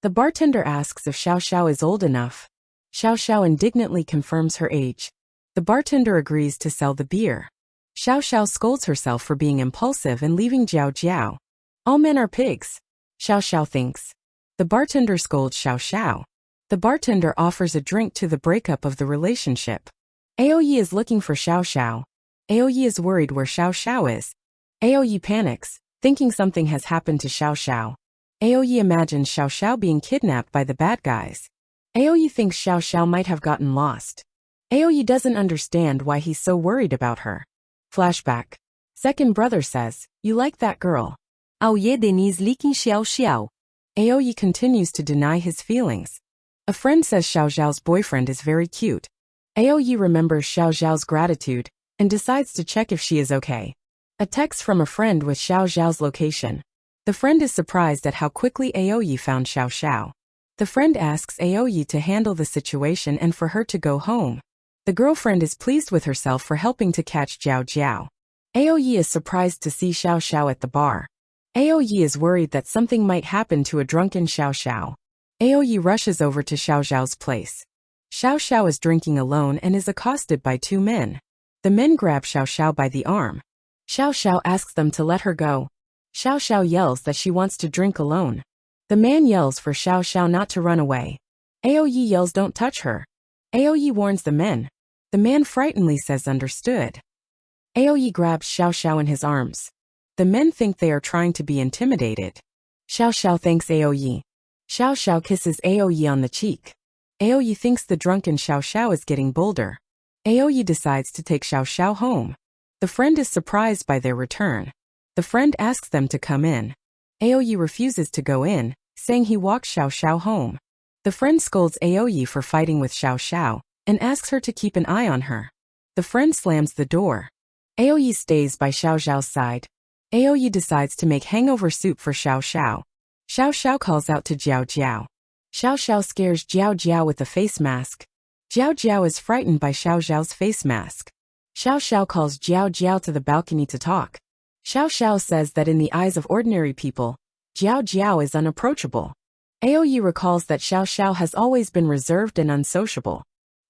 The bartender asks if Xiao Xiao is old enough. Xiao Xiao indignantly confirms her age. The bartender agrees to sell the beer. Xiao Xiao scolds herself for being impulsive and leaving Jiao Jiao. All men are pigs, Xiao Xiao thinks. The bartender scolds Xiao Xiao. The bartender offers a drink to the breakup of the relationship. Aoyi is looking for Xiao Xiao. Aoyi is worried where Xiao Xiao is. Aoyi panics, thinking something has happened to Xiao Xiao. Aoyi imagines Xiao Xiao being kidnapped by the bad guys. Aoyi thinks Xiao Xiao might have gotten lost. Aoyi doesn't understand why he's so worried about her. Flashback. Second brother says, "You like that girl." Au yedeniz liking Xiao Xiao. Aoyi continues to deny his feelings. A friend says Xiao Xiao's boyfriend is very cute. Aoyi remembers Xiao Xiao's gratitude, and decides to check if she is okay. A text from a friend with Xiao Xiao's location. The friend is surprised at how quickly Aoyi found Xiao Xiao. The friend asks Aoyi to handle the situation and for her to go home. The girlfriend is pleased with herself for helping to catch Jiao Jiao. Aoyi is surprised to see Xiao Xiao at the bar. Aoyi is worried that something might happen to a drunken Xiao Xiao. Aoyi rushes over to Xiao Xiao's place. Xiao Xiao is drinking alone and is accosted by 2 men. The men grab Xiao Xiao by the arm. Xiao Xiao asks them to let her go. Xiao Xiao yells that she wants to drink alone. The man yells for Xiao Xiao not to run away. Aoyi yells don't touch her. Aoyi warns the men. The man frightenedly says understood. Aoyi grabs Xiao Xiao in his arms. The men think they are trying to be intimidated. Xiao Xiao thanks Aoyi. Xiao Xiao kisses Aoyi on the cheek. Aoyi thinks the drunken Xiao Xiao is getting bolder. Aoyi decides to take Xiao Xiao home. The friend is surprised by their return. The friend asks them to come in. Aoyi refuses to go in, saying he walked Xiao Xiao home. The friend scolds Aoyi for fighting with Xiao Xiao, and asks her to keep an eye on her. The friend slams the door. Aoyi stays by Xiao Xiao's side. Aoyi decides to make hangover soup for Xiao Xiao. Xiao Xiao calls out to Jiao Jiao. Xiao Xiao scares Jiao Jiao with a face mask. Jiao Jiao is frightened by Xiao Xiao's face mask. Xiao Xiao calls Jiao Jiao to the balcony to talk. Xiao Xiao says that in the eyes of ordinary people, Jiao Jiao is unapproachable. Aoyi recalls that Xiao Xiao has always been reserved and unsociable.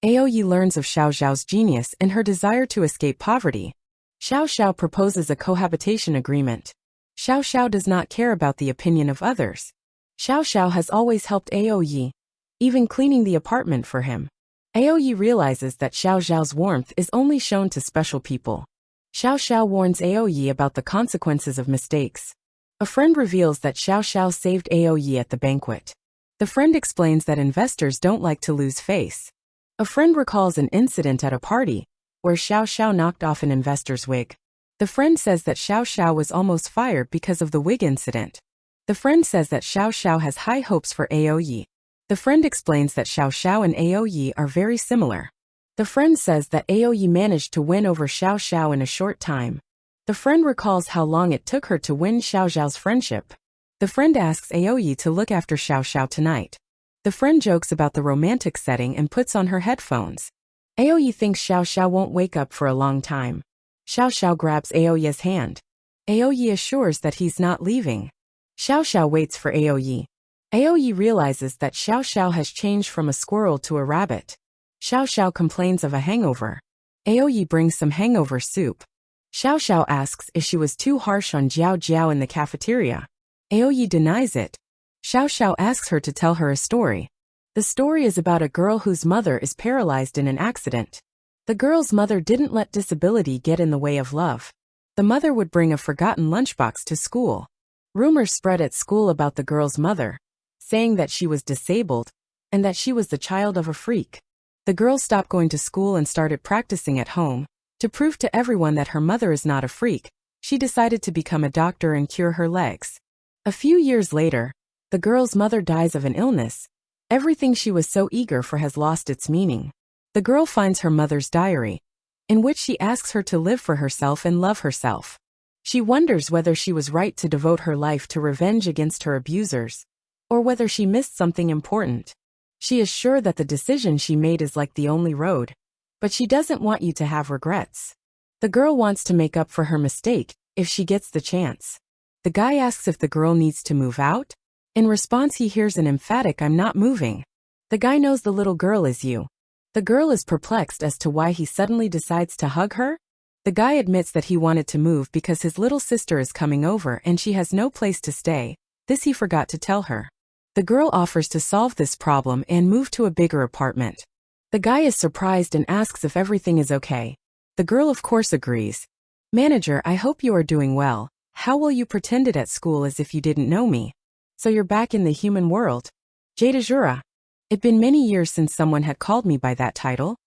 Aoyi learns of Xiao Xiao's genius and her desire to escape poverty. Xiao Xiao proposes a cohabitation agreement. Xiao Xiao does not care about the opinion of others. Xiao Xiao has always helped Aoyi, even cleaning the apartment for him. Aoyi realizes that Xiao Xiao's warmth is only shown to special people. Xiao Xiao warns Aoyi about the consequences of mistakes. A friend reveals that Xiao Xiao saved Aoyi at the banquet. The friend explains that investors don't like to lose face. A friend recalls an incident at a party, where Xiao Xiao knocked off an investor's wig. The friend says that Xiao Xiao was almost fired because of the wig incident. The friend says that Xiao Xiao has high hopes for Aoyi. The friend explains that Xiao Xiao and Aoyi are very similar. The friend says that Aoyi managed to win over Xiao Xiao in a short time. The friend recalls how long it took her to win Xiao Xiao's friendship. The friend asks Aoyi to look after Xiao Xiao tonight. The friend jokes about the romantic setting and puts on her headphones. Aoyi thinks Xiao Xiao won't wake up for a long time. Xiao Xiao grabs Aoyi's hand. Aoyi assures that he's not leaving. Xiao Xiao waits for Aoyi. Aoyi realizes that Xiao Xiao has changed from a squirrel to a rabbit. Xiao Xiao complains of a hangover. Aoyi brings some hangover soup. Xiao Xiao asks if she was too harsh on Jiao Jiao in the cafeteria. Aoyi denies it. Xiao Xiao asks her to tell her a story. The story is about a girl whose mother is paralyzed in an accident. The girl's mother didn't let disability get in the way of love. The mother would bring a forgotten lunchbox to school. Rumors spread at school about the girl's mother, saying that she was disabled and that she was the child of a freak. The girl stopped going to school and started practicing at home. To prove to everyone that her mother is not a freak, she decided to become a doctor and cure her legs. A few years later, the girl's mother dies of an illness. Everything she was so eager for has lost its meaning. The girl finds her mother's diary, in which she asks her to live for herself and love herself. She wonders whether she was right to devote her life to revenge against her abusers, or whether she missed something important. She is sure that the decision she made is like the only road, but she doesn't want you to have regrets. The girl wants to make up for her mistake, if she gets the chance. The guy asks if the girl needs to move out. In response, he hears an emphatic "I'm not moving." The guy knows the little girl is you. The girl is perplexed as to why he suddenly decides to hug her. The guy admits that he wanted to move because his little sister is coming over and she has no place to stay. This he forgot to tell her. The girl offers to solve this problem and move to a bigger apartment. The guy is surprised and asks if everything is okay. The girl of course agrees. "Manager, I hope you are doing well. How will you pretend it at school as if you didn't know me? So you're back in the human world?" Jade Jura. It'd been many years since someone had called me by that title.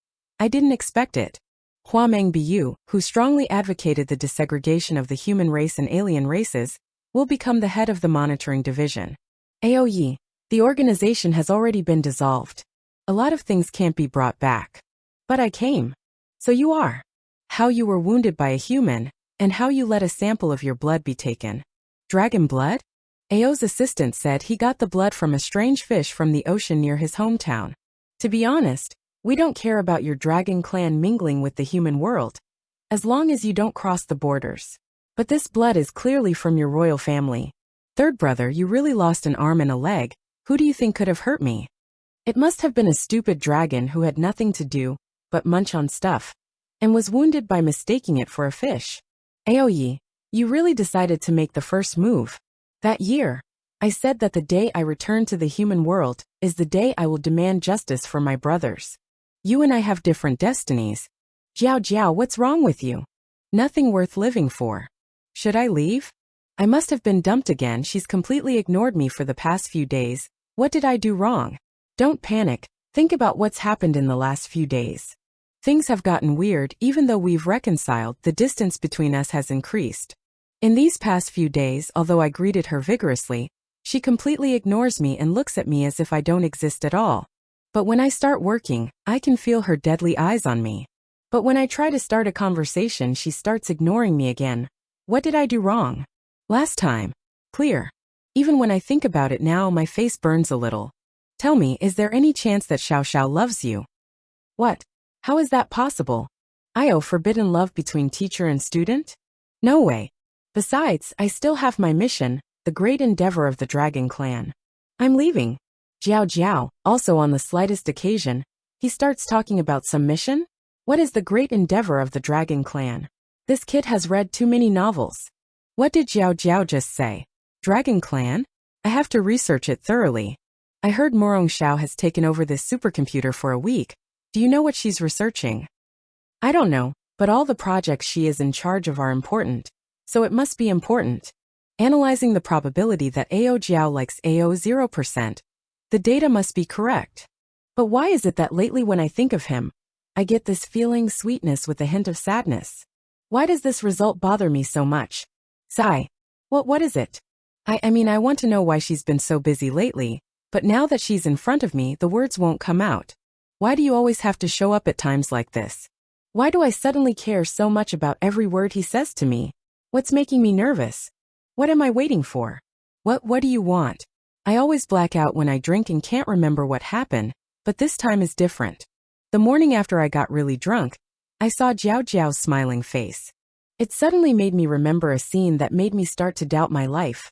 I didn't expect it. Hua Meng Bu, who strongly advocated the desegregation of the human race and alien races, will become the head of the monitoring division. Aoyi, the organization has already been dissolved. A lot of things can't be brought back. But I came. So you are. How you were wounded by a human, and how you let a sample of your blood be taken. Dragon blood? Ao's assistant said he got the blood from a strange fish from the ocean near his hometown. To be honest, we don't care about your dragon clan mingling with the human world, as long as you don't cross the borders. But this blood is clearly from your royal family. Third brother, you really lost an arm and a leg. Who do you think could have hurt me? It must have been a stupid dragon who had nothing to do but munch on stuff, and was wounded by mistaking it for a fish. Aoyi, you really decided to make the first move. That year, I said that the day I return to the human world is the day I will demand justice for my brothers. You and I have different destinies. Jiao Jiao, what's wrong with you? Nothing worth living for. Should I leave? I must have been dumped again. She's completely ignored me for the past few days. What did I do wrong? Don't panic. Think about what's happened in the last few days. Things have gotten weird. Even though we've reconciled, the distance between us has increased. In these past few days, although I greeted her vigorously, she completely ignores me and looks at me as if I don't exist at all. But when I start working, I can feel her deadly eyes on me. But when I try to start a conversation, she starts ignoring me again. What did I do wrong? Last time. Clear. Even when I think about it now, my face burns a little. Tell me, is there any chance that Xiao Xiao loves you? What? How is that possible? Forbidden love between teacher and student? No way. Besides, I still have my mission, the great endeavor of the Dragon Clan. I'm leaving. Jiao Jiao, also on the slightest occasion, he starts talking about some mission? What is the great endeavor of the Dragon Clan? This kid has read too many novels. What did Jiao Jiao just say? Dragon Clan? I have to research it thoroughly. I heard Morong Xiao has taken over this supercomputer for a week. Do you know what she's researching? I don't know, but all the projects she is in charge of are important, so it must be important. Analyzing the probability that AO Jiao likes AO 0%, the data must be correct. But why is it that lately when I think of him, I get this feeling sweetness with a hint of sadness? Why does this result bother me so much? Sigh. What is it? I mean, I want to know why she's been so busy lately, but now that she's in front of me, the words won't come out. Why do you always have to show up at times like this? Why do I suddenly care so much about every word he says to me? What's making me nervous? What am I waiting for? What do you want? I always black out when I drink and can't remember what happened, but this time is different. The morning after I got really drunk, I saw Jiao Jiao's smiling face. It suddenly made me remember a scene that made me start to doubt my life.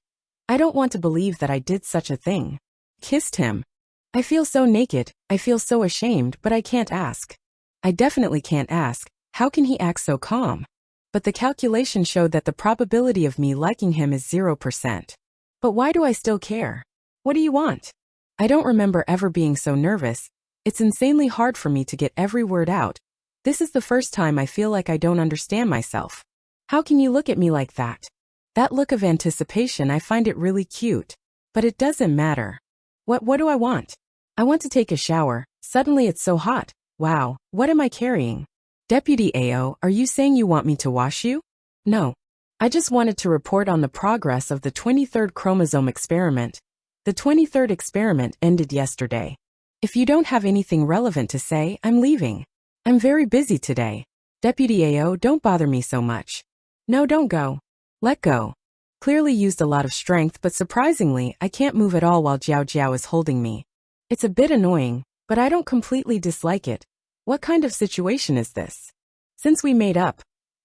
I don't want to believe that I did such a thing. Kissed him. I feel so naked, I feel so ashamed, but I can't ask. I definitely can't ask, how can he act so calm? But the calculation showed that the probability of me liking him is 0%. But why do I still care? What do you want? I don't remember ever being so nervous. It's insanely hard for me to get every word out. This is the first time I feel like I don't understand myself. How can you look at me like that? That look of anticipation, I find it really cute. But it doesn't matter. What do I want? I want to take a shower. Suddenly it's so hot. Wow, what am I carrying? Deputy AO, are you saying you want me to wash you? No. I just wanted to report on the progress of the 23rd chromosome experiment. The 23rd experiment ended yesterday. If you don't have anything relevant to say, I'm leaving. I'm very busy today. Deputy AO, don't bother me so much. No, don't go. Let go. Clearly used a lot of strength, but surprisingly, I can't move at all while Jiao Jiao is holding me. It's a bit annoying, but I don't completely dislike it. What kind of situation is this? Since we made up,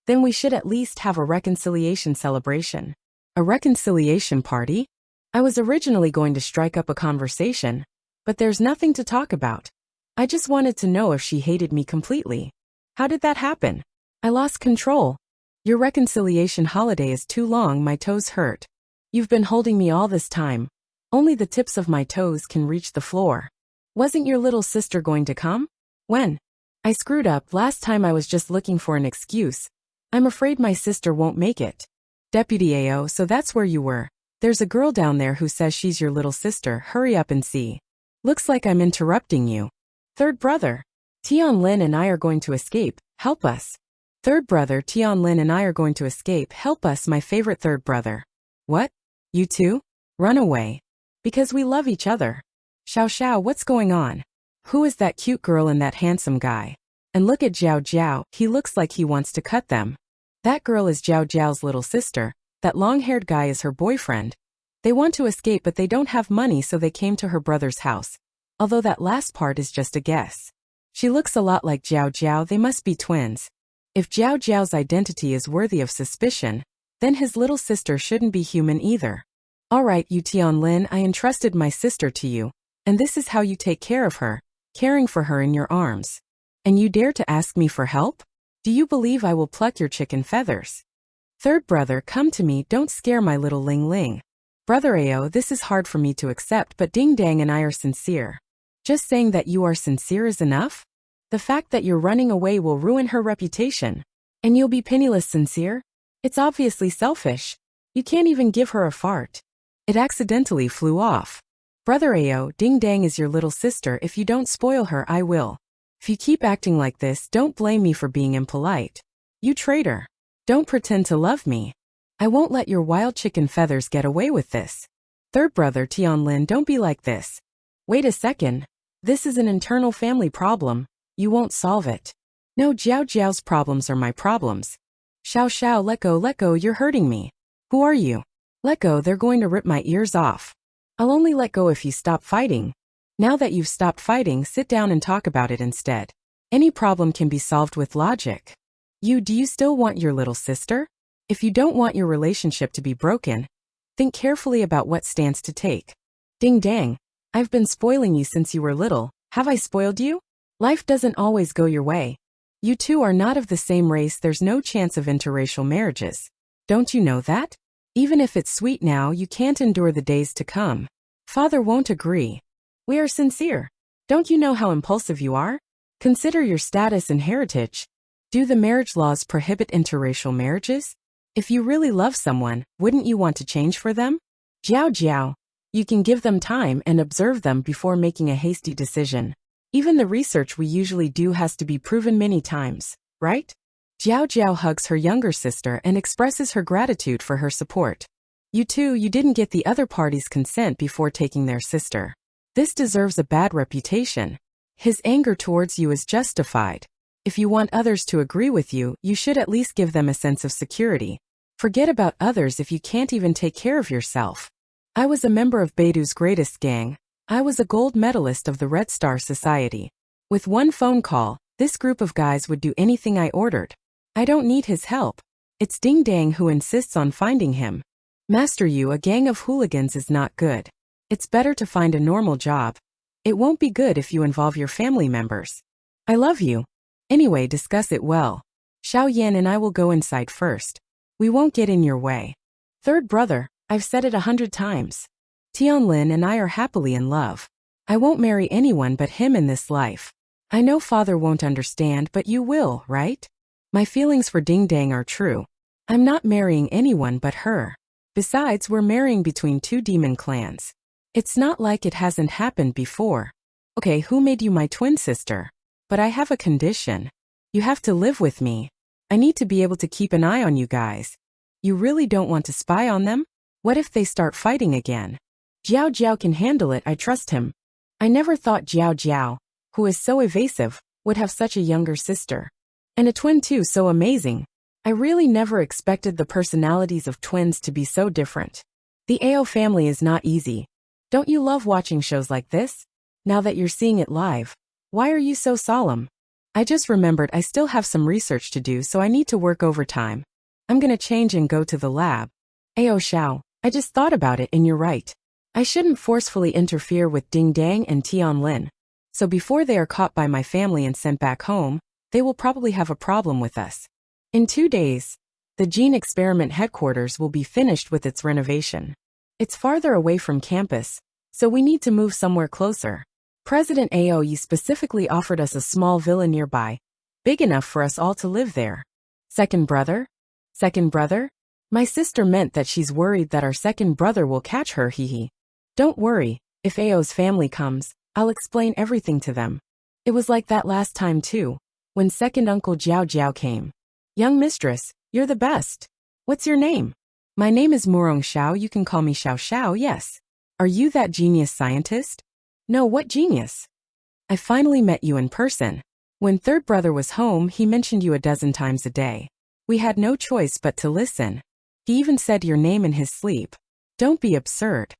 then we should at least have a reconciliation celebration. A reconciliation party? I was originally going to strike up a conversation, but there's nothing to talk about. I just wanted to know if she hated me completely. How did that happen? I lost control. Your reconciliation holiday is too long, my toes hurt. You've been holding me all this time. Only the tips of my toes can reach the floor. Wasn't your little sister going to come? When? I screwed up. Last time I was just looking for an excuse. I'm afraid my sister won't make it. Deputy AO, so that's where you were. There's a girl down there who says she's your little sister. Hurry up and see. Looks like I'm interrupting you. Third brother. Tian Lin and I are going to escape. Help us. Third brother, Tian Lin and I are going to escape. Help us, my favorite third brother. What? You too? Run away. Because we love each other. Xiao Xiao, what's going on? Who is that cute girl and that handsome guy? And look at Jiao Jiao, he looks like he wants to cut them. That girl is Jiao Jiao's little sister. That long-haired guy is her boyfriend. They want to escape but they don't have money, so they came to her brother's house. Although that last part is just a guess. She looks a lot like Jiao Jiao, they must be twins. If Jiao Jiao's identity is worthy of suspicion, then his little sister shouldn't be human either. Alright, you Tian Lin, I entrusted my sister to you, and this is how you take care of her, caring for her in your arms. And you dare to ask me for help? Do you believe I will pluck your chicken feathers? Third brother, come to me, don't scare my little Ling Ling. Brother Ao, this is hard for me to accept, but Ding Dang and I are sincere. Just saying that you are sincere is enough? The fact that you're running away will ruin her reputation. And you'll be penniless sincere? It's obviously selfish. You can't even give her a fart. It accidentally flew off. Brother Ao, Ding Dang is your little sister. If you don't spoil her, I will. If you keep acting like this, don't blame me for being impolite. You traitor. Don't pretend to love me. I won't let your wild chicken feathers get away with this. Third brother, Tian Lin, don't be like this. Wait a second. This is an internal family problem. You won't solve it. No, Jiao Jiao's problems are my problems. Xiao Xiao, let go, you're hurting me. Who are you? Let go, they're going to rip my ears off. I'll only let go if you stop fighting. Now that you've stopped fighting, sit down and talk about it instead. Any problem can be solved with logic. Do you still want your little sister? If you don't want your relationship to be broken, think carefully about what stance to take. Ding Dang, I've been spoiling you since you were little. Have I spoiled you? Life doesn't always go your way. You two are not of the same race, there's no chance of interracial marriages. Don't you know that? Even if it's sweet now, you can't endure the days to come. Father won't agree. We are sincere. Don't you know how impulsive you are? Consider your status and heritage. Do the marriage laws prohibit interracial marriages? If you really love someone, wouldn't you want to change for them? Jiao Jiao. You can give them time and observe them before making a hasty decision. Even the research we usually do has to be proven many times, right? Jiao Jiao hugs her younger sister and expresses her gratitude for her support. You didn't get the other party's consent before taking their sister. This deserves a bad reputation. His anger towards you is justified. If you want others to agree with you, you should at least give them a sense of security. Forget about others if you can't even take care of yourself. I was a member of Beidou's greatest gang. I was a gold medalist of the Red Star Society. With one phone call, this group of guys would do anything I ordered. I don't need his help. It's Ding Dang who insists on finding him. Master Yu, a gang of hooligans is not good. It's better to find a normal job. It won't be good if you involve your family members. I love you. Anyway, discuss it well. Xiao Yan and I will go inside first. We won't get in your way. Third brother, I've said it 100 times. Tianlin and I are happily in love. I won't marry anyone but him in this life. I know father won't understand, but you will, right? My feelings for Ding Dang are true. I'm not marrying anyone but her. Besides, we're marrying between two demon clans. It's not like it hasn't happened before. Okay, who made you my twin sister? But I have a condition. You have to live with me. I need to be able to keep an eye on you guys. You really don't want to spy on them? What if they start fighting again? Jiao Jiao can handle it, I trust him. I never thought Jiao Jiao, who is so evasive, would have such a younger sister. And a twin too, so amazing. I really never expected the personalities of twins to be so different. The AO family is not easy. Don't you love watching shows like this? Now that you're seeing it live, why are you so solemn? I just remembered I still have some research to do, so I need to work overtime. I'm gonna change and go to the lab. Ao Xiao, I just thought about it and you're right. I shouldn't forcefully interfere with Ding Dang and Tianlin. So before they are caught by my family and sent back home, they will probably have a problem with us. In 2 days, the gene experiment headquarters will be finished with its renovation. It's farther away from campus, so we need to move somewhere closer. President Aoyi specifically offered us a small villa nearby, big enough for us all to live there. Second brother? Second brother? My sister meant that she's worried that our second brother will catch her, hehe. Don't worry, if Ao's family comes, I'll explain everything to them. It was like that last time too, when second uncle Jiao Jiao came. Young mistress, you're the best. What's your name? My name is Murong Xiao, you can call me Xiao Xiao, yes. Are you that genius scientist? No, what genius? I finally met you in person. When third brother was home, he mentioned you a dozen times a day. We had no choice but to listen. He even said your name in his sleep. Don't be absurd.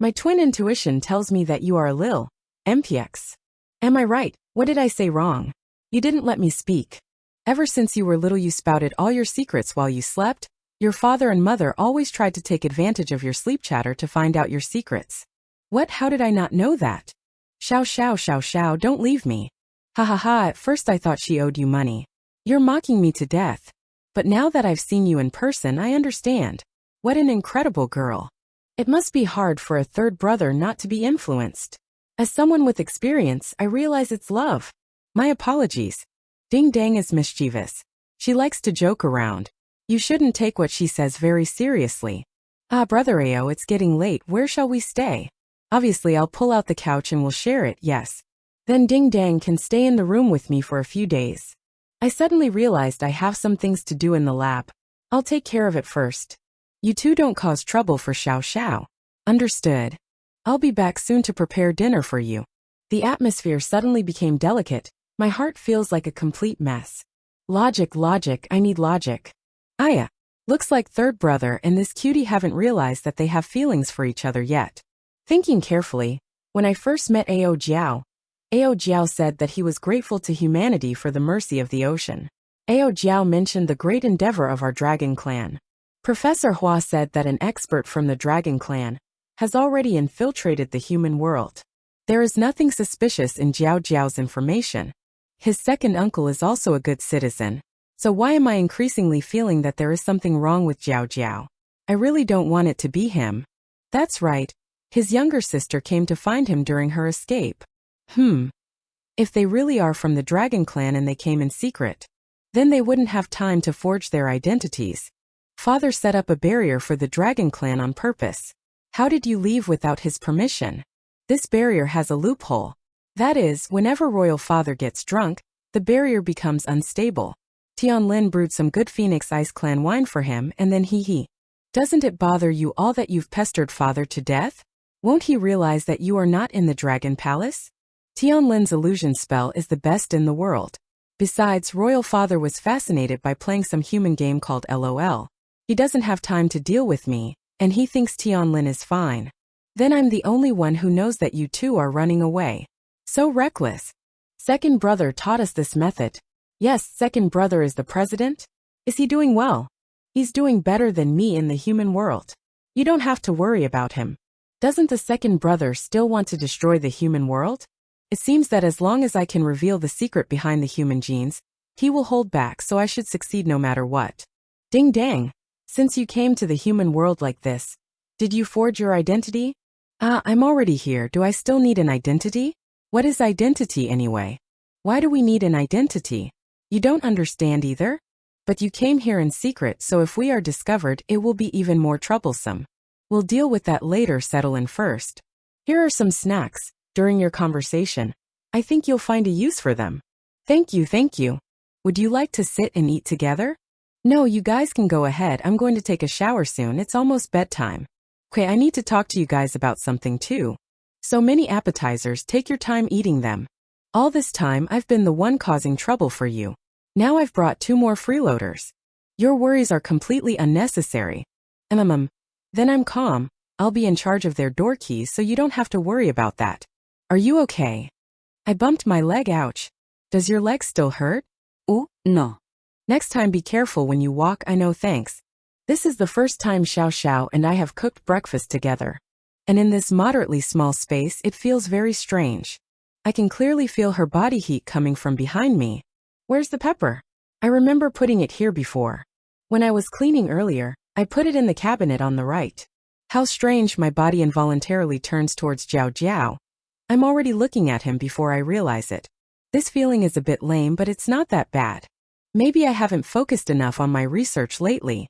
My twin intuition tells me that you are a Lil, MPX. Am I right? What did I say wrong? You didn't let me speak. Ever since you were little you spouted all your secrets while you slept. Your father and mother always tried to take advantage of your sleep chatter to find out your secrets. What? How did I not know that? Xiao Xiao Xiao Xiao, don't leave me. Ha ha ha, at first I thought she owed you money. You're mocking me to death. But now that I've seen you in person, I understand. What an incredible girl. It must be hard for a third brother not to be influenced. As someone with experience, I realize it's love. My apologies. Ding Dang is mischievous. She likes to joke around. You shouldn't take what she says very seriously. Ah, brother Ao, it's getting late, where shall we stay? Obviously I'll pull out the couch and we'll share it, yes. Then Ding Dang can stay in the room with me for a few days. I suddenly realized I have some things to do in the lab. I'll take care of it first. You two don't cause trouble for Xiao Xiao. Understood. I'll be back soon to prepare dinner for you. The atmosphere suddenly became delicate. My heart feels like a complete mess. Logic, I need logic. Aya. Looks like third brother and this cutie haven't realized that they have feelings for each other yet. Thinking carefully, when I first met Ao Jiao said that he was grateful to humanity for the mercy of the ocean. Ao Jiao mentioned the great endeavor of our dragon clan. Professor Hua said that an expert from the dragon clan has already infiltrated the human world. There is nothing suspicious in Jiao Jiao's information. His second uncle is also a good citizen. So why am I increasingly feeling that there is something wrong with Jiao Jiao? I really don't want it to be him. That's right. His younger sister came to find him during her escape. It If they really are from the Dragon Clan and they came in secret, then they wouldn't have time to forge their identities. Father set up a barrier for the Dragon Clan on purpose. How did you leave without his permission? This barrier has a loophole. That is, whenever Royal Father gets drunk, the barrier becomes unstable. Tianlin brewed some good Phoenix Ice Clan wine for him and then he. Doesn't it bother you all that you've pestered Father to death? Won't he realize that you are not in the Dragon Palace? Tianlin's illusion spell is the best in the world. Besides, Royal Father was fascinated by playing some human game called LOL. He doesn't have time to deal with me, and he thinks Tianlin is fine. Then I'm the only one who knows that you two are running away. So reckless. Second brother taught us this method. Yes, second brother is the president. Is he doing well? He's doing better than me in the human world. You don't have to worry about him. Doesn't the second brother still want to destroy the human world? It seems that as long as I can reveal the secret behind the human genes, he will hold back, so I should succeed no matter what. Ding dang. Since you came to the human world like this, did you forge your identity? I'm already here. Do I still need an identity? What is identity anyway? Why do we need an identity? You don't understand either? But you came here in secret, so if we are discovered, it will be even more troublesome. We'll deal with that later. Settle in first. Here are some snacks. During your conversation, I think you'll find a use for them. Thank you, thank you. Would you like to sit and eat together? No, you guys can go ahead. I'm going to take a shower soon. It's almost bedtime. Okay, I need to talk to you guys about something too. So many appetizers, take your time eating them. All this time I've been the one causing trouble for you. Now I've brought 2 more freeloaders. Your worries are completely unnecessary. Then I'm calm. I'll be in charge of their door keys so you don't have to worry about that. Are you okay? I bumped my leg, ouch. Does your leg still hurt? Oh, no. Next time be careful when you walk. I know, thanks. This is the first time Xiao Xiao and I have cooked breakfast together. And in this moderately small space it feels very strange. I can clearly feel her body heat coming from behind me. Where's the pepper? I remember putting it here before. When I was cleaning earlier, I put it in the cabinet on the right. How strange, my body involuntarily turns towards Jiao Jiao. I'm already looking at him before I realize it. This feeling is a bit lame, but it's not that bad. Maybe I haven't focused enough on my research lately.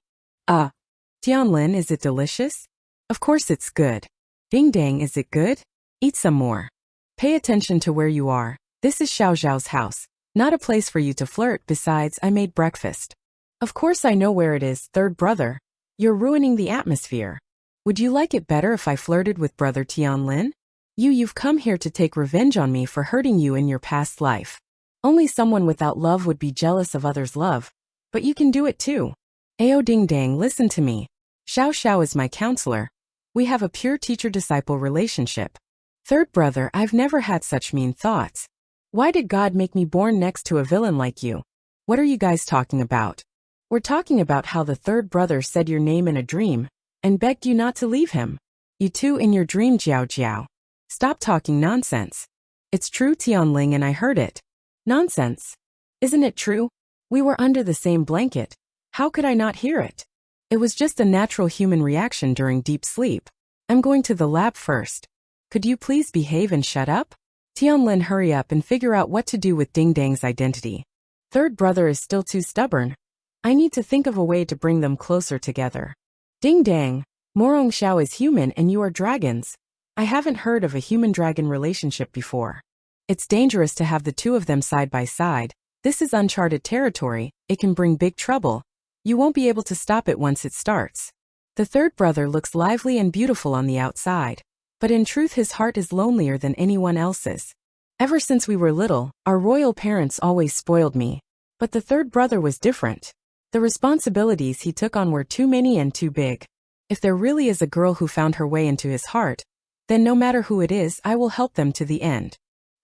Tianlin, is it delicious? Of course it's good. Ding dang, is it good? Eat some more. Pay attention to where you are. This is Xiao Xiao's house, not a place for you to flirt. Besides, I made breakfast. Of course I know where it is. Third brother, you're ruining the atmosphere. Would you like it better if I flirted with brother Tianlin? You've come here to take revenge on me for hurting you in your past life. Only someone without love would be jealous of others' love. But you can do it too. Ayo ding dang, listen to me. Xiao Xiao is my counselor. We have a pure teacher-disciple relationship. Third brother, I've never had such mean thoughts. Why did God make me born next to a villain like you? What are you guys talking about? We're talking about how the third brother said your name in a dream and begged you not to leave him. You two in your dream, Jiao Jiao. Stop talking nonsense. It's true, Tianling, and I heard it. Nonsense. Isn't it true? We were under the same blanket. How could I not hear it? It was just a natural human reaction during deep sleep. I'm going to the lab first. Could you please behave and shut up? Tianlin, hurry up and figure out what to do with Ding Dang's identity. Third brother is still too stubborn. I need to think of a way to bring them closer together. Ding Dang, Morong Xiao is human and you are dragons. I haven't heard of a human-dragon relationship before. It's dangerous to have the two of them side by side. This is uncharted territory. It can bring big trouble. You won't be able to stop it once it starts. The third brother looks lively and beautiful on the outside, but in truth his heart is lonelier than anyone else's. Ever since we were little, our royal parents always spoiled me. But the third brother was different. The responsibilities he took on were too many and too big. If there really is a girl who found her way into his heart, then no matter who it is, I will help them to the end.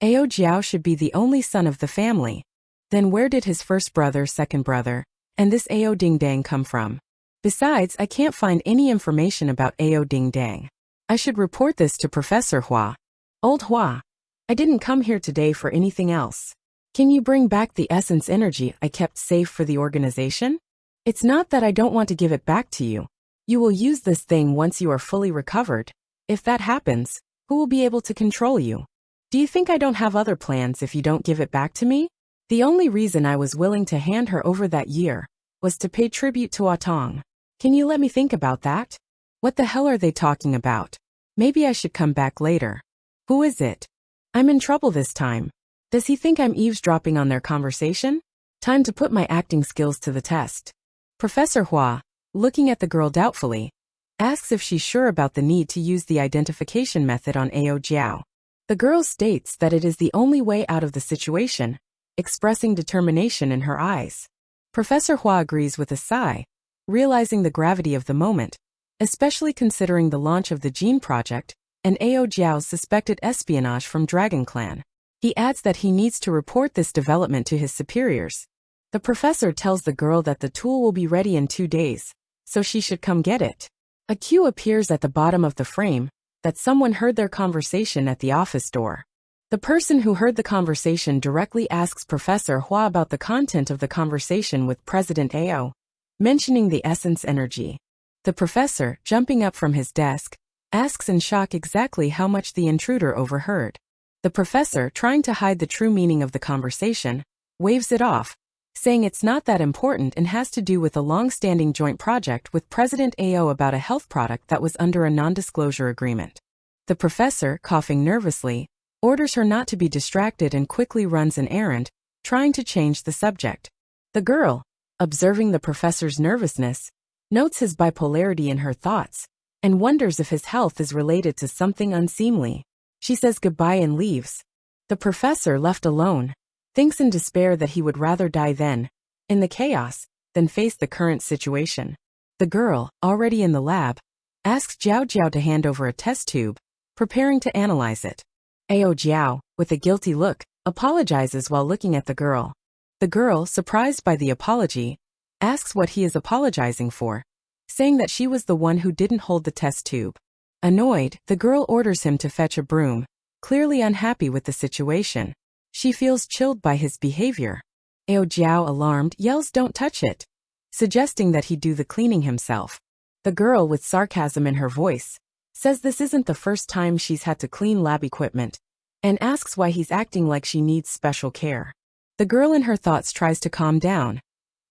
Ao Jiao should be the only son of the family. Then where did his first brother, second brother, and this Ao Ding Dang come from? Besides, I can't find any information about Ao Ding Dang. I should report this to Professor Hua. Old Hua, I didn't come here today for anything else. Can you bring back the essence energy I kept safe for the organization? It's not that I don't want to give it back to you. You will use this thing once you are fully recovered. If that happens, who will be able to control you? Do you think I don't have other plans if you don't give it back to me? The only reason I was willing to hand her over that year was to pay tribute to Atong. Can you let me think about that? What the hell are they talking about? Maybe I should come back later. Who is it? I'm in trouble this time. Does he think I'm eavesdropping on their conversation? Time to put my acting skills to the test. Professor Hua, looking at the girl doubtfully, asks if she's sure about the need to use the identification method on Ao Jiao. The girl states that it is the only way out of the situation, expressing determination in her eyes. Professor Hua agrees with a sigh, realizing the gravity of the moment, especially considering the launch of the Gene Project and Ao Jiao's suspected espionage from Dragon Clan. He adds that he needs to report this development to his superiors. The professor tells the girl that the tool will be ready in 2 days, so she should come get it. A cue appears at the bottom of the frame that someone heard their conversation at the office door. The person who heard the conversation directly asks Professor Hua about the content of the conversation with President Ao, mentioning the essence energy. The professor, jumping up from his desk, asks in shock exactly how much the intruder overheard. The professor, trying to hide the true meaning of the conversation, waves it off, saying it's not that important and has to do with a long-standing joint project with President Ao about a health product that was under a non-disclosure agreement. The professor, coughing nervously, orders her not to be distracted and quickly runs an errand, trying to change the subject. The girl, observing the professor's nervousness, notes his bipolarity in her thoughts, and wonders if his health is related to something unseemly. She says goodbye and leaves. The professor, left alone, thinks in despair that he would rather die then, in the chaos, than face the current situation. The girl, already in the lab, asks Jiao Jiao to hand over a test tube, preparing to analyze it. Ao Jiao, with a guilty look, apologizes while looking at the girl. The girl, surprised by the apology, asks what he is apologizing for, saying that she was the one who didn't hold the test tube. Annoyed, the girl orders him to fetch a broom, clearly unhappy with the situation. She feels chilled by his behavior. Ao Jiao, alarmed, yells, "Don't touch it," suggesting that he do the cleaning himself. The girl, with sarcasm in her voice, says this isn't the first time she's had to clean lab equipment, and asks why he's acting like she needs special care. The girl in her thoughts tries to calm down,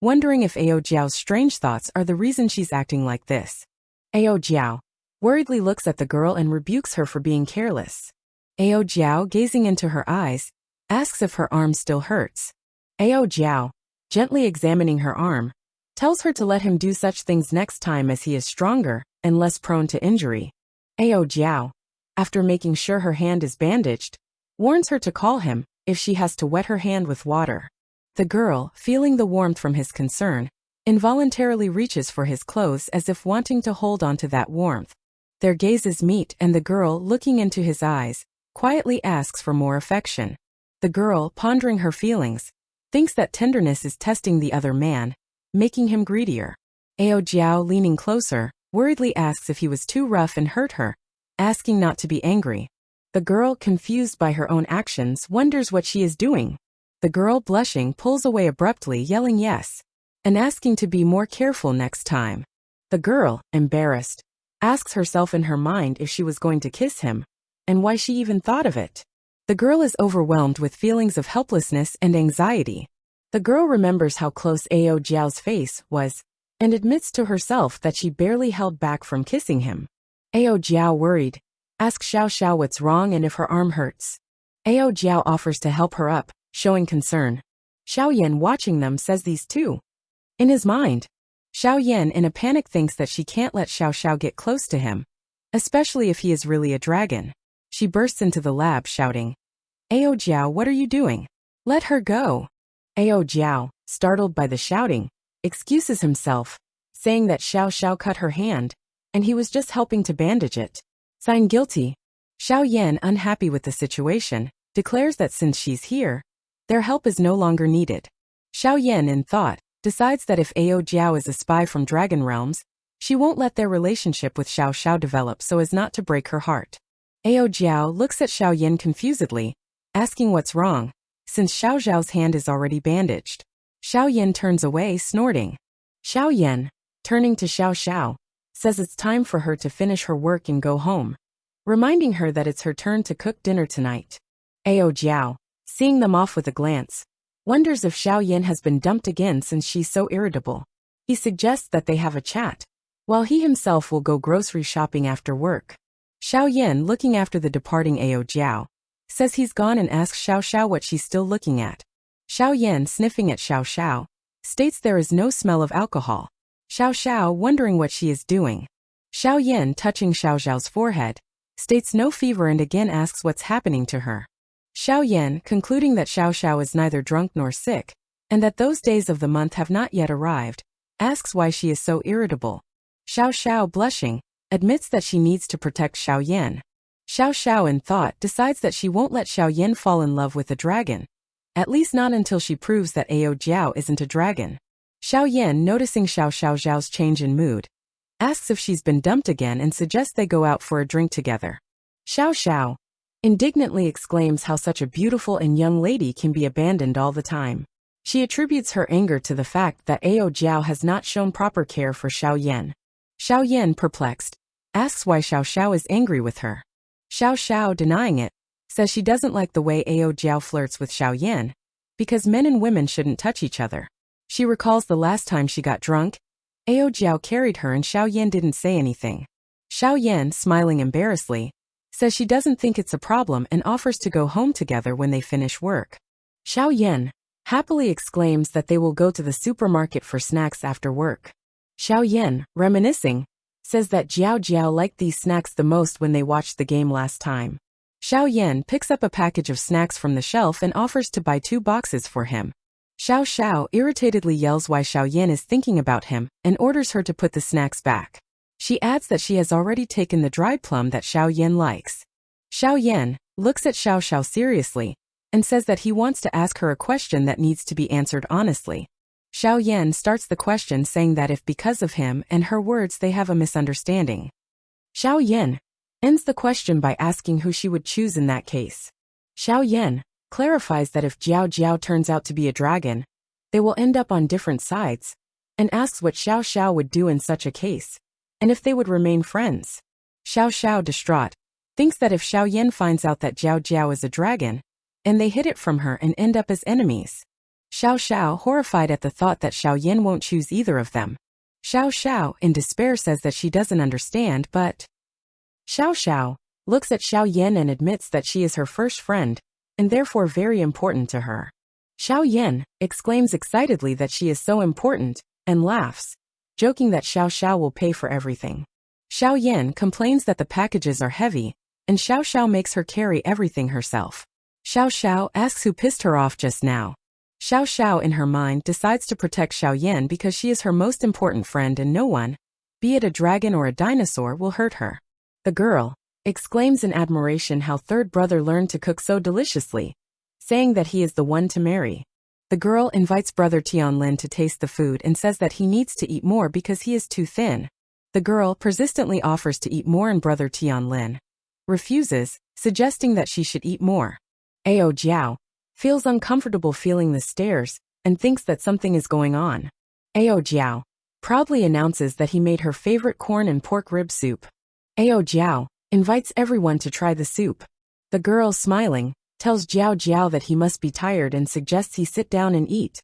wondering if Ao Jiao's strange thoughts are the reason she's acting like this. Ao Jiao worriedly looks at the girl and rebukes her for being careless. Ao Jiao, gazing into her eyes, asks if her arm still hurts. Ao Jiao, gently examining her arm, tells her to let him do such things next time as he is stronger and less prone to injury. Ao Jiao, after making sure her hand is bandaged, warns her to call him if she has to wet her hand with water. The girl, feeling the warmth from his concern, involuntarily reaches for his clothes as if wanting to hold on to that warmth. Their gazes meet and the girl, looking into his eyes, quietly asks for more affection. The girl, pondering her feelings, thinks that tenderness is testing the other man, making him greedier. Ao Jiao, leaning closer, worriedly asks if he was too rough and hurt her, asking not to be angry. The girl, confused by her own actions, wonders what she is doing. The girl, blushing, pulls away abruptly, yelling yes, and asking to be more careful next time. The girl, embarrassed, asks herself in her mind if she was going to kiss him, and why she even thought of it. The girl is overwhelmed with feelings of helplessness and anxiety. The girl remembers how close Ao Jiao's face was, and admits to herself that she barely held back from kissing him. Ao Jiao, worried, asks Xiao Xiao what's wrong and if her arm hurts. Ao Jiao offers to help her up, showing concern. Xiao Yan, watching them, says these too. In his mind, Xiao Yan, in a panic, thinks that she can't let Xiao Xiao get close to him, especially if he is really a dragon. She bursts into the lab, shouting, "Ao Jiao, what are you doing? Let her go." Ao Jiao, startled by the shouting, excuses himself, saying that Xiao Xiao cut her hand, and he was just helping to bandage it. Sign guilty. Xiao Yan, unhappy with the situation, declares that since she's here, their help is no longer needed. Xiao Yan, in thought, decides that if Ao Jiao is a spy from Dragon Realms, she won't let their relationship with Xiao Xiao develop so as not to break her heart. Ao Jiao looks at Xiao Yan confusedly, asking what's wrong, since Xiao Xiao's hand is already bandaged. Xiao Yan turns away, snorting. Xiao Yan, turning to Xiao Xiao, says it's time for her to finish her work and go home, reminding her that it's her turn to cook dinner tonight. Ao Jiao, seeing them off with a glance, wonders if Xiao Yin has been dumped again since she's so irritable. He suggests that they have a chat, while he himself will go grocery shopping after work. Xiao Yin, looking after the departing Ao Jiao, says he's gone and asks Xiao Xiao what she's still looking at. Xiao Yin, sniffing at Xiao Xiao, states there is no smell of alcohol. Xiao Xiao, wondering what she is doing. Xiao Yin, touching Xiao Xiao's forehead, states no fever and again asks what's happening to her. Xiao Yin, concluding that Xiao Xiao is neither drunk nor sick, and that those days of the month have not yet arrived, asks why she is so irritable. Xiao Xiao, blushing, admits that she needs to protect Xiao Yin. Xiao Xiao, in thought, decides that she won't let Xiao Yin fall in love with a dragon. At least not until she proves that Ao Jiao isn't a dragon. Xiao Yin, noticing Xiao Xiao's change in mood, asks if she's been dumped again and suggests they go out for a drink together. Xiao Xiao indignantly exclaims how such a beautiful and young lady can be abandoned all the time. She attributes her anger to the fact that Ao Jiao has not shown proper care for Xiao Yin. Xiao Yin, perplexed, asks why Xiao Xiao is angry with her. Xiao Xiao, denying it, says she doesn't like the way Ao Jiao flirts with Xiao Yin, because men and women shouldn't touch each other. She recalls the last time she got drunk, Ao Jiao carried her and Xiao Yin didn't say anything. Xiao Yin, smiling embarrassedly, says she doesn't think it's a problem and offers to go home together when they finish work. Xiao Yin happily exclaims that they will go to the supermarket for snacks after work. Xiao Yin, reminiscing, says that Jiao Jiao liked these snacks the most when they watched the game last time. Xiao Yin picks up a package of snacks from the shelf and offers to buy 2 boxes for him. Xiao Xiao irritatedly yells why Xiao Yin is thinking about him and orders her to put the snacks back. She adds that she has already taken the dried plum that Xiao Yin likes. Xiao Yin looks at Xiao Xiao seriously and says that he wants to ask her a question that needs to be answered honestly. Xiao Yin starts the question saying that if because of him and her words they have a misunderstanding. Xiao Yin ends the question by asking who she would choose in that case. Xiao Yin clarifies that if Jiao Jiao turns out to be a dragon, they will end up on different sides, and asks what Xiao Xiao would do in such a case, and if they would remain friends. Xiao Xiao, distraught, thinks that if Xiao Yin finds out that Jiao Jiao is a dragon, and they hid it from her and end up as enemies. Xiao Xiao, horrified at the thought that Xiao Yin won't choose either of them. Xiao Xiao, in despair, says that she doesn't understand, but Xiao Xiao looks at Xiao Yin and admits that she is her first friend, and therefore very important to her. Xiao Yin exclaims excitedly that she is so important, and laughs, joking that Xiao Xiao will pay for everything. Xiao Yin complains that the packages are heavy, and Xiao Xiao makes her carry everything herself. Xiao Xiao asks who pissed her off just now. Xiao Xiao, in her mind, decides to protect Xiao Yin because she is her most important friend and no one, be it a dragon or a dinosaur, will hurt her. The girl exclaims in admiration how third brother learned to cook so deliciously, saying that he is the one to marry. The girl invites brother Tianlin to taste the food and says that he needs to eat more because he is too thin. The girl persistently offers to eat more and brother Tianlin refuses, suggesting that she should eat more. Ao Jiao feels uncomfortable feeling the stares and thinks that something is going on. Ao Jiao proudly announces that he made her favorite corn and pork rib soup. Ao Jiao invites everyone to try the soup. The girl, smiling, tells Jiao Jiao that he must be tired and suggests he sit down and eat.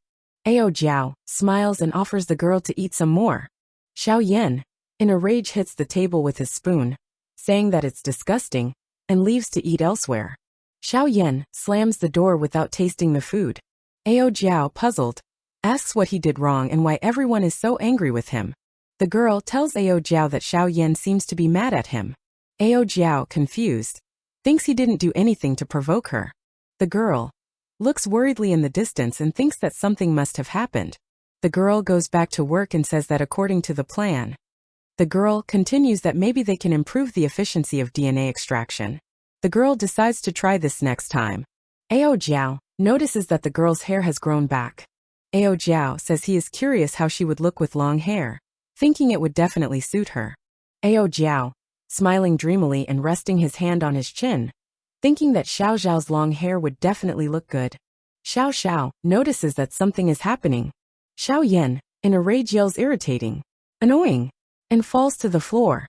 Ao Jiao smiles and offers the girl to eat some more. Xiao Yin, in a rage, hits the table with his spoon, saying that it's disgusting, and leaves to eat elsewhere. Xiao Yin slams the door without tasting the food. Ao Jiao, puzzled, asks what he did wrong and why everyone is so angry with him. The girl tells Ao Jiao that Xiao Yin seems to be mad at him. Ao Jiao, confused, thinks he didn't do anything to provoke her. The girl looks worriedly in the distance and thinks that something must have happened. The girl goes back to work and says that according to the plan. The girl continues that maybe they can improve the efficiency of DNA extraction. The girl decides to try this next time. Ao Jiao notices that the girl's hair has grown back. Ao Jiao says he is curious how she would look with long hair, thinking it would definitely suit her. Ao Jiao, smiling dreamily and resting his hand on his chin, thinking that Xiao Xiao's long hair would definitely look good. Xiao Xiao notices that something is happening. Xiao Yin, in a rage, yells irritating, annoying, and falls to the floor.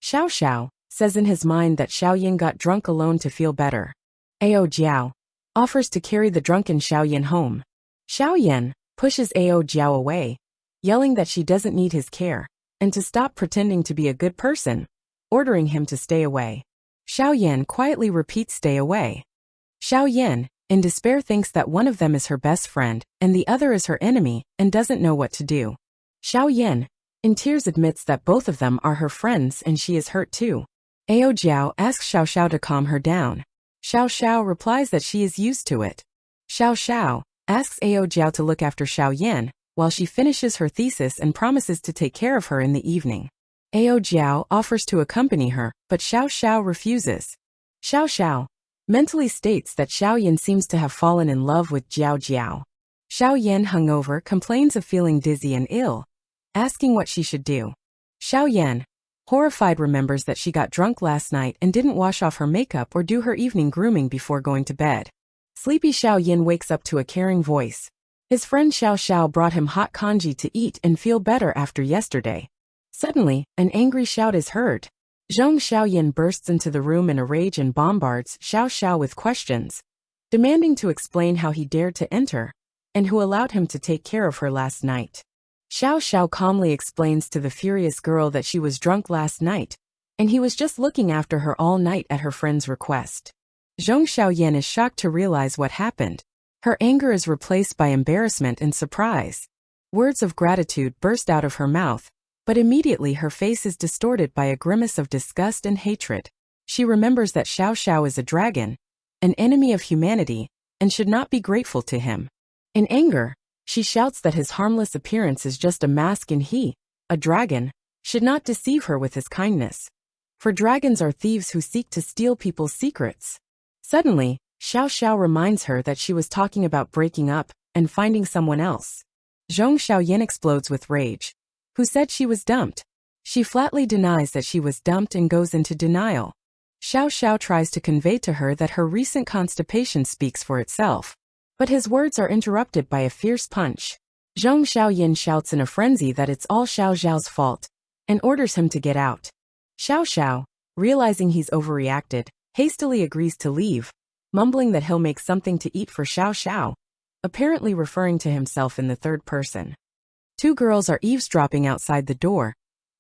Xiao Xiao says in his mind that Xiao Yin got drunk alone to feel better. Ao Jiao offers to carry the drunken Xiaoyan home. Xiaoyan pushes Ao Jiao away, yelling that she doesn't need his care, and to stop pretending to be a good person, ordering him to stay away. Xiaoyan quietly repeats stay away. Xiaoyan, in despair, thinks that one of them is her best friend and the other is her enemy and doesn't know what to do. Xiaoyan, in tears, admits that both of them are her friends and she is hurt too. Ao Jiao asks Xiao Xiao to calm her down. Xiao Xiao replies that she is used to it. Xiao Xiao asks Ao Jiao to look after Xiaoyan while she finishes her thesis and promises to take care of her in the evening. Ao Jiao offers to accompany her, but Xiao Xiao refuses. Xiao Xiao mentally states that Xiaoyan seems to have fallen in love with Jiao Jiao. Xiaoyan, hungover, complains of feeling dizzy and ill, asking what she should do. Xiaoyan, horrified, remembers that she got drunk last night and didn't wash off her makeup or do her evening grooming before going to bed. Sleepy Xiaoyan wakes up to a caring voice. His friend Xiao Xiao brought him hot congee to eat and feel better after yesterday. Suddenly, an angry shout is heard. Zhong Xiaoyan bursts into the room in a rage and bombards Xiao Xiao with questions, demanding to explain how he dared to enter, and who allowed him to take care of her last night. Xiao Xiao calmly explains to the furious girl that she was drunk last night, and he was just looking after her all night at her friend's request. Zhong Xiaoyan is shocked to realize what happened. Her anger is replaced by embarrassment and surprise. Words of gratitude burst out of her mouth, but immediately her face is distorted by a grimace of disgust and hatred. She remembers that Xiao Xiao is a dragon, an enemy of humanity, and should not be grateful to him. In anger, she shouts that his harmless appearance is just a mask and he, a dragon, should not deceive her with his kindness. For dragons are thieves who seek to steal people's secrets. Suddenly, Xiao Xiao reminds her that she was talking about breaking up and finding someone else. Zhong Xiaoyan explodes with rage. Who said she was dumped? She flatly denies that she was dumped and goes into denial. Xiao Xiao tries to convey to her that her recent constipation speaks for itself, but his words are interrupted by a fierce punch. Zhong Xiaoyan shouts in a frenzy that it's all Xiao Xiao's fault, and orders him to get out. Xiao Xiao, realizing he's overreacted, hastily agrees to leave, mumbling that he'll make something to eat for Xiao Xiao, apparently referring to himself in the third person. Two girls are eavesdropping outside the door,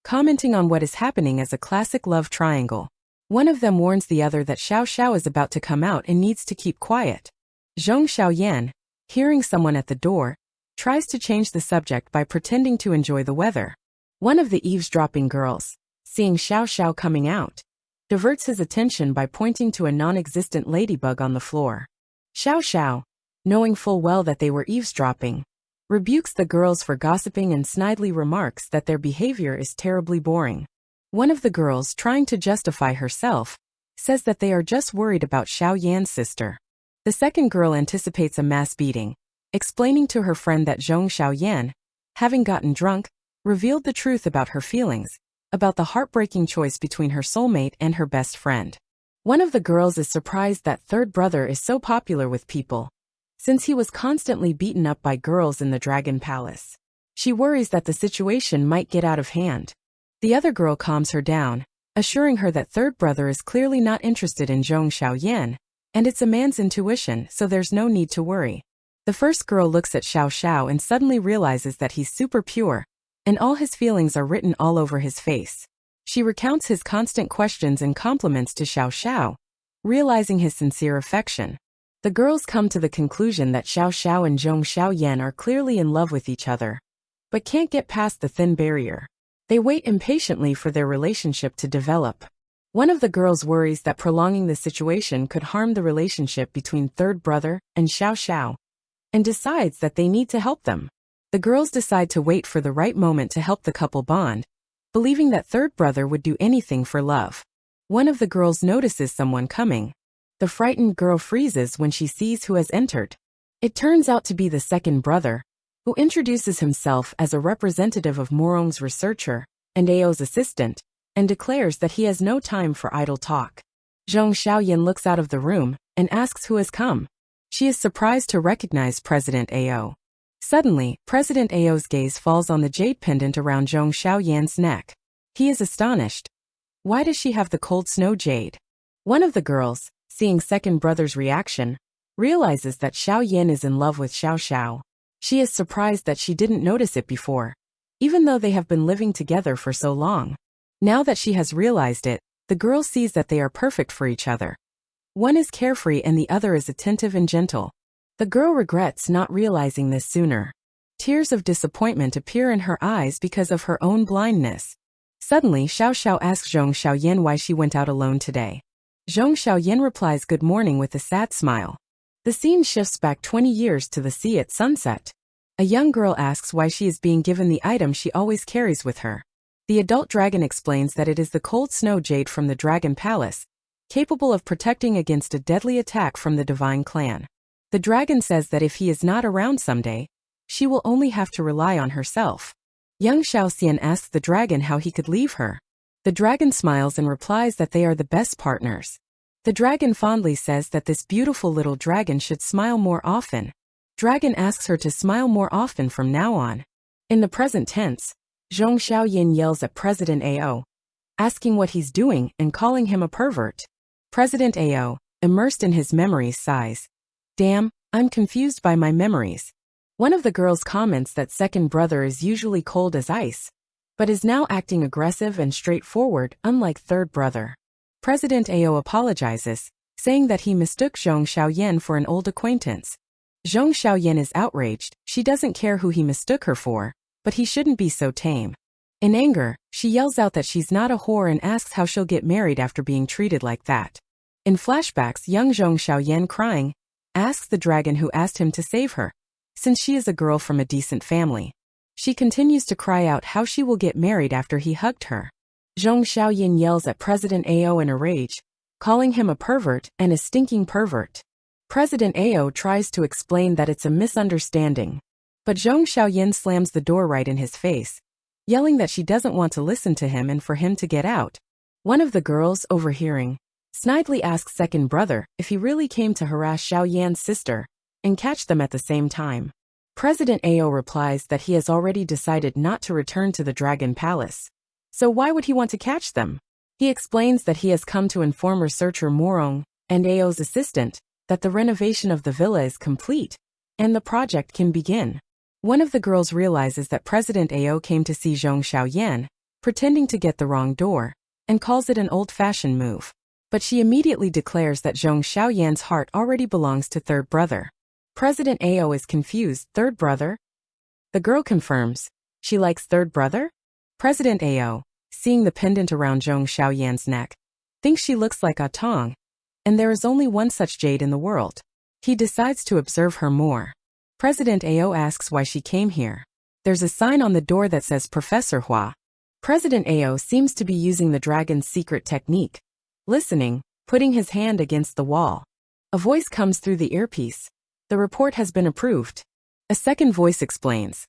commenting on what is happening as a classic love triangle. One of them warns the other that Xiao Xiao is about to come out and needs to keep quiet. Zhong Xiaoyan, hearing someone at the door, tries to change the subject by pretending to enjoy the weather. One of the eavesdropping girls, seeing Xiao Xiao coming out, diverts his attention by pointing to a non-existent ladybug on the floor. Xiao Xiao, knowing full well that they were eavesdropping, rebukes the girls for gossiping and snidely remarks that their behavior is terribly boring. One of the girls, trying to justify herself, says that they are just worried about Xiao Yan's sister. The second girl anticipates a mass beating, explaining to her friend that Zhong Xiaoyan, having gotten drunk, revealed the truth about her feelings, about the heartbreaking choice between her soulmate and her best friend. One of the girls is surprised that third brother is so popular with people, since he was constantly beaten up by girls in the Dragon Palace. She worries that the situation might get out of hand. The other girl calms her down, assuring her that third brother is clearly not interested in Zhong Xiaoyan, and it's a man's intuition, so there's no need to worry. The first girl looks at Xiao Xiao and suddenly realizes that he's super pure, and all his feelings are written all over his face. She recounts his constant questions and compliments to Xiao Xiao, realizing his sincere affection. The girls come to the conclusion that Xiao Xiao and Zhong Xiaoyan are clearly in love with each other, but can't get past the thin barrier. They wait impatiently for their relationship to develop. One of the girls worries that prolonging the situation could harm the relationship between third brother and Xiao Xiao, and decides that they need to help them. The girls decide to wait for the right moment to help the couple bond, believing that third brother would do anything for love. One of the girls notices someone coming. The frightened girl freezes when she sees who has entered. It turns out to be the second brother, who introduces himself as a representative of Morong's researcher and Ao's assistant, and declares that he has no time for idle talk. Zhong Xiaoyan looks out of the room and asks who has come. She is surprised to recognize President Ao. Suddenly, President Ao's gaze falls on the jade pendant around Zhong Xiaoyan's neck. He is astonished. Why does she have the cold snow jade? One of the girls, seeing second brother's reaction, realizes that Xiao Yan is in love with Xiao Xiao. She is surprised that she didn't notice it before, even though they have been living together for so long. Now that she has realized it, the girl sees that they are perfect for each other. One is carefree and the other is attentive and gentle. The girl regrets not realizing this sooner. Tears of disappointment appear in her eyes because of her own blindness. Suddenly, Xiao Xiao asks Zhong Xiaoyan why she went out alone today. Zhong Xiaoyan replies good morning with a sad smile. The scene shifts back 20 years to the sea at sunset. A young girl asks why she is being given the item she always carries with her. The adult dragon explains that it is the cold snow jade from the Dragon Palace, capable of protecting against a deadly attack from the divine clan. The dragon says that if he is not around someday, she will only have to rely on herself. Young Xiaoxian asks the dragon how he could leave her. The dragon smiles and replies that they are the best partners. The dragon fondly says that this beautiful little dragon should smile more often. Dragon asks her to smile more often from now on. In the present tense, Zhong Xiaoyan yells at President Ao, asking what he's doing and calling him a pervert. President Ao, immersed in his memories, sighs. Damn, I'm confused by my memories. One of the girls comments that second brother is usually cold as ice, but is now acting aggressive and straightforward, unlike third brother. President Ao apologizes, saying that he mistook Zhong Xiaoyan for an old acquaintance. Zhong Xiaoyan is outraged. She doesn't care who he mistook her for, but he shouldn't be so tame. In anger, she yells out that she's not a whore and asks how she'll get married after being treated like that. In flashbacks, young Zhong Xiaoyan, crying, asks the dragon who asked him to save her, since she is a girl from a decent family. She continues to cry out how she will get married after he hugged her. Zhong Xiaoyan yells at President Ao in a rage, calling him a pervert and a stinking pervert. President Ao tries to explain that it's a misunderstanding, but Zhong Xiaoyan slams the door right in his face, yelling that she doesn't want to listen to him and for him to get out. One of the girls, overhearing, snidely asks second brother if he really came to harass Xiaoyan's sister and catch them at the same time. President Ao replies that he has already decided not to return to the Dragon Palace. So why would he want to catch them? He explains that he has come to inform researcher Morong and Ao's assistant that the renovation of the villa is complete and the project can begin. One of the girls realizes that President Ao came to see Zhong Xiaoyan, pretending to get the wrong door, and calls it an old-fashioned move. But she immediately declares that Zhong Xiaoyan's heart already belongs to third brother. President Ao is confused. Third brother? The girl confirms. She likes third brother? President Ao, seeing the pendant around Zhong Xiaoyan's neck, thinks she looks like a tong, and there is only one such jade in the world. He decides to observe her more. President Ao asks why she came here. There's a sign on the door that says Professor Hua. President Ao seems to be using the dragon's secret technique. Listening, putting his hand against the wall. A voice comes through the earpiece. The report has been approved. A second voice explains.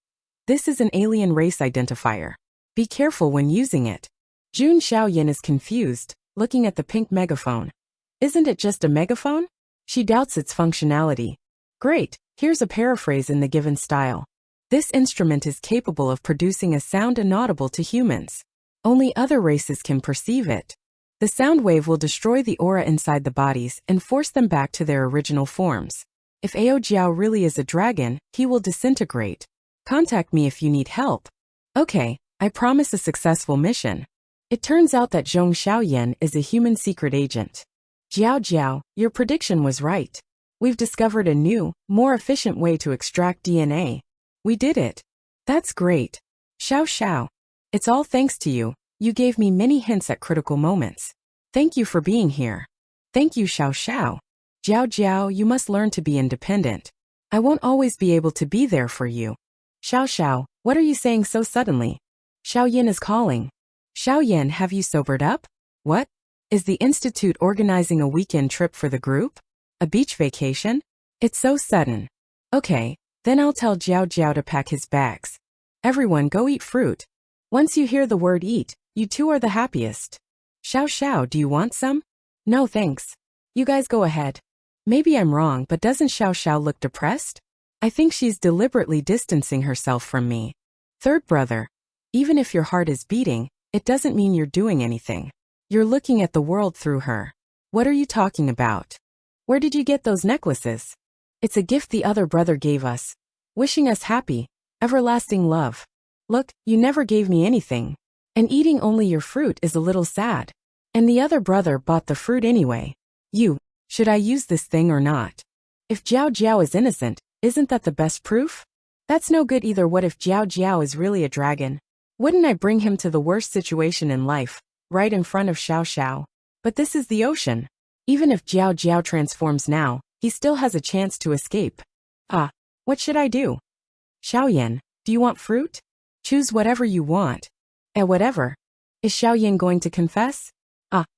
This is an alien race identifier. Be careful when using it. Jun Xiaoyan is confused, looking at the pink megaphone. Isn't it just a megaphone? She doubts its functionality. Great, here's a paraphrase in the given style. This instrument is capable of producing a sound inaudible to humans. Only other races can perceive it. The sound wave will destroy the aura inside the bodies and force them back to their original forms. If Ao Jiao really is a dragon, he will disintegrate. Contact me if you need help. Okay, I promise a successful mission. It turns out that Zhong Xiaoyan is a human secret agent. Jiao Jiao, your prediction was right. We've discovered a new, more efficient way to extract DNA. We did it. That's great. Xiao Xiao. It's all thanks to you. You gave me many hints at critical moments. Thank you for being here. Thank you, Xiao Xiao. Jiao Jiao, you must learn to be independent. I won't always be able to be there for you. Xiao Xiao, what are you saying so suddenly? Xiao Yin is calling. Xiao Yin, have you sobered up? What? Is the institute organizing a weekend trip for the group? A beach vacation? It's so sudden. Okay, then I'll tell Jiao Jiao to pack his bags. Everyone go eat fruit. Once you hear the word eat, you two are the happiest. Xiao Xiao, do you want some? No thanks. You guys go ahead. Maybe I'm wrong, but doesn't Xiao Xiao look depressed? I think she's deliberately distancing herself from me. Third brother. Even if your heart is beating, it doesn't mean you're doing anything. You're looking at the world through her. What are you talking about? Where did you get those necklaces? It's a gift the other brother gave us, wishing us happy, everlasting love. Look, you never gave me anything. And eating only your fruit is a little sad. And the other brother bought the fruit anyway. Should I use this thing or not? If Jiao Jiao is innocent, isn't that the best proof? That's no good either. What if Jiao Jiao is really a dragon? Wouldn't I bring him to the worst situation in life, right in front of Xiao Xiao? But this is the ocean. Even if Jiao Jiao transforms now, he still has a chance to escape. What should I do? Xiaoyan, do you want fruit? Choose whatever you want. Whatever. Is Xiaoyan going to confess?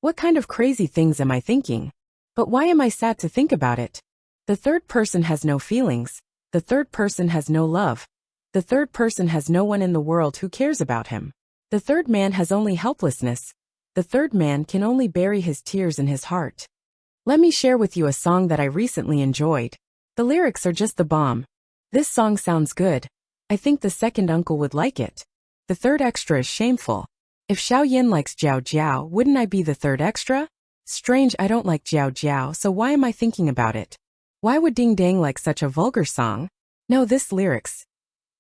What kind of crazy things am I thinking? But why am I sad to think about it? The third person has no feelings. The third person has no love. The third person has no one in the world who cares about him. The third man has only helplessness. The third man can only bury his tears in his heart. Let me share with you a song that I recently enjoyed. The lyrics are just the bomb. This song sounds good. I think the second uncle would like it. The third extra is shameful. If Xiaoyan likes Jiao Jiao, wouldn't I be the third extra? Strange, I don't like Jiao Jiao, so why am I thinking about it? Why would Ding Dang like such a vulgar song? No, this lyrics.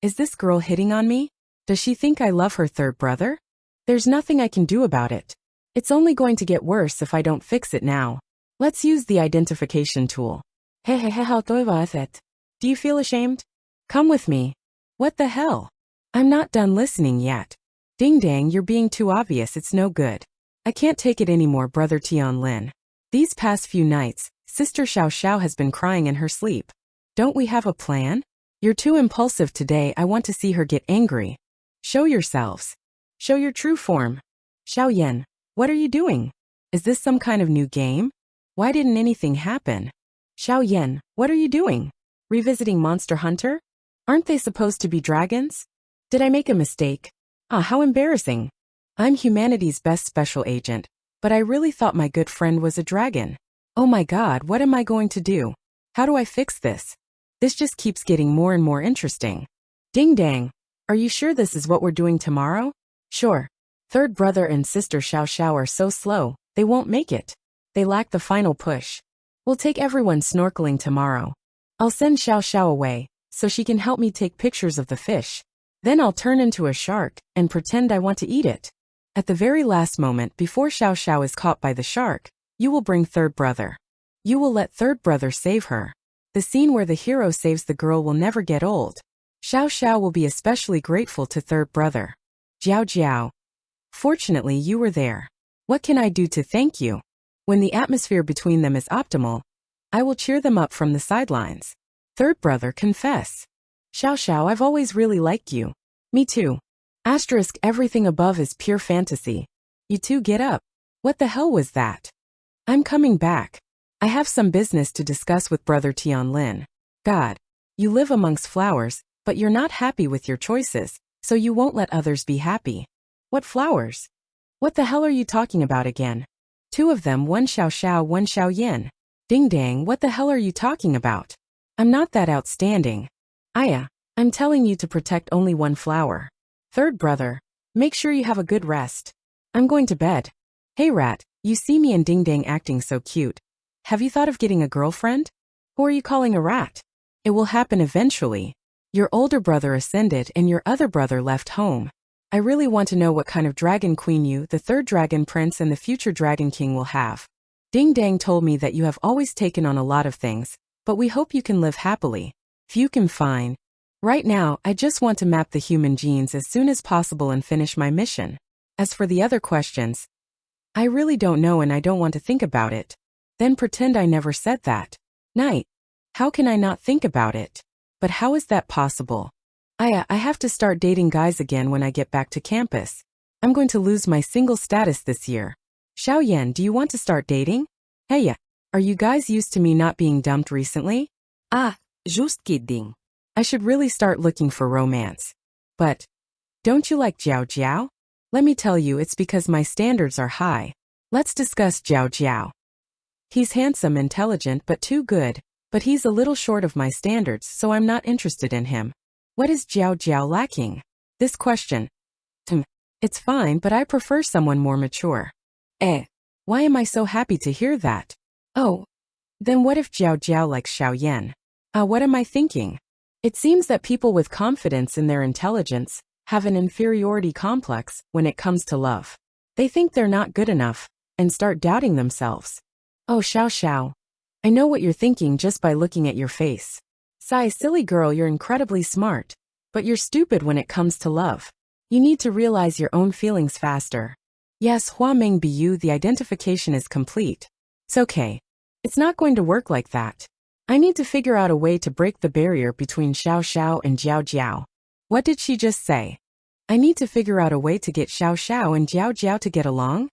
Is this girl hitting on me? Does she think I love her third brother? There's nothing I can do about it. It's only going to get worse if I don't fix it now. Let's use the identification tool. Do you feel ashamed? Come with me. What the hell? I'm not done listening yet. Ding Dang, you're being too obvious, it's no good. I can't take it anymore, Brother Tianlin. These past few nights, Sister Xiao Xiao has been crying in her sleep. Don't we have a plan? You're too impulsive today, I want to see her get angry. Show yourselves. Show your true form. Xiaoyan, what are you doing? Is this some kind of new game? Why didn't anything happen? Xiaoyan, what are you doing? Revisiting Monster Hunter? Aren't they supposed to be dragons? Did I make a mistake? How embarrassing. I'm humanity's best special agent, but I really thought my good friend was a dragon. Oh my god, what am I going to do? How do I fix this? This just keeps getting more and more interesting. Ding Dang, are you sure this is what we're doing tomorrow? Sure. Third brother and sister Xiao Xiao are so slow, they won't make it. They lack the final push. We'll take everyone snorkeling tomorrow. I'll send Xiao Xiao away, so she can help me take pictures of the fish. Then I'll turn into a shark and pretend I want to eat it. At the very last moment before Xiao Xiao is caught by the shark, you will bring third brother. You will let third brother save her. The scene where the hero saves the girl will never get old. Xiao Xiao will be especially grateful to third brother. Jiao Jiao. Fortunately, you were there. What can I do to thank you? When the atmosphere between them is optimal, I will cheer them up from the sidelines. Third brother, confess. Xiao Xiao, I've always really liked you. Me too. Asterisk, everything above is pure fantasy. You two get up. What the hell was that? I'm coming back. I have some business to discuss with Brother Tianlin. God. You live amongst flowers, but you're not happy with your choices, so you won't let others be happy. What flowers? What the hell are you talking about again? Two of them, one Xiao Xiao, one Xiaoyan. Ding Dang, what the hell are you talking about? I'm not that outstanding. I'm telling you to protect only one flower. Third brother, make sure you have a good rest. I'm going to bed. Hey Rat, you see me and Ding Dang acting so cute. Have you thought of getting a girlfriend? Who are you calling a rat? It will happen eventually. Your older brother ascended and your other brother left home. I really want to know what kind of dragon queen you, the third dragon prince and the future dragon king will have. Ding Dang told me that you have always taken on a lot of things, but we hope you can live happily. If you can, fine. Right now, I just want to map the human genes as soon as possible and finish my mission. As for the other questions, I really don't know and I don't want to think about it. Then pretend I never said that. Night. How can I not think about it? But how is that possible? I have to start dating guys again when I get back to campus. I'm going to lose my single status this year. Xiaoyan, do you want to start dating? Hey, are you guys used to me not being dumped recently? Just kidding. I should really start looking for romance. But, don't you like Jiao Jiao? Let me tell you, it's because my standards are high. Let's discuss Jiao Jiao. He's handsome, intelligent, but too good, but he's a little short of my standards, so I'm not interested in him. What is Jiao Jiao lacking? This question. It's fine, but I prefer someone more mature. Why am I so happy to hear that? Oh, then what if Jiao Jiao likes Xiaoyan? What am I thinking? It seems that people with confidence in their intelligence have an inferiority complex when it comes to love. They think they're not good enough and start doubting themselves. Oh, Xiao Xiao. I know what you're thinking just by looking at your face. Sigh, silly girl, you're incredibly smart, but you're stupid when it comes to love. You need to realize your own feelings faster. Yes, Hua Meng Biu, the identification is complete. It's okay. It's not going to work like that. I need to figure out a way to break the barrier between Xiao Xiao and Jiao Jiao. What did she just say? I need to figure out a way to get Xiao Xiao and Jiao Jiao to get along?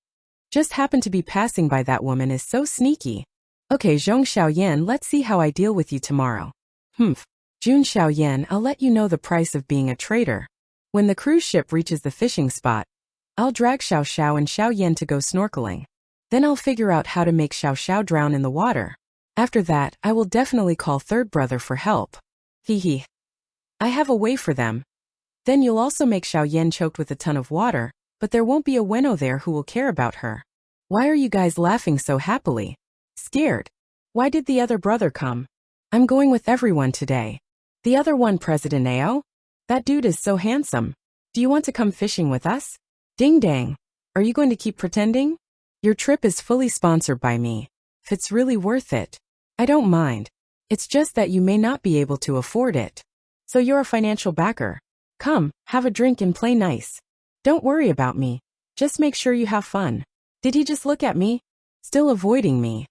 Just happen to be passing by, that woman is so sneaky. Okay, Zhong Xiaoyan, let's see how I deal with you tomorrow. Jun Xiaoyan, I'll let you know the price of being a traitor. When the cruise ship reaches the fishing spot, I'll drag Xiao Xiao and Xiaoyan to go snorkeling. Then I'll figure out how to make Xiao Xiao drown in the water. After that, I will definitely call third brother for help. Hee. I have a way for them. Then you'll also make Xiaoyan choked with a ton of water, but there won't be a Weno there who will care about her. Why are you guys laughing so happily? Scared? Why did the other brother come? I'm going with everyone today. The other one, President Ao? That dude is so handsome. Do you want to come fishing with us? Ding dang. Are you going to keep pretending? Your trip is fully sponsored by me. If it's really worth it, I don't mind. It's just that you may not be able to afford it. So you're a financial backer. Come, have a drink and play nice. Don't worry about me. Just make sure you have fun. Did he just look at me? Still avoiding me.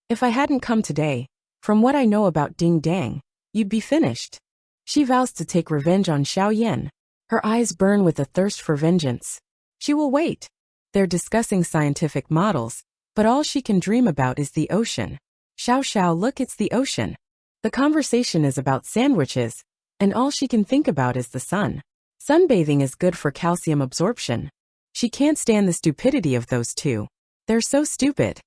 If I hadn't come today, from what I know about Ding Dang, you'd be finished. She vows to take revenge on Xiaoyan. Her eyes burn with a thirst for vengeance. She will wait. They're discussing scientific models, but all she can dream about is the ocean. Xiao Xiao, look, it's the ocean. The conversation is about sandwiches, and all she can think about is the sun. Sunbathing is good for calcium absorption. She can't stand the stupidity of those two. They're so stupid.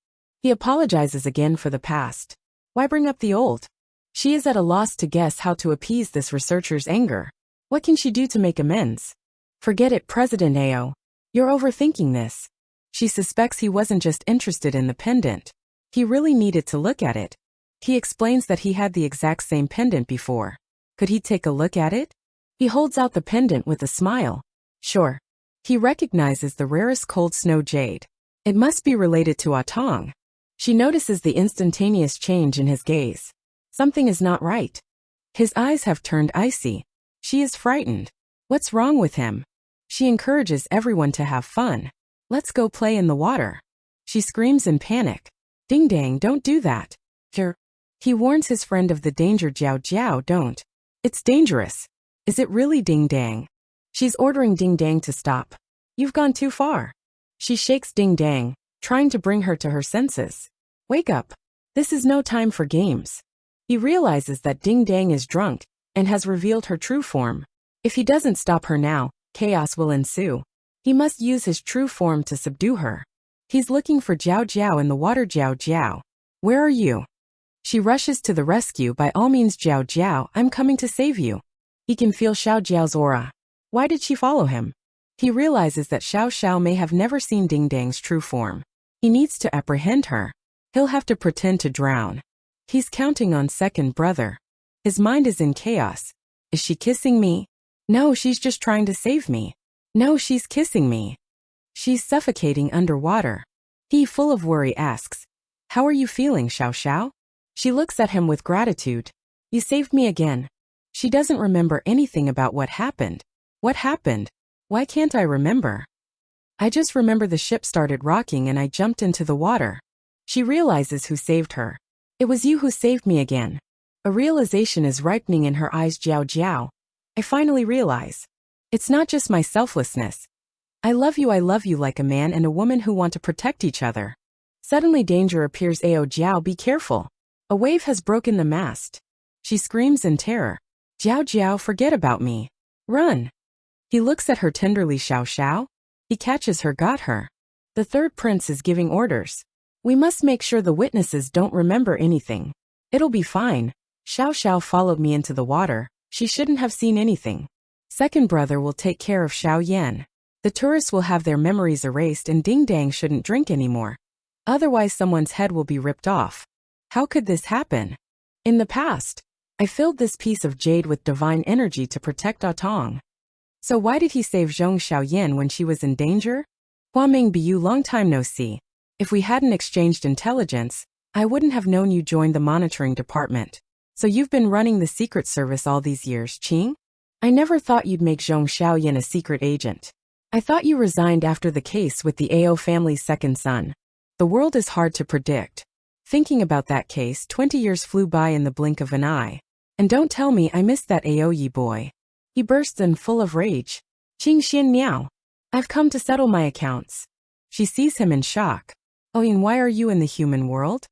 He apologizes again for the past. Why bring up the old? She is at a loss to guess how to appease this researcher's anger. What can she do to make amends? Forget it, President Ao. You're overthinking this. She suspects he wasn't just interested in the pendant. He really needed to look at it. He explains that he had the exact same pendant before. Could he take a look at it? He holds out the pendant with a smile. Sure. He recognizes the rarest cold snow jade. It must be related to Atong. She notices the instantaneous change in his gaze. Something is not right. His eyes have turned icy. She is frightened. What's wrong with him? She encourages everyone to have fun. Let's go play in the water. She screams in panic. Ding dang, don't do that. He warns his friend of the danger. Jiao Jiao, don't. It's dangerous. Is it really, Ding Dang? She's ordering Ding Dang to stop. You've gone too far. She shakes Ding Dang, trying to bring her to her senses. Wake up. This is no time for games. He realizes that Ding Dang is drunk and has revealed her true form. If he doesn't stop her now, chaos will ensue. He must use his true form to subdue her. He's looking for Jiao Jiao in the water. Jiao Jiao. Where are you? She rushes to the rescue. By all means, Jiao Jiao, I'm coming to save you. He can feel Xiao Jiao's aura. Why did she follow him? He realizes that Xiao Xiao may have never seen Ding Dang's true form. He needs to apprehend her. He'll have to pretend to drown. He's counting on second brother. His mind is in chaos. Is she kissing me? No, she's just trying to save me. No, she's kissing me. She's suffocating underwater. He, full of worry, asks, How are you feeling, Xiao Xiao? She looks at him with gratitude. You saved me again. She doesn't remember anything about what happened. What happened? Why can't I remember? I just remember the ship started rocking and I jumped into the water. She realizes who saved her. It was you who saved me again. A realization is ripening in her eyes. Jiao Jiao. I finally realize. It's not just my selflessness. I love you like a man and a woman who want to protect each other. Suddenly danger appears. Ao Jiao, be careful. A wave has broken the mast. She screams in terror. Jiao Jiao, forget about me. Run. He looks at her tenderly. Xiao Xiao? He catches her. Got her. The third prince is giving orders. We must make sure the witnesses don't remember anything. It'll be fine. Xiao Xiao followed me into the water. She shouldn't have seen anything. Second brother will take care of Xiao Yan. The tourists will have their memories erased and Ding Dang shouldn't drink anymore. Otherwise someone's head will be ripped off. How could this happen? In the past, I filled this piece of jade with divine energy to protect Atong. So why did he save Zhong Xiaoyan when she was in danger? Hua Mingbiu, long time no see. If we hadn't exchanged intelligence, I wouldn't have known you joined the monitoring department. So you've been running the secret service all these years, Qing? I never thought you'd make Zhong Xiaoyan a secret agent. I thought you resigned after the case with the Ao family's second son. The world is hard to predict. Thinking about that case, 20 years flew by in the blink of an eye. And don't tell me I missed that Aoyi boy. He bursts in full of rage. Qing Xian Miao. I've come to settle my accounts. She sees him in shock. Oyin, why are you in the human world?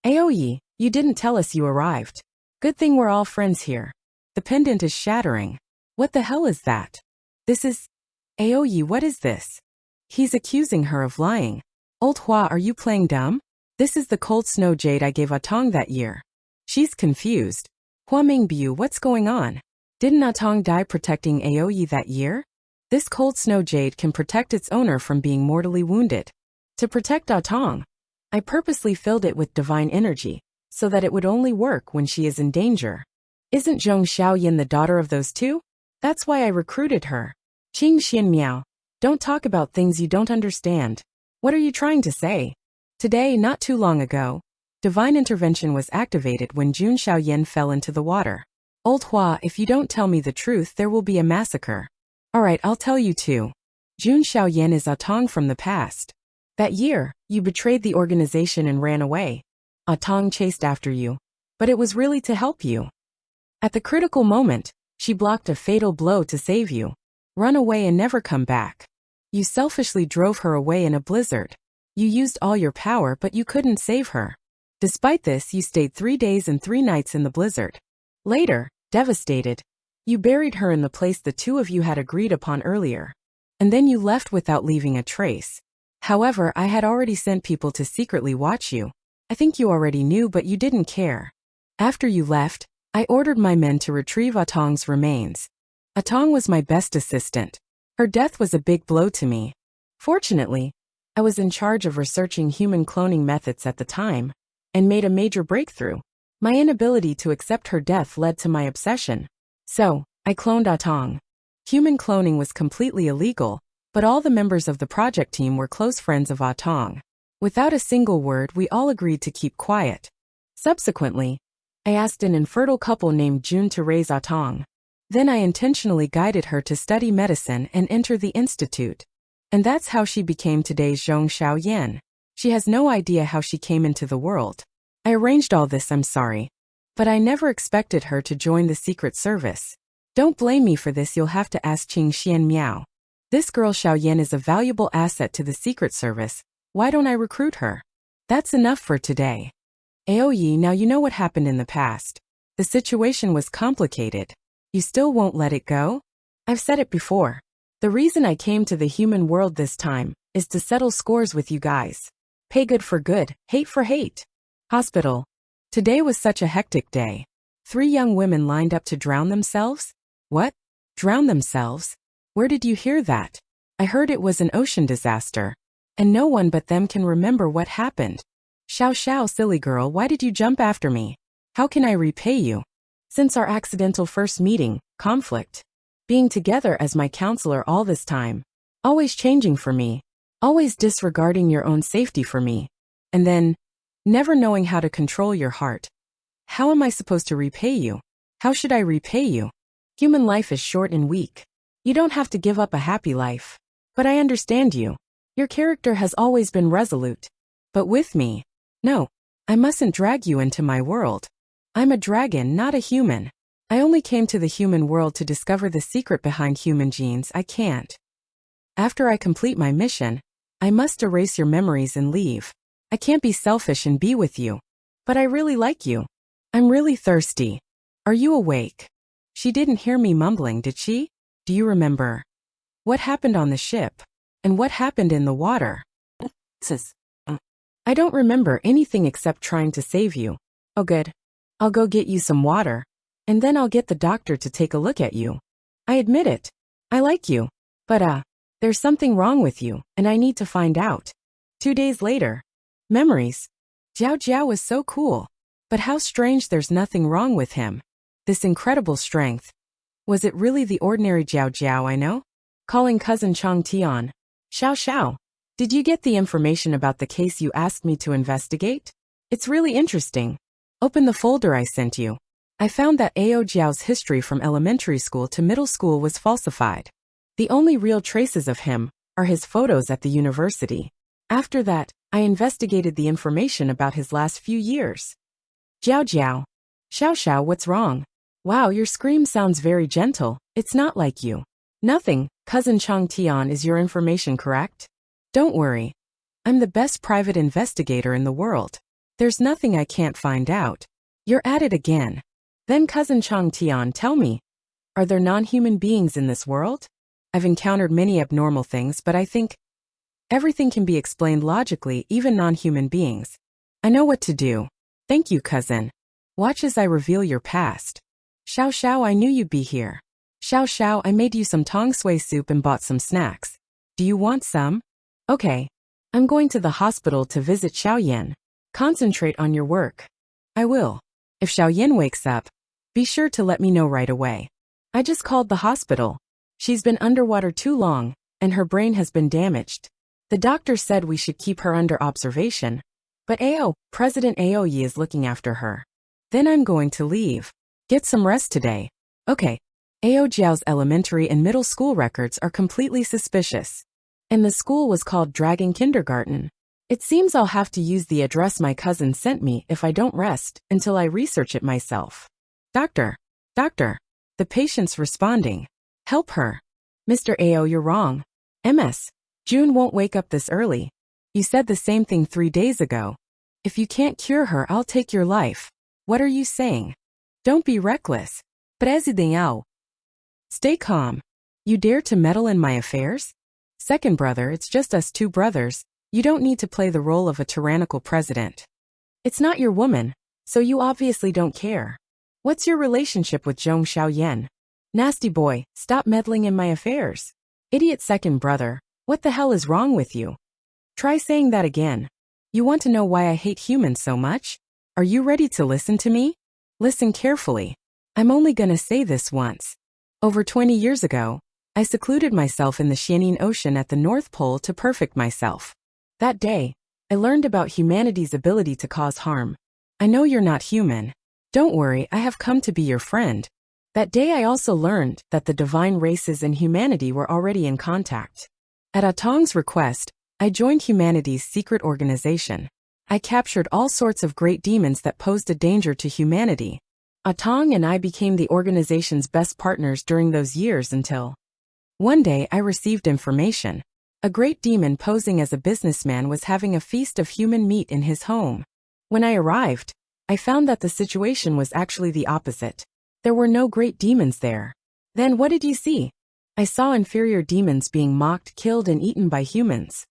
Aoyi, you didn't tell us you arrived. Good thing we're all friends here. The pendant is shattering. What the hell is that? This is... Aoyi, what is this? He's accusing her of lying. Old Hua, are you playing dumb? This is the cold snow jade I gave Atong that year. She's confused. Hua Mingbiu, what's going on? Didn't Atong die protecting Aoyi that year? This cold snow jade can protect its owner from being mortally wounded. To protect Atong, I purposely filled it with divine energy, so that it would only work when she is in danger. Isn't Zhong Xiaoyan the daughter of those two? That's why I recruited her. Qing Xian Miao, don't talk about things you don't understand. What are you trying to say? Today, not too long ago, divine intervention was activated when Jun Xiaoyan fell into the water. Old Hua, if you don't tell me the truth, there will be a massacre. Alright, I'll tell you too. Jun Xiaoyan is Atong from the past. That year, you betrayed the organization and ran away. Atong chased after you. But it was really to help you. At the critical moment, she blocked a fatal blow to save you. Run away and never come back. You selfishly drove her away in a blizzard. You used all your power, but you couldn't save her. Despite this, you stayed 3 days and 3 nights in the blizzard. Later, devastated, you buried her in the place the two of you had agreed upon earlier. And then you left without leaving a trace. However, I had already sent people to secretly watch you. I think you already knew, but you didn't care. After you left, I ordered my men to retrieve Atong's remains. Atong was my best assistant. Her death was a big blow to me. Fortunately, I was in charge of researching human cloning methods at the time, and made a major breakthrough. My inability to accept her death led to my obsession. So, I cloned Atong. Human cloning was completely illegal, but all the members of the project team were close friends of Atong. Without a single word, we all agreed to keep quiet. Subsequently, I asked an infertile couple named Jun to raise Atong. Then I intentionally guided her to study medicine and enter the institute. And that's how she became today's Zhong Xiaoyan. She has no idea how she came into the world. I arranged all this, I'm sorry. But I never expected her to join the secret service. Don't blame me for this, you'll have to ask Qing Xian Miao. This girl Xiaoyan is a valuable asset to the secret service. Why don't I recruit her? That's enough for today. Aoyi, now you know what happened in the past. The situation was complicated. You still won't let it go? I've said it before. The reason I came to the human world this time is to settle scores with you guys. Pay good for good, hate for hate. Hospital. Today was such a hectic day. 3 young women lined up to drown themselves? What? Drown themselves? Where did you hear that? I heard it was an ocean disaster. And no one but them can remember what happened. Xiao Xiao, silly girl, why did you jump after me? How can I repay you? Since our accidental first meeting, conflict. Being together as my counselor all this time. Always changing for me. Always disregarding your own safety for me. And then, never knowing how to control your heart. How am I supposed to repay you? How should I repay you? Human life is short and weak. You don't have to give up a happy life. But I understand you. Your character has always been resolute. But with me, no, I mustn't drag you into my world. I'm a dragon, not a human. I only came to the human world to discover the secret behind human genes. I can't. After I complete my mission, I must erase your memories and leave. I can't be selfish and be with you. But I really like you. I'm really thirsty. Are you awake? She didn't hear me mumbling, did she? Do you remember? What happened on the ship? And what happened in the water? I don't remember anything except trying to save you. Oh good. I'll go get you some water. And then I'll get the doctor to take a look at you. I admit it. I like you. But there's something wrong with you, and I need to find out. 2 days later. Memories. Jiao Jiao was so cool. But how strange, there's nothing wrong with him. This incredible strength. Was it really the ordinary Jiao Jiao I know? Calling cousin Chang Tian. Xiao Xiao. Did you get the information about the case you asked me to investigate? It's really interesting. Open the folder I sent you. I found that Ao Jiao's history from elementary school to middle school was falsified. The only real traces of him are his photos at the university. After that, I investigated the information about his last few years. Jiao Jiao. Xiao Xiao, what's wrong? Wow, your scream sounds very gentle. It's not like you. Nothing, cousin Chang Tian, is your information correct? Don't worry. I'm the best private investigator in the world. There's nothing I can't find out. You're at it again. Then cousin Chang Tian, tell me, are there non-human beings in this world? I've encountered many abnormal things, but I think everything can be explained logically, even non-human beings. I know what to do. Thank you, cousin. Watch as I reveal your past. Xiao Xiao, I knew you'd be here. Xiao Xiao, I made you some tong sui soup and bought some snacks. Do you want some? Okay. I'm going to the hospital to visit Xiao Yan. Concentrate on your work. I will. If Xiao Yan wakes up, be sure to let me know right away. I just called the hospital. She's been underwater too long, and her brain has been damaged. The doctor said we should keep her under observation. But President Aoyi is looking after her. Then I'm going to leave. Get some rest today. Okay. Ao Jiao's elementary and middle school records are completely suspicious. And the school was called Dragon Kindergarten. It seems I'll have to use the address my cousin sent me if I don't rest until I research it myself. Doctor. The patient's responding. Help her. Mr. Ao, you're wrong. MS. June won't wake up this early. You said the same thing 3 days ago. If you can't cure her, I'll take your life. What are you saying? Don't be reckless. President Ao. Stay calm. You dare to meddle in my affairs? Second brother, it's just us two brothers. You don't need to play the role of a tyrannical president. It's not your woman, so you obviously don't care. What's your relationship with Zhong Xiaoyan? Nasty boy, stop meddling in my affairs. Idiot second brother, what the hell is wrong with you? Try saying that again. You want to know why I hate humans so much? Are you ready to listen to me? Listen carefully. I'm only gonna say this once. Over 20 years ago, I secluded myself in the Xianing Ocean at the North Pole to perfect myself. That day, I learned about humanity's ability to cause harm. I know you're not human. Don't worry, I have come to be your friend. That day I also learned that the divine races and humanity were already in contact. At Atong's request, I joined humanity's secret organization. I captured all sorts of great demons that posed a danger to humanity. Atong and I became the organization's best partners during those years until one day I received information. A great demon posing as a businessman was having a feast of human meat in his home. When I arrived, I found that the situation was actually the opposite. There were no great demons there. Then what did you see? I saw inferior demons being mocked, killed, and eaten by humans.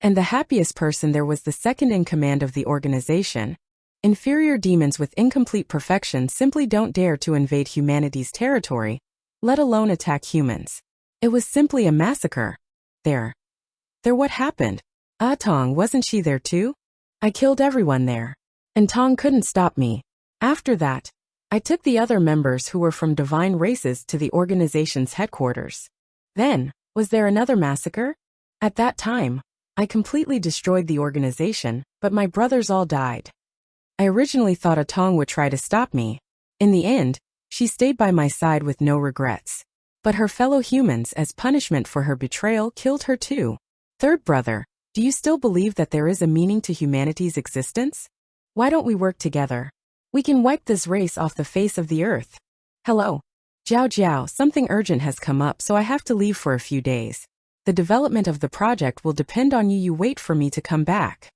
And the happiest person there was the second in command of the organization. Inferior demons with incomplete perfection simply don't dare to invade humanity's territory, let alone attack humans. It was simply a massacre. There what happened? Tong, wasn't she there too? I killed everyone there. And Tong couldn't stop me. After that, I took the other members who were from divine races to the organization's headquarters. Then, was there another massacre? At that time, I completely destroyed the organization, but my brothers all died. I originally thought Atong would try to stop me. In the end, she stayed by my side with no regrets. But her fellow humans, as punishment for her betrayal, killed her too. Third brother, do you still believe that there is a meaning to humanity's existence? Why don't we work together? We can wipe this race off the face of the earth. Hello. Jiao Jiao, something urgent has come up, so I have to leave for a few days. The development of the project will depend on you. You wait for me to come back.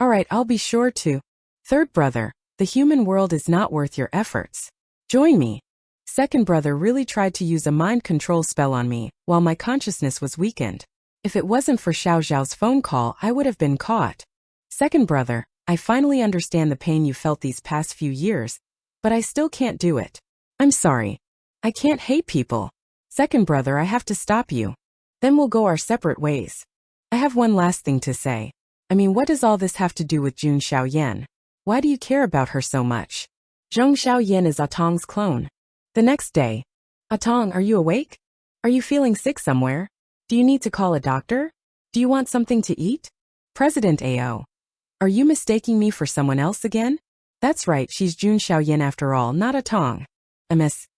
Alright, I'll be sure to. Third brother, the human world is not worth your efforts. Join me. Second brother really tried to use a mind control spell on me, while my consciousness was weakened. If it wasn't for Xiao Zhao's phone call, I would have been caught. Second brother, I finally understand the pain you felt these past few years, but I still can't do it. I'm sorry. I can't hate people. Second brother, I have to stop you. Then we'll go our separate ways. I have one last thing to say. What does all this have to do with Jun Xiaoyan? Why do you care about her so much? Zhong Xiaoyan is Atong's clone. The next day. Atong, are you awake? Are you feeling sick somewhere? Do you need to call a doctor? Do you want something to eat? President AO. Are you mistaking me for someone else again? That's right, she's Jun Xiaoyan after all, not Atong. Miss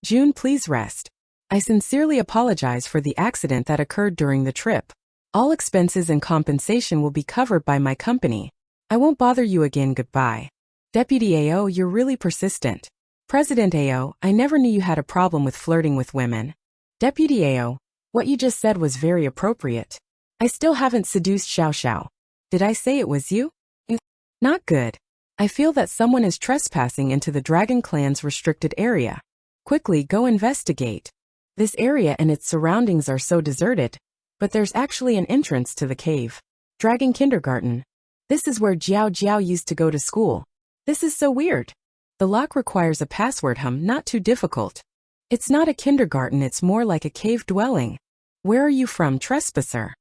June, please rest. I sincerely apologize for the accident that occurred during the trip. All expenses and compensation will be covered by my company. I won't bother you again, goodbye. Deputy AO, you're really persistent. President AO, I never knew you had a problem with flirting with women. Deputy AO, what you just said was very appropriate. I still haven't seduced Xiao Xiao. Did I say it was you? Not good. I feel that someone is trespassing into the Dragon Clan's restricted area. Quickly go investigate. This area and its surroundings are so deserted, but there's actually an entrance to the cave. Dragon Kindergarten. This is where Jiao Jiao used to go to school. This is so weird. The lock requires a password, not too difficult. It's not a kindergarten, it's more like a cave dwelling. Where are you from, trespasser?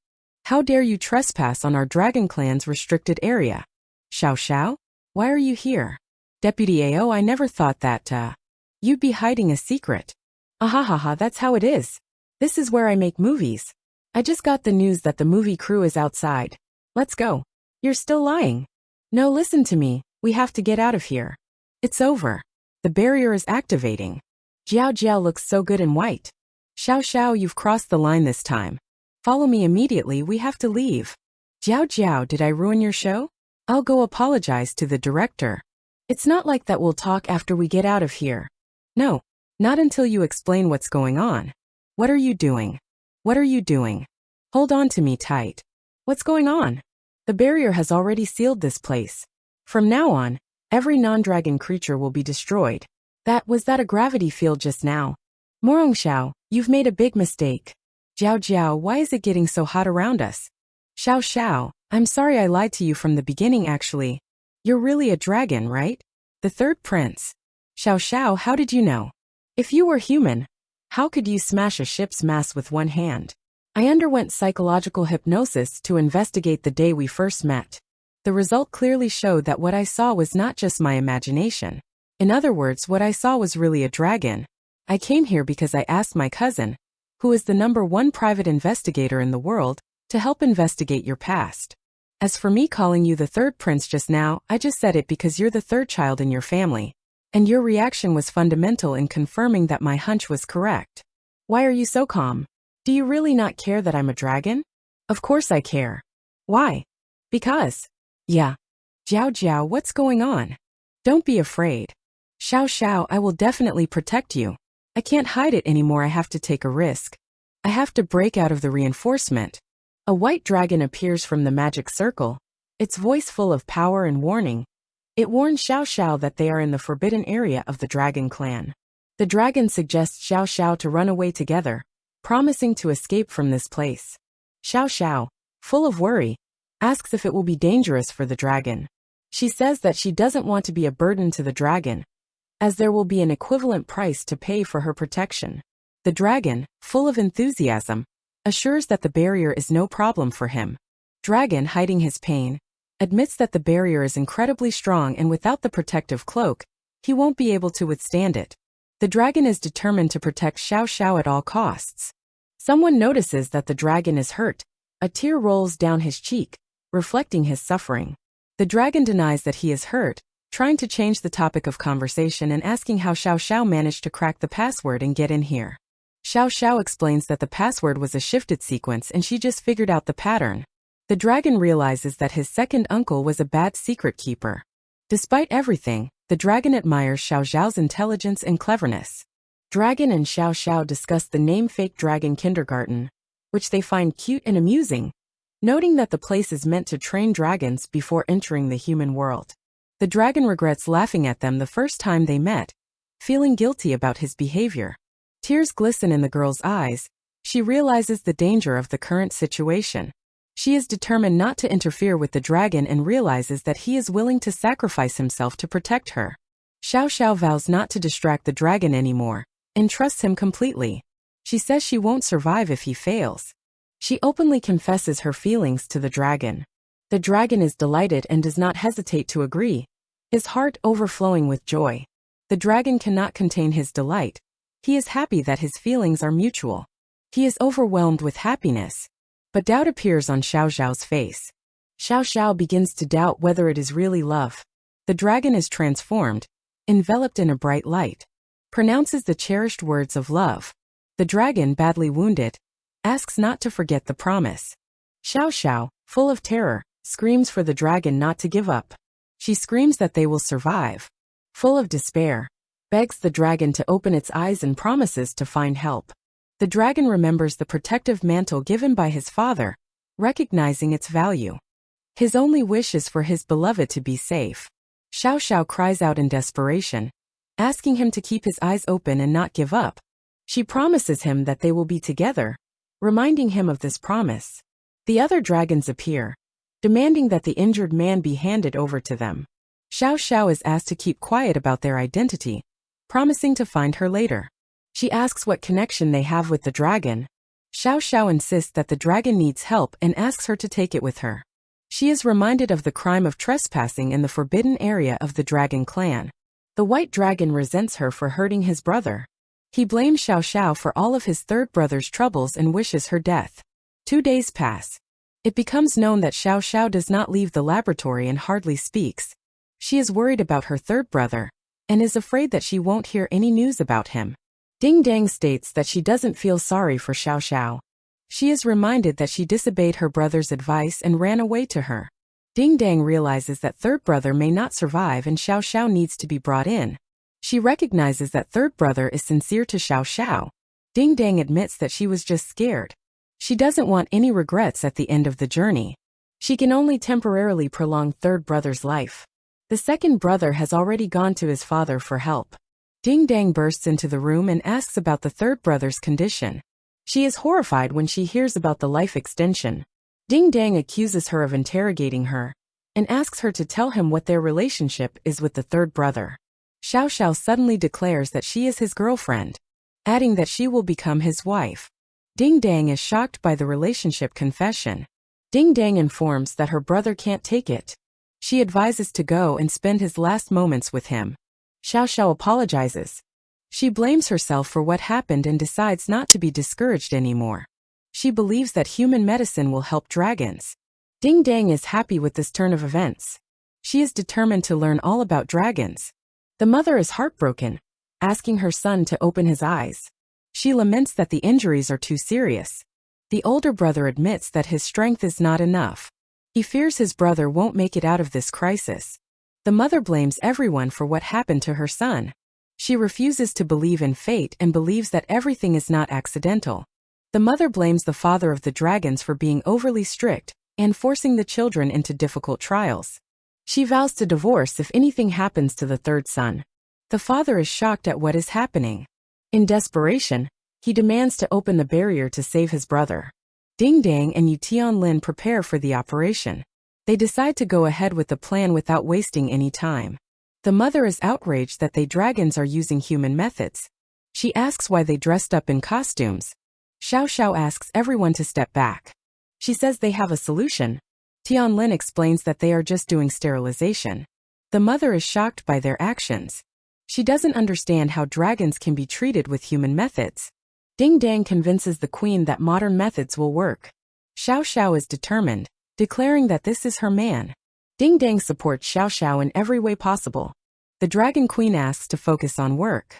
How dare you trespass on our Dragon Clan's restricted area? Xiao Xiao? Why are you here? Deputy AO, I never thought that, you'd be hiding a secret. Ahahaha, that's how it is. This is where I make movies. I just got the news that the movie crew is outside. Let's go. You're still lying. No, listen to me. We have to get out of here. It's over. The barrier is activating. Jiao Jiao looks so good in white. Xiao Xiao, you've crossed the line this time. Follow me immediately, we have to leave. Jiao Jiao, did I ruin your show? I'll go apologize to the director. It's not like that, we'll talk after we get out of here. No, not until you explain what's going on. What are you doing? What are you doing? Hold on to me tight. What's going on? The barrier has already sealed this place. From now on, every non-dragon creature will be destroyed. Was that a gravity field just now? Morong Xiao, you've made a big mistake. Jiao Jiao, why is it getting so hot around us? Xiao Xiao, I'm sorry I lied to you from the beginning actually. You're really a dragon, right? The third prince. Xiao Xiao, how did you know? If you were human, how could you smash a ship's mast with one hand? I underwent psychological hypnosis to investigate the day we first met. The result clearly showed that what I saw was not just my imagination. In other words, what I saw was really a dragon. I came here because I asked my cousin, who is the #1 private investigator in the world, to help investigate your past. As for me calling you the third prince just now, I just said it because you're the third child in your family. And your reaction was fundamental in confirming that my hunch was correct. Why are you so calm? Do you really not care that I'm a dragon? Of course I care. Why? Because. Yeah. Jiao Jiao, what's going on? Don't be afraid. Xiao Xiao, I will definitely protect you. I can't hide it anymore, I have to take a risk. I have to break out of the reinforcement. A white dragon appears from the magic circle, its voice full of power and warning. It warns Xiao Xiao that they are in the forbidden area of the Dragon Clan. The dragon suggests Xiao Xiao to run away together, promising to escape from this place. Xiao Xiao, full of worry, asks if it will be dangerous for the dragon. She says that she doesn't want to be a burden to the dragon, as there will be an equivalent price to pay for her protection. The dragon, full of enthusiasm, assures that the barrier is no problem for him. Dragon, hiding his pain, admits that the barrier is incredibly strong and without the protective cloak, he won't be able to withstand it. The dragon is determined to protect Xiao Xiao at all costs. Someone notices that the dragon is hurt. A tear rolls down his cheek, reflecting his suffering. The dragon denies that he is hurt, trying to change the topic of conversation and asking how Xiao Xiao managed to crack the password and get in here. Xiao Xiao explains that the password was a shifted sequence and she just figured out the pattern. The dragon realizes that his second uncle was a bad secret keeper. Despite everything, the dragon admires Xiao Xiao's intelligence and cleverness. Dragon and Xiao Xiao discuss the name Fake Dragon Kindergarten, which they find cute and amusing, noting that the place is meant to train dragons before entering the human world. The dragon regrets laughing at them the first time they met, feeling guilty about his behavior. Tears glisten in the girl's eyes. She realizes the danger of the current situation. She is determined not to interfere with the dragon and realizes that he is willing to sacrifice himself to protect her. Xiao Xiao vows not to distract the dragon anymore, and trusts him completely. She says she won't survive if he fails. She openly confesses her feelings to the dragon. The dragon is delighted and does not hesitate to agree, his heart overflowing with joy. The dragon cannot contain his delight. He is happy that his feelings are mutual. He is overwhelmed with happiness. But doubt appears on Xiao Xiao's face. Xiao Xiao begins to doubt whether it is really love. The dragon is transformed, enveloped in a bright light, pronounces the cherished words of love. The dragon, badly wounded, asks not to forget the promise. Xiao Xiao, full of terror, screams for the dragon not to give up. She screams that they will survive. Full of despair, begs the dragon to open its eyes and promises to find help. The dragon remembers the protective mantle given by his father, recognizing its value. His only wish is for his beloved to be safe. Xiao Xiao cries out in desperation, asking him to keep his eyes open and not give up. She promises him that they will be together, reminding him of this promise. The other dragons appear, demanding that the injured man be handed over to them. Xiao Xiao is asked to keep quiet about their identity, promising to find her later. She asks what connection they have with the dragon. Xiao Xiao insists that the dragon needs help and asks her to take it with her. She is reminded of the crime of trespassing in the forbidden area of the dragon clan. The white dragon resents her for hurting his brother. He blames Xiao Xiao for all of his third brother's troubles and wishes her death. 2 days pass. It becomes known that Xiao Xiao does not leave the laboratory and hardly speaks. She is worried about her third brother, and is afraid that she won't hear any news about him. Ding Dang states that she doesn't feel sorry for Xiao Xiao. She is reminded that she disobeyed her brother's advice and ran away to her. Ding Dang realizes that third brother may not survive and Xiao Xiao needs to be brought in. She recognizes that third brother is sincere to Xiao Xiao. Ding Dang admits that she was just scared. She doesn't want any regrets at the end of the journey. She can only temporarily prolong third brother's life. The second brother has already gone to his father for help. Ding Dang bursts into the room and asks about the third brother's condition. She is horrified when she hears about the life extension. Ding Dang accuses her of interrogating her, and asks her to tell him what their relationship is with the third brother. Xiao Xiao suddenly declares that she is his girlfriend, adding that she will become his wife. Ding Dang is shocked by the relationship confession. Ding Dang informs that her brother can't take it. She advises to go and spend his last moments with him. Xiao Xiao apologizes. She blames herself for what happened and decides not to be discouraged anymore. She believes that human medicine will help dragons. Ding Dang is happy with this turn of events. She is determined to learn all about dragons. The mother is heartbroken, asking her son to open his eyes. She laments that the injuries are too serious. The older brother admits that his strength is not enough. He fears his brother won't make it out of this crisis. The mother blames everyone for what happened to her son. She refuses to believe in fate and believes that everything is not accidental. The mother blames the father of the dragons for being overly strict and forcing the children into difficult trials. She vows to divorce if anything happens to the third son. The father is shocked at what is happening. In desperation, he demands to open the barrier to save his brother. Ding Dang and Yu Tianlin prepare for the operation. They decide to go ahead with the plan without wasting any time. The mother is outraged that they dragons are using human methods. She asks why they dressed up in costumes. Xiao Xiao asks everyone to step back. She says they have a solution. Tianlin explains that they are just doing sterilization. The mother is shocked by their actions. She doesn't understand how dragons can be treated with human methods. Ding Dang convinces the queen that modern methods will work. Xiao Xiao is determined, declaring that this is her man. Ding Dang supports Xiao Xiao in every way possible. The Dragon Queen asks to focus on work.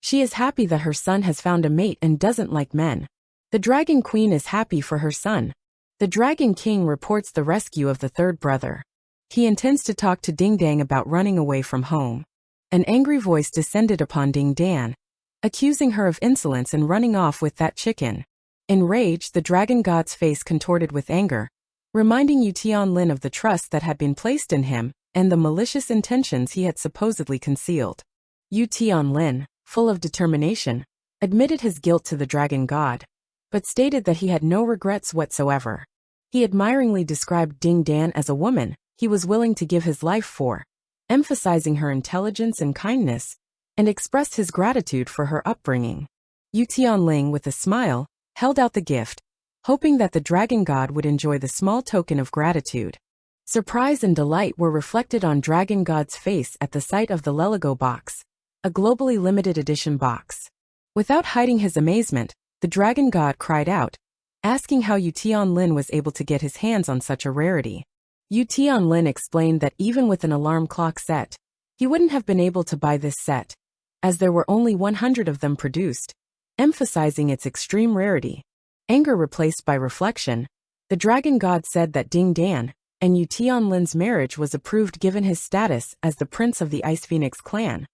She is happy that her son has found a mate and doesn't like men. The Dragon Queen is happy for her son. The Dragon King reports the rescue of the third brother. He intends to talk to Ding Dang about running away from home. An angry voice descended upon Ding Dang, accusing her of insolence and running off with that chicken. Enraged, the dragon god's face contorted with anger, reminding Yu Tianlin of the trust that had been placed in him and the malicious intentions he had supposedly concealed. Yu Tianlin, full of determination, admitted his guilt to the dragon god, but stated that he had no regrets whatsoever. He admiringly described Ding Dang as a woman he was willing to give his life for, emphasizing her intelligence and kindness, and expressed his gratitude for her upbringing. Yu Tianling, with a smile, held out the gift, hoping that the dragon god would enjoy the small token of gratitude. Surprise and delight were reflected on dragon god's face at the sight of the Lelago box. a globally limited edition box. Without hiding his amazement, the dragon god cried out, asking how Yu Tianlin was able to get his hands on such a rarity. Yu Tianlin explained that even with an alarm clock set, he wouldn't have been able to buy this set, as there were only 100 of them produced, emphasizing its extreme rarity. Anger replaced by reflection, the dragon god said that Ding Dan and Yu Tianlin's marriage was approved given his status as the prince of the Ice Phoenix clan,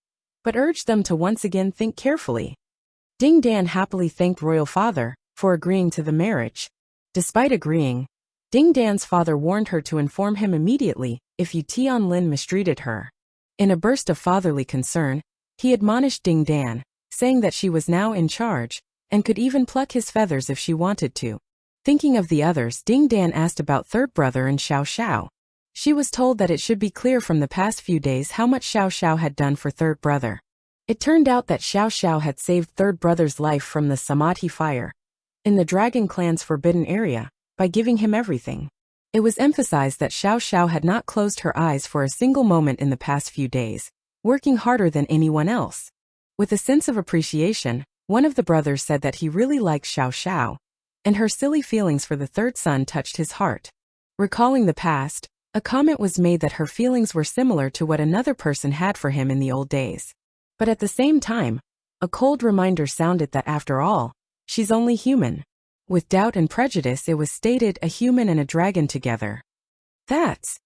but urged them to once again think carefully. Ding Dan happily thanked royal father for agreeing to the marriage. Despite agreeing, Ding Dan's father warned her to inform him immediately if Yu Tianlin mistreated her. In a burst of fatherly concern, he admonished Ding Dan, saying that she was now in charge and could even pluck his feathers if she wanted to. Thinking of the others, Ding Dan asked about third brother and Xiao Xiao. She was told that it should be clear from the past few days how much Xiao Xiao had done for third brother. It turned out that Xiao Xiao had saved third brother's life from the Samadhi fire in the dragon clan's forbidden area by giving him everything. It was emphasized that Xiao Xiao had not closed her eyes for a single moment in the past few days, working harder than anyone else. With a sense of appreciation, one of the brothers said that he really liked Xiao Xiao, and her silly feelings for the third son touched his heart. Recalling the past, a comment was made that her feelings were similar to what another person had for him in the old days. But at the same time, a cold reminder sounded that after all, she's only human. With doubt and prejudice, it was stated a human and a dragon together. That's.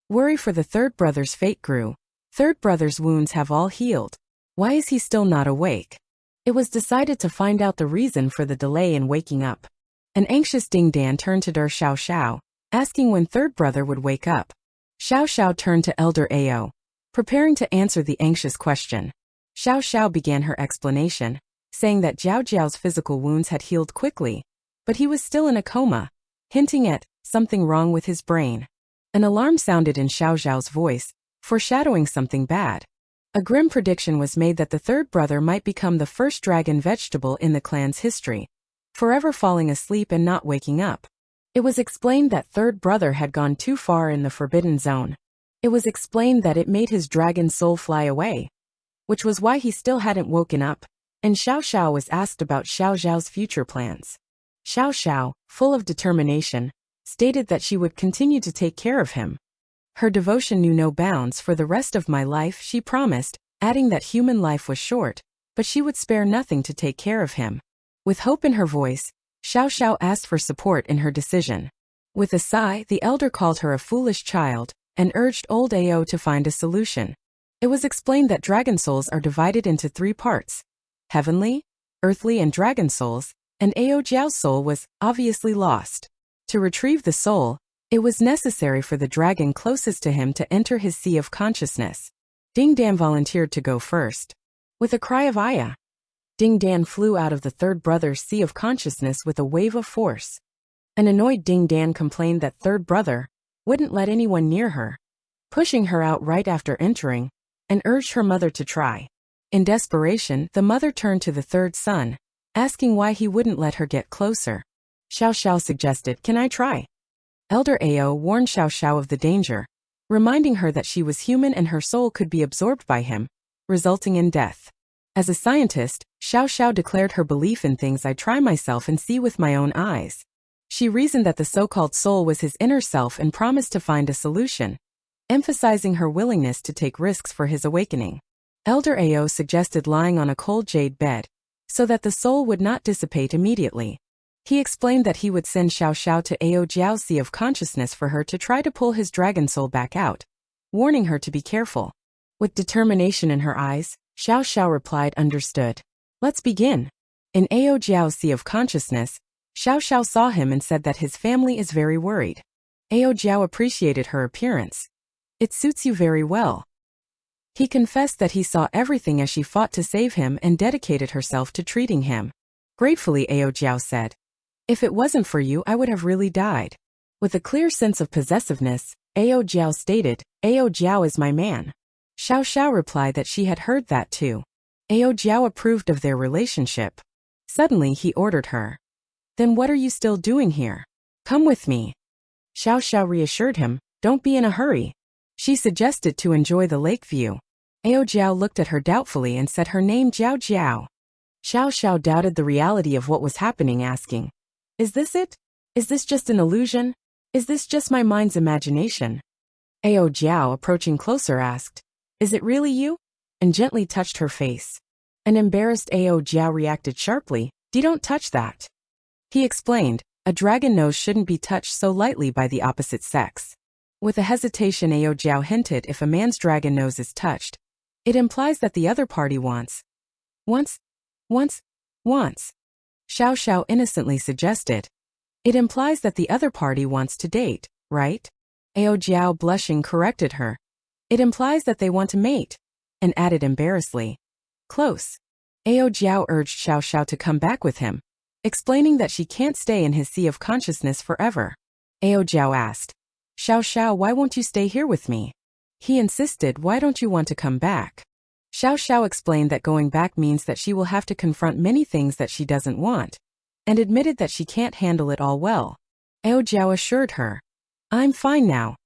Worry for the third brother's fate grew. Third brother's wounds have all healed. Why is he still not awake? It was decided to find out the reason for the delay in waking up. An anxious Ding Dan turned to Xiao Xiao, asking when third brother would wake up. Xiao Xiao turned to Elder Ao, preparing to answer the anxious question. Xiao Xiao began her explanation, saying that Jiao Jiao's physical wounds had healed quickly, but he was still in a coma, hinting at something wrong with his brain. An alarm sounded in Xiao Xiao's voice, foreshadowing something bad. A grim prediction was made that the third brother might become the first dragon vegetable in the clan's history, forever falling asleep and not waking up. It was explained that third brother had gone too far in the forbidden zone. It was explained that it made his dragon soul fly away, which was why he still hadn't woken up, and Xiao Xiao was asked about Xiao Xiao's future plans. Xiao Xiao, full of determination, stated that she would continue to take care of him. Her devotion knew no bounds. For the rest of my life, she promised, adding that human life was short, but she would spare nothing to take care of him. With hope in her voice, Xiao Xiao asked for support in her decision. With a sigh, the elder called her a foolish child and urged old Ao to find a solution. It was explained that dragon souls are divided into 3 parts: heavenly, earthly and dragon souls, and Ao Jiao's soul was obviously lost. To retrieve the soul, it was necessary for the dragon closest to him to enter his sea of consciousness. Ding Dan volunteered to go first. With a cry of Aya, Ding Dan flew out of the third brother's sea of consciousness with a wave of force. An annoyed Ding Dan complained that third brother wouldn't let anyone near her, pushing her out right after entering, and urged her mother to try. In desperation, the mother turned to the third son, asking why he wouldn't let her get closer. Xiao Xiao suggested, "Can I try?" Elder Ao warned Xiao Xiao of the danger, reminding her that she was human and her soul could be absorbed by him, resulting in death. As a scientist, Xiao Xiao declared her belief in things I try myself and see with my own eyes. She reasoned that the so-called soul was his inner self and promised to find a solution, emphasizing her willingness to take risks for his awakening. Elder Ao suggested lying on a cold jade bed, so that the soul would not dissipate immediately. He explained that he would send Xiao Xiao to Ao Jiao's sea of consciousness for her to try to pull his dragon soul back out, warning her to be careful. With determination in her eyes, Xiao Xiao replied, "Understood. Let's begin." In Ao Jiao's sea of consciousness, Xiao Xiao saw him and said that his family is very worried. Ao Jiao appreciated her appearance. "It suits you very well." He confessed that he saw everything as she fought to save him and dedicated herself to treating him. Gratefully, Ao Jiao said, "If it wasn't for you, I would have really died." With a clear sense of possessiveness, Ao Jiao stated, "Ao Jiao is my man." Xiao Xiao replied that she had heard that too. Ao Jiao approved of their relationship. Suddenly he ordered her, "Then what are you still doing here? Come with me." Xiao Xiao reassured him, "Don't be in a hurry." She suggested to enjoy the lake view. Ao Jiao looked at her doubtfully and said her name Jiao Jiao. Xiao Xiao doubted the reality of what was happening, asking, "Is this it? Is this just an illusion? Is this just my mind's imagination?" Ao Jiao, approaching closer, asked, "Is it really you?" and gently touched her face. An embarrassed Ao Jiao reacted sharply, "Don't touch that." He explained, a dragon nose shouldn't be touched so lightly by the opposite sex. With a hesitation, Ao Jiao hinted if a man's dragon nose is touched, it implies that the other party wants. Xiao Xiao innocently suggested. It implies that the other party wants to date, right? Ao Jiao, blushing, corrected her. It implies that they want to mate, and added embarrassedly, "Close." Ao Jiao urged Xiao Xiao to come back with him, explaining that she can't stay in his sea of consciousness forever. Ao Jiao asked, "Xiao Xiao, why won't you stay here with me?" He insisted, "Why don't you want to come back?" Xiao Xiao explained that going back means that she will have to confront many things that she doesn't want, and admitted that she can't handle it all well. Ao Jiao assured her, "I'm fine now."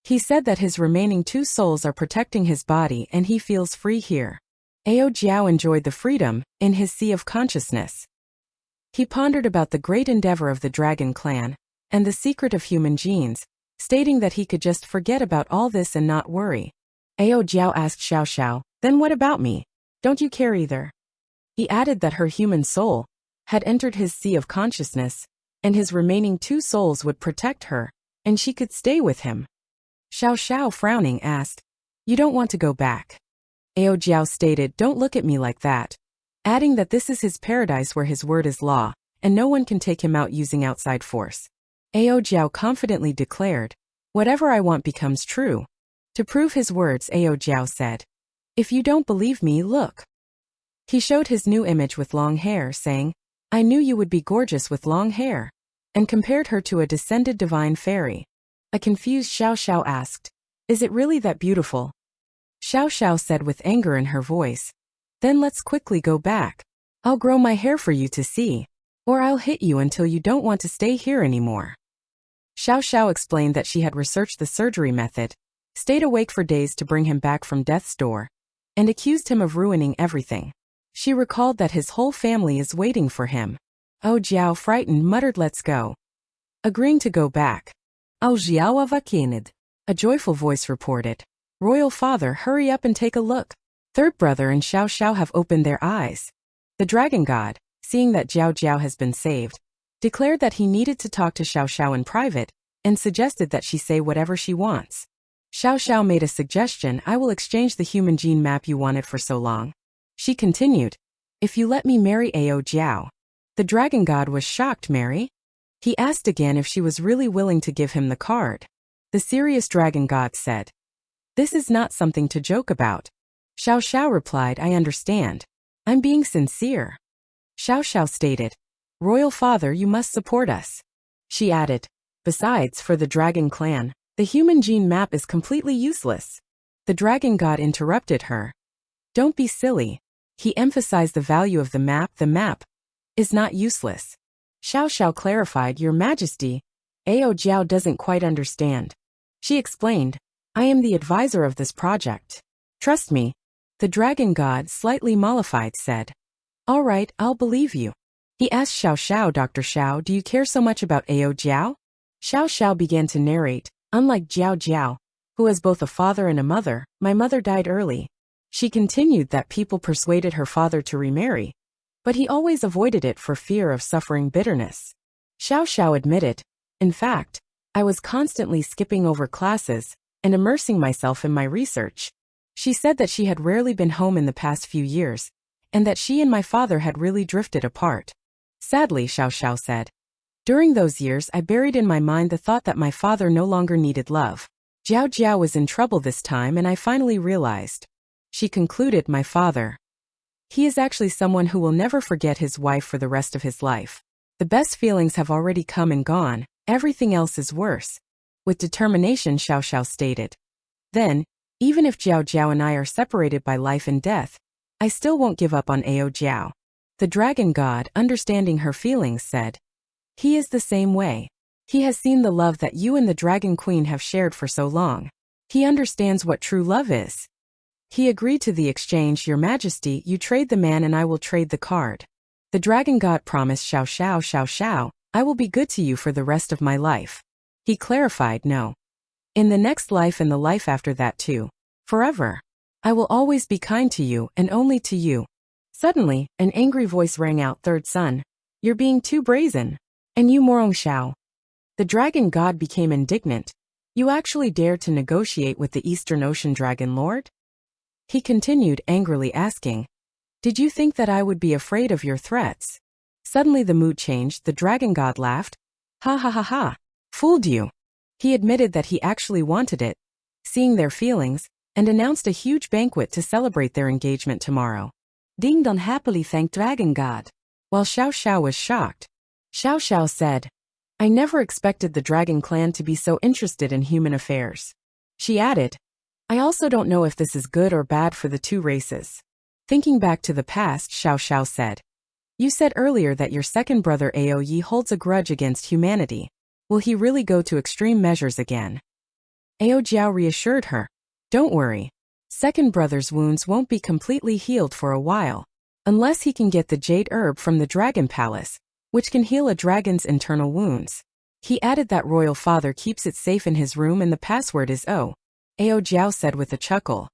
He said that his remaining two souls are protecting his body and he feels free here. Ao Jiao enjoyed the freedom in his sea of consciousness. He pondered about the great endeavor of the dragon clan and the secret of human genes, stating that he could just forget about all this and not worry. Ao Jiao asked Xiao Xiao, "Then what about me? Don't you care either?" He added that her human soul had entered his sea of consciousness, and his remaining two souls would protect her, and she could stay with him. Xiao Xiao, frowning, asked, "You don't want to go back?" Ao Jiao stated, "Don't look at me like that," adding that this is his paradise where his word is law, and no one can take him out using outside force. Ao Jiao confidently declared, "Whatever I want becomes true." To prove his words, Ao Jiao said, "If you don't believe me, look." He showed his new image with long hair, saying, "I knew you would be gorgeous with long hair," and compared her to a descended divine fairy. A confused Xiao Xiao asked, "Is it really that beautiful?" Xiao Xiao said with anger in her voice, "Then let's quickly go back. I'll grow my hair for you to see, or I'll hit you until you don't want to stay here anymore." Xiao Xiao explained that she had researched the surgery method, stayed awake for days to bring him back from death's door, and accused him of ruining everything. She recalled that his whole family is waiting for him. Ao Jiao, frightened, muttered, "Let's go." Agreeing to go back, Ao Jiao avakined. A joyful voice reported, "Royal father, hurry up and take a look. Third brother and Xiao Xiao have opened their eyes." The dragon god, seeing that Jiao Jiao has been saved, declared that he needed to talk to Xiao Xiao in private, and suggested that she say whatever she wants. Xiao Xiao made a suggestion, "I will exchange the human gene map you wanted for so long." She continued, "If you let me marry Ao Jiao." The dragon god was shocked. "Marry?" He asked again if she was really willing to give him the card. The serious dragon god said, "This is not something to joke about." Xiao Xiao replied, "I understand. I'm being sincere." Xiao Xiao stated, "Royal father, you must support us." She added, "Besides, for the dragon clan, the human gene map is completely useless." The dragon god interrupted her. "Don't be silly." He emphasized the value of the map. "The map is not useless." Xiao Xiao clarified, "Your Majesty, Ao Jiao doesn't quite understand." She explained, "I am the advisor of this project. Trust me." The dragon god, slightly mollified, said, "All right, I'll believe you." He asked Xiao Xiao, "Dr. Xiao, do you care so much about Ao Jiao?" Xiao Xiao began to narrate, "Unlike Jiao Jiao, who has both a father and a mother, my mother died early." She continued that people persuaded her father to remarry, but he always avoided it for fear of suffering bitterness. Xiao Xiao admitted, "In fact, I was constantly skipping over classes and immersing myself in my research." She said that she had rarely been home in the past few years, and that she and my father had really drifted apart. Sadly, Xiao Xiao said, "During those years I buried in my mind the thought that my father no longer needed love. Jiao Jiao was in trouble this time and I finally realized." She concluded, "My father. He is actually someone who will never forget his wife for the rest of his life. The best feelings have already come and gone, everything else is worse." With determination, Xiao Xiao stated, "Then, even if Jiao Jiao and I are separated by life and death, I still won't give up on Ao Jiao." The dragon god, understanding her feelings, said, "He is the same way. He has seen the love that you and the dragon queen have shared for so long. He understands what true love is." He agreed to the exchange. Your Majesty, you trade the man and I will trade the card. The dragon god promised Xiao Xiao Xiao Xiao, I will be good to you for the rest of my life. He clarified, no. In the next life and the life after that too. Forever. I will always be kind to you and only to you. Suddenly, an angry voice rang out, third son. You're being too brazen. And you Morong Xiao. The dragon god became indignant. You actually dared to negotiate with the Eastern Ocean Dragon Lord? He continued, angrily asking. Did you think that I would be afraid of your threats? Suddenly the mood changed. The dragon god laughed. Ha ha ha ha. Fooled you. He admitted that he actually wanted it, seeing their feelings, and announced a huge banquet to celebrate their engagement tomorrow. Ding Dong happily thanked Dragon God, while Xiao Xiao was shocked. Xiao Xiao said, I never expected the dragon clan to be so interested in human affairs. She added, I also don't know if this is good or bad for the two races. Thinking back to the past, Xiao Xiao said, You said earlier that your second brother Aoyi holds a grudge against humanity. Will he really go to extreme measures again? Ao Jiao reassured her. Don't worry. Second brother's wounds won't be completely healed for a while, unless he can get the jade herb from the dragon palace, which can heal a dragon's internal wounds. He added that royal father keeps it safe in his room and the password is O. Ao Jiao said with a chuckle.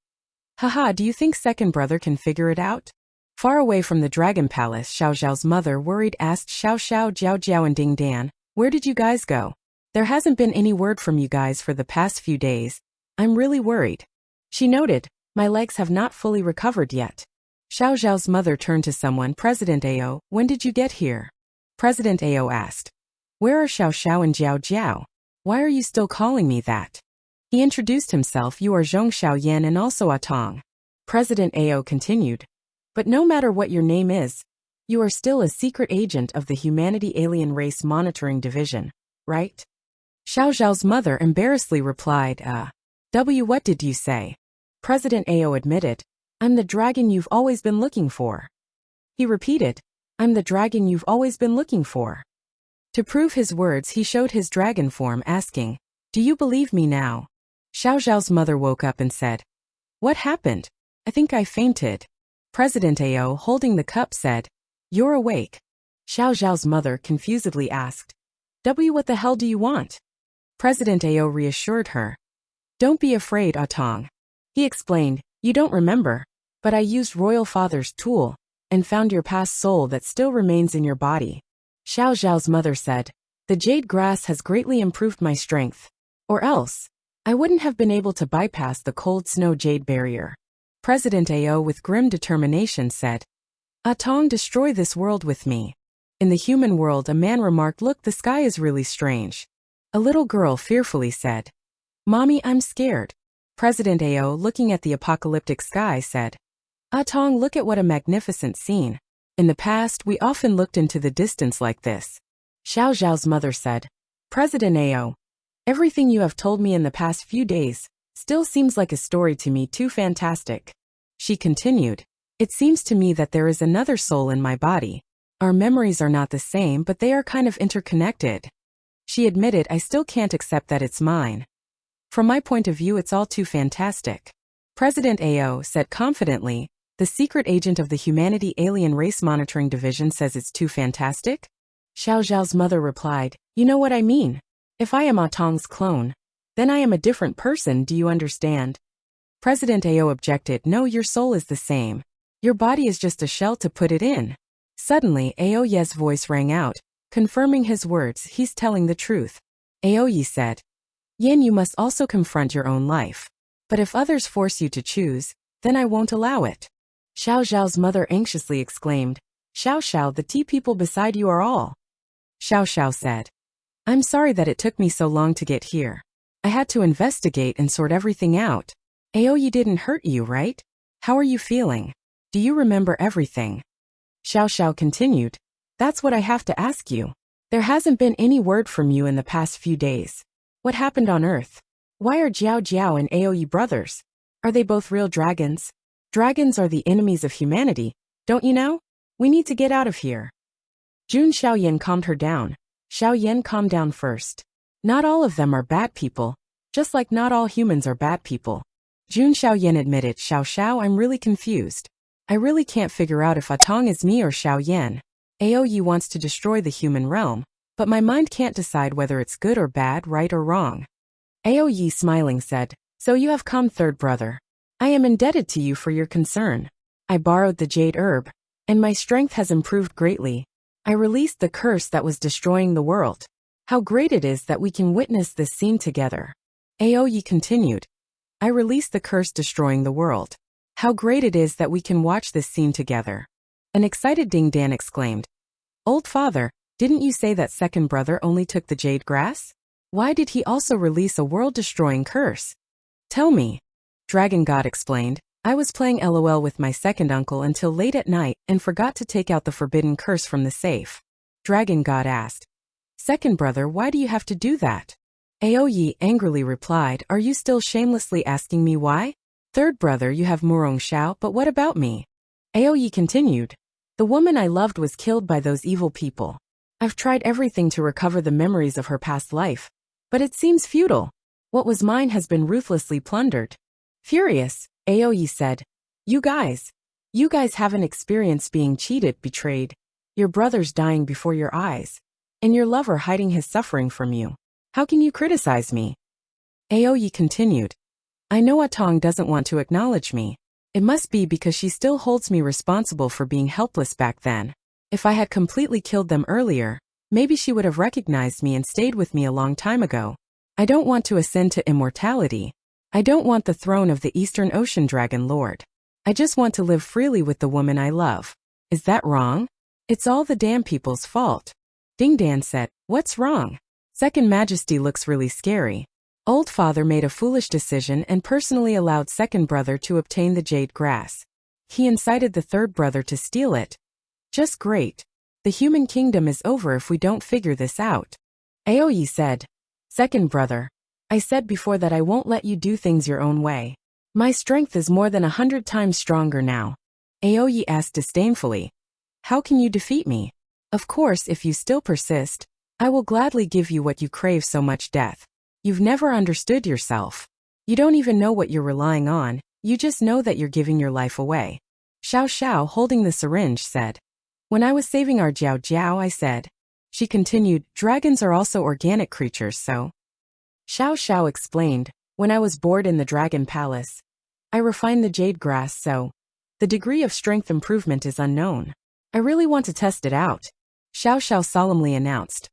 Haha, do you think second brother can figure it out? Far away from the dragon palace, Xiao Xiao's mother worried asked Xiao Xiao, Jiao Jiao and Ding Dan, where did you guys go? There hasn't been any word from you guys for the past few days. I'm really worried. She noted, my legs have not fully recovered yet. Xiao Xiao's mother turned to someone. President Ao, when did you get here? President Ao asked. Where are Xiao Xiao and Jiao Jiao? Why are you still calling me that? He introduced himself. You are Zhong Xiaoyan and also Atong. President Ao continued. But no matter what your name is, you are still a secret agent of the Humanity Alien Race Monitoring Division, right? Xiao Xiao's mother embarrassedly replied, what did you say? President Ao admitted, I'm the dragon you've always been looking for. He repeated, I'm the dragon you've always been looking for. To prove his words, he showed his dragon form, asking, Do you believe me now? Xiao Xiao's mother woke up and said, What happened? I think I fainted. President Ao, holding the cup, said, You're awake. Xiao Xiao's mother confusedly asked, what the hell do you want? President Ao reassured her. Don't be afraid, Atong. He explained, You don't remember, but I used Royal Father's tool and found your past soul that still remains in your body. Xiao Xiao's mother said, The jade grass has greatly improved my strength. Or else, I wouldn't have been able to bypass the cold snow jade barrier. President Ao with grim determination said, Atong, destroy this world with me. In the human world, a man remarked, Look, the sky is really strange. A little girl fearfully said, Mommy, I'm scared. President Ao, looking at the apocalyptic sky, said, Atong, look at what a magnificent scene. In the past, we often looked into the distance like this. Xiao Xiao's mother said, President Ao, everything you have told me in the past few days still seems like a story to me, too fantastic. She continued, It seems to me that there is another soul in my body. Our memories are not the same, but they are kind of interconnected. She admitted, I still can't accept that it's mine. From my point of view, it's all too fantastic. President Ao said confidently, The secret agent of the Humanity Alien Race Monitoring Division says it's too fantastic? Xiao Xiao's mother replied, You know what I mean. If I am Atong's clone, then I am a different person, do you understand? President Ao objected, No, your soul is the same. Your body is just a shell to put it in. Suddenly, Aoye's voice rang out, confirming his words. He's telling the truth. Aoye said, Yin, you must also confront your own life. But if others force you to choose, then I won't allow it. Xiao Xiao's mother anxiously exclaimed, Xiao Xiao, the tea people beside you are all. Xiao Xiao said, I'm sorry that it took me so long to get here. I had to investigate and sort everything out. Aoye didn't hurt you, right? How are you feeling? Do you remember everything? Xiao Xiao continued, That's what I have to ask you. There hasn't been any word from you in the past few days. What happened on Earth? Why are Jiao Jiao and Aoye brothers? Are they both real dragons? Dragons are the enemies of humanity, don't you know? We need to get out of here. Jun Xiaoyan calmed her down. Xiaoyan, calm down first. Not all of them are bad people, just like not all humans are bad people. Jun Xiaoyan admitted, Xiao Xiao, I'm really confused. I really can't figure out if Atong is me or Xiaoyan. Aoyi wants to destroy the human realm, but my mind can't decide whether it's good or bad, right or wrong. Aoyi smiling said, so you have come, third brother. I am indebted to you for your concern. I borrowed the jade herb, and my strength has improved greatly. I released the curse that was destroying the world. How great it is that we can witness this scene together. Aoyi continued. I released the curse destroying the world. How great it is that we can watch this scene together. An excited Ding Dan exclaimed. Old father, didn't you say that second brother only took the jade grass? Why did he also release a world-destroying curse? Tell me. Dragon God explained. I was playing LOL with my second uncle until late at night and forgot to take out the forbidden curse from the safe. Dragon God asked. Second brother, why do you have to do that? Aoyi angrily replied, are you still shamelessly asking me why? Third brother, you have Murong Xiao, but what about me? Aoyi continued. The woman I loved was killed by those evil people. I've tried everything to recover the memories of her past life, but it seems futile. What was mine has been ruthlessly plundered. Furious, Aoyi said, You guys haven't experienced being cheated, betrayed. Your brother's dying before your eyes, and your lover hiding his suffering from you. How can you criticize me? Aoyi continued. I know Atong doesn't want to acknowledge me. It must be because she still holds me responsible for being helpless back then. If I had completely killed them earlier, maybe she would have recognized me and stayed with me a long time ago. I don't want to ascend to immortality. I don't want the throne of the Eastern Ocean Dragon Lord. I just want to live freely with the woman I love. Is that wrong? It's all the damn people's fault. Ding Dan said, What's wrong? Second Majesty looks really scary. Old father made a foolish decision and personally allowed second brother to obtain the jade grass. He incited the third brother to steal it. Just great. The human kingdom is over if we don't figure this out. Aoyi said. Second brother, I said before that I won't let you do things your own way. My strength is more than 100 times stronger now. Aoyi asked disdainfully. How can you defeat me? Of course, if you still persist, I will gladly give you what you crave so much, death. You've never understood yourself. You don't even know what you're relying on, you just know that you're giving your life away. Xiao Xiao, holding the syringe, said. When I was saving our Jiao Jiao, I said. She continued, dragons are also organic creatures, so. Xiao Xiao explained, when I was bored in the dragon palace, I refined the jade grass, so. The degree of strength improvement is unknown. I really want to test it out. Xiao Xiao solemnly announced.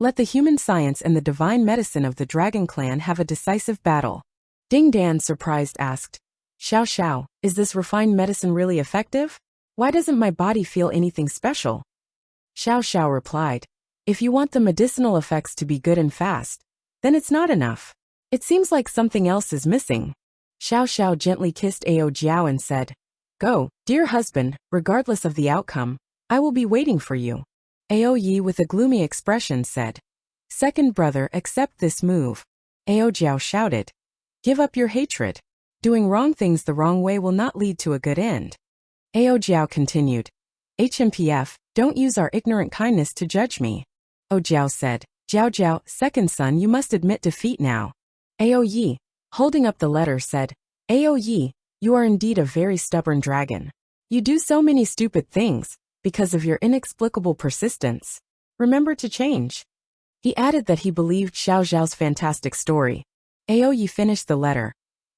Let the human science and the divine medicine of the dragon clan have a decisive battle. Ding Dan, surprised, asked. Xiao Xiao, is this refined medicine really effective? Why doesn't my body feel anything special? Xiao Xiao replied. If you want the medicinal effects to be good and fast, then it's not enough. It seems like something else is missing. Xiao Xiao gently kissed Ao Jiao and said, Go, dear husband, regardless of the outcome, I will be waiting for you. Ao Yi with a gloomy expression said, Second brother, accept this move. Ao Jiao shouted, Give up your hatred. Doing wrong things the wrong way will not lead to a good end. Ao Jiao continued, HMPF, don't use our ignorant kindness to judge me. O Jiao said, Jiao Jiao, second son, you must admit defeat now. Ao Yi, holding up the letter, said, Ao Yi, you are indeed a very stubborn dragon. You do so many stupid things, because of your inexplicable persistence. Remember to change. He added that he believed Xiao Zhao's fantastic story. Ao Yi finished the letter.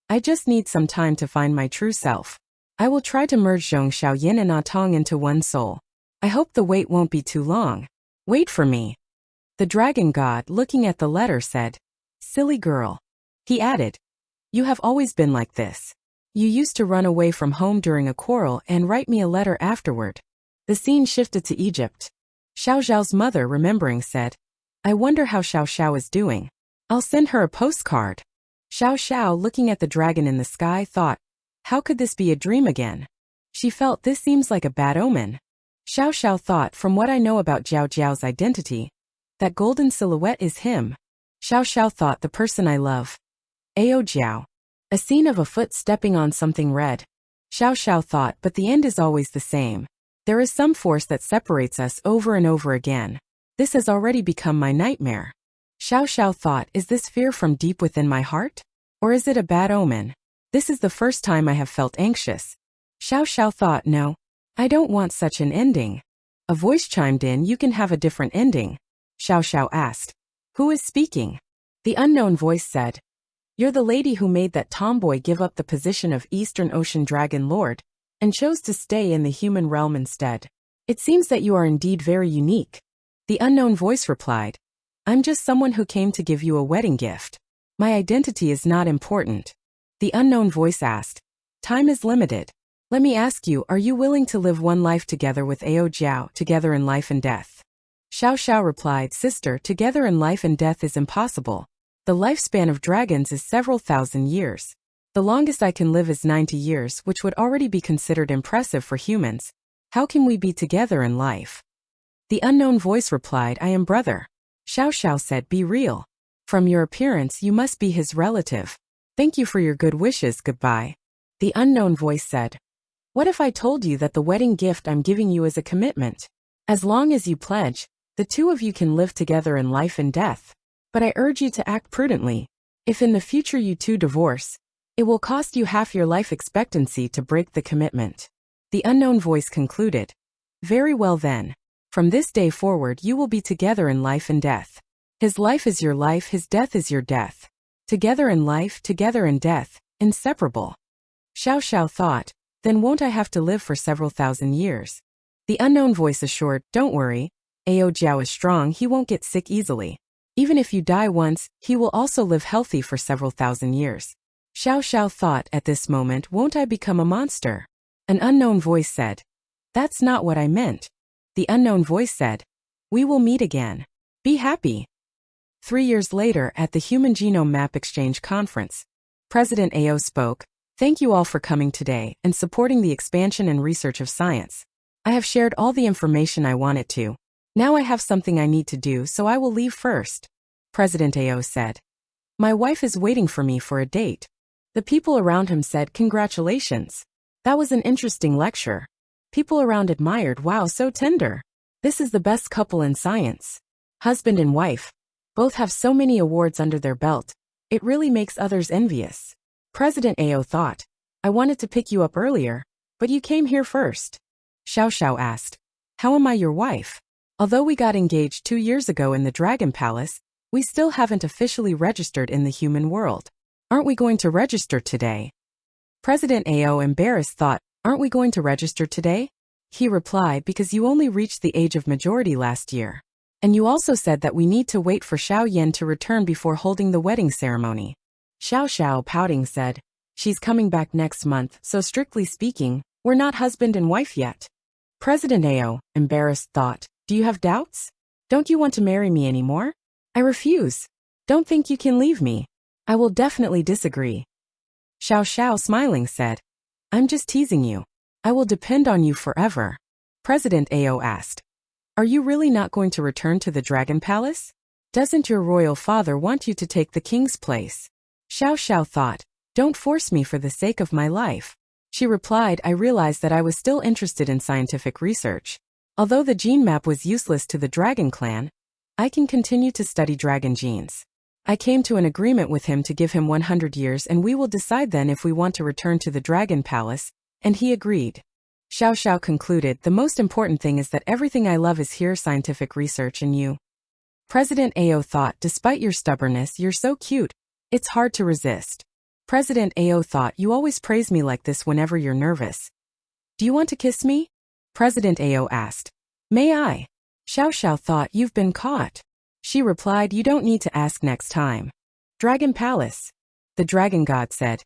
I just need some time to find my true self. I will try to merge Zhong Xiaoyin and Atong into one soul. I hope the wait won't be too long. Wait for me. The dragon god, looking at the letter, said, Silly girl. He added, You have always been like this. You used to run away from home during a quarrel and write me a letter afterward. The scene shifted to Egypt. Xiao Zhao's mother, remembering, said, I wonder how Xiao Xiao is doing. I'll send her a postcard. Xiao Xiao, looking at the dragon in the sky, thought, How could this be a dream again? She felt this seems like a bad omen. Xiao Xiao thought, from what I know about Jiao Jiao's identity, that golden silhouette is him. Xiao Xiao thought, the person I love. Ao Jiao. A scene of a foot stepping on something red. Xiao Xiao thought, but the end is always the same. There is some force that separates us over and over again. This has already become my nightmare. Xiao Xiao thought, is this fear from deep within my heart? Or is it a bad omen? This is the first time I have felt anxious. Xiao Xiao thought, no, I don't want such an ending. A voice chimed in, you can have a different ending. Xiao Xiao asked, who is speaking? The unknown voice said, you're the lady who made that tomboy give up the position of Eastern Ocean Dragon Lord and chose to stay in the human realm instead. It seems that you are indeed very unique. The unknown voice replied, I'm just someone who came to give you a wedding gift. My identity is not important. The unknown voice asked, time is limited. Let me ask you, are you willing to live one life together with Ao Jiao, together in life and death? Xiao Xiao replied, sister, together in life and death is impossible. The lifespan of dragons is several thousand years. The longest I can live is 90 years, which would already be considered impressive for humans. How can we be together in life? The unknown voice replied, I am brother. Xiao Xiao said, be real. From your appearance, you must be his relative. Thank you for your good wishes, goodbye. The unknown voice said, what if I told you that the wedding gift I'm giving you is a commitment? As long as you pledge, the two of you can live together in life and death. But I urge you to act prudently. If in the future you two divorce, it will cost you half your life expectancy to break the commitment. The unknown voice concluded, very well then. From this day forward you will be together in life and death. His life is your life, his death is your death. Together in life, together in death, inseparable. Xiao Xiao thought, then won't I have to live for several thousand years? The unknown voice assured, don't worry. Ao Jiao is strong, he won't get sick easily. Even if you die once, he will also live healthy for several thousand years. Xiao Xiao thought, at this moment won't I become a monster? An unknown voice said, that's not what I meant. The unknown voice said, we will meet again. Be happy. 3 years later, at the Human Genome Map Exchange Conference, President Ao spoke, thank you all for coming today and supporting the expansion and research of science. I have shared all the information I wanted to. Now I have something I need to do, so I will leave first. President Ao said, my wife is waiting for me for a date. The people around him said, congratulations. That was an interesting lecture. People around admired, wow, so tender. This is the best couple in science. Husband and wife. Both have so many awards under their belt. It really makes others envious. President Ao thought, I wanted to pick you up earlier, but you came here first. Xiao Xiao asked, how am I your wife? Although we got engaged 2 years ago in the Dragon Palace, we still haven't officially registered in the human world. Aren't we going to register today? President Ao, embarrassed, thought, aren't we going to register today? He replied, because you only reached the age of majority last year. And you also said that we need to wait for Xiao Yan to return before holding the wedding ceremony. Xiao Xiao, pouting, said, she's coming back next month, so strictly speaking, we're not husband and wife yet. President Ao, embarrassed, thought, do you have doubts? Don't you want to marry me anymore? I refuse. Don't think you can leave me. I will definitely disagree. Xiao Xiao, smiling, said, I'm just teasing you. I will depend on you forever. President Ao asked, are you really not going to return to the Dragon Palace? Doesn't your royal father want you to take the king's place? Xiao Xiao thought, don't force me for the sake of my life. She replied, I realized that I was still interested in scientific research. Although the gene map was useless to the Dragon clan, I can continue to study dragon genes. I came to an agreement with him to give him 100 years and we will decide then if we want to return to the Dragon Palace, and he agreed. Xiao Xiao concluded, the most important thing is that everything I love is here, scientific research, and you. President Ao thought, despite your stubbornness, you're so cute. It's hard to resist. President Ao thought, you always praise me like this whenever you're nervous. Do you want to kiss me? President Ao asked. May I? Xiao Xiao thought, you've been caught. She replied, you don't need to ask next time. Dragon Palace. The dragon god said,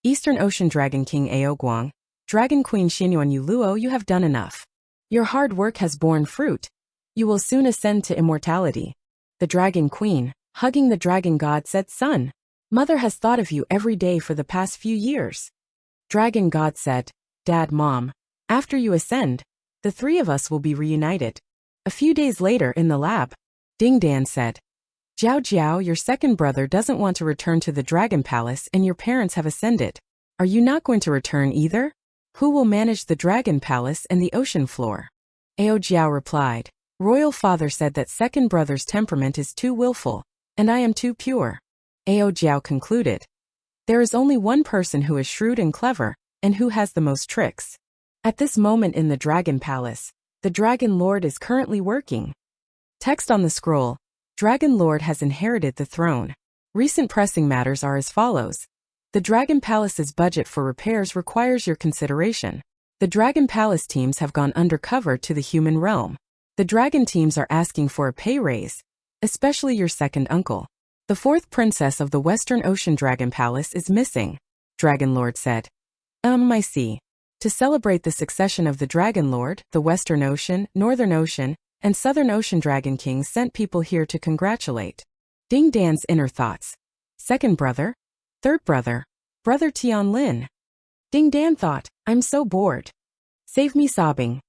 Eastern Ocean Dragon King Ao Guang, Dragon Queen Xinyuan Yu Luo, you have done enough. Your hard work has borne fruit. You will soon ascend to immortality. The Dragon Queen, hugging the dragon god, said, son, mother has thought of you every day for the past few years. Dragon god said, Dad, Mom, after you ascend, the three of us will be reunited. A few days later in the lab, Ding Dan said, Jiao Jiao, your second brother doesn't want to return to the Dragon Palace and your parents have ascended. Are you not going to return either? Who will manage the Dragon Palace and the ocean floor? Ao Jiao replied, Royal Father said that second brother's temperament is too willful, and I am too pure. Ao Jiao concluded, There is only one person who is shrewd and clever, and who has the most tricks. At this moment in the Dragon Palace, the Dragon Lord is currently working. Text on the scroll: Dragon Lord has inherited the throne. Recent pressing matters are as follows. The Dragon Palace's budget for repairs requires your consideration. The Dragon Palace teams have gone undercover to the human realm. The Dragon teams are asking for a pay raise, especially your second uncle. The fourth princess of the Western Ocean Dragon Palace is missing, Dragon Lord said. I see. To celebrate the succession of the Dragon Lord, the Western Ocean, Northern Ocean, and Southern Ocean Dragon Kings sent people here to congratulate. Ding Dan's inner thoughts. Second brother? Third brother? Brother Tian Lin? Ding Dan thought, I'm so bored. Save me sobbing.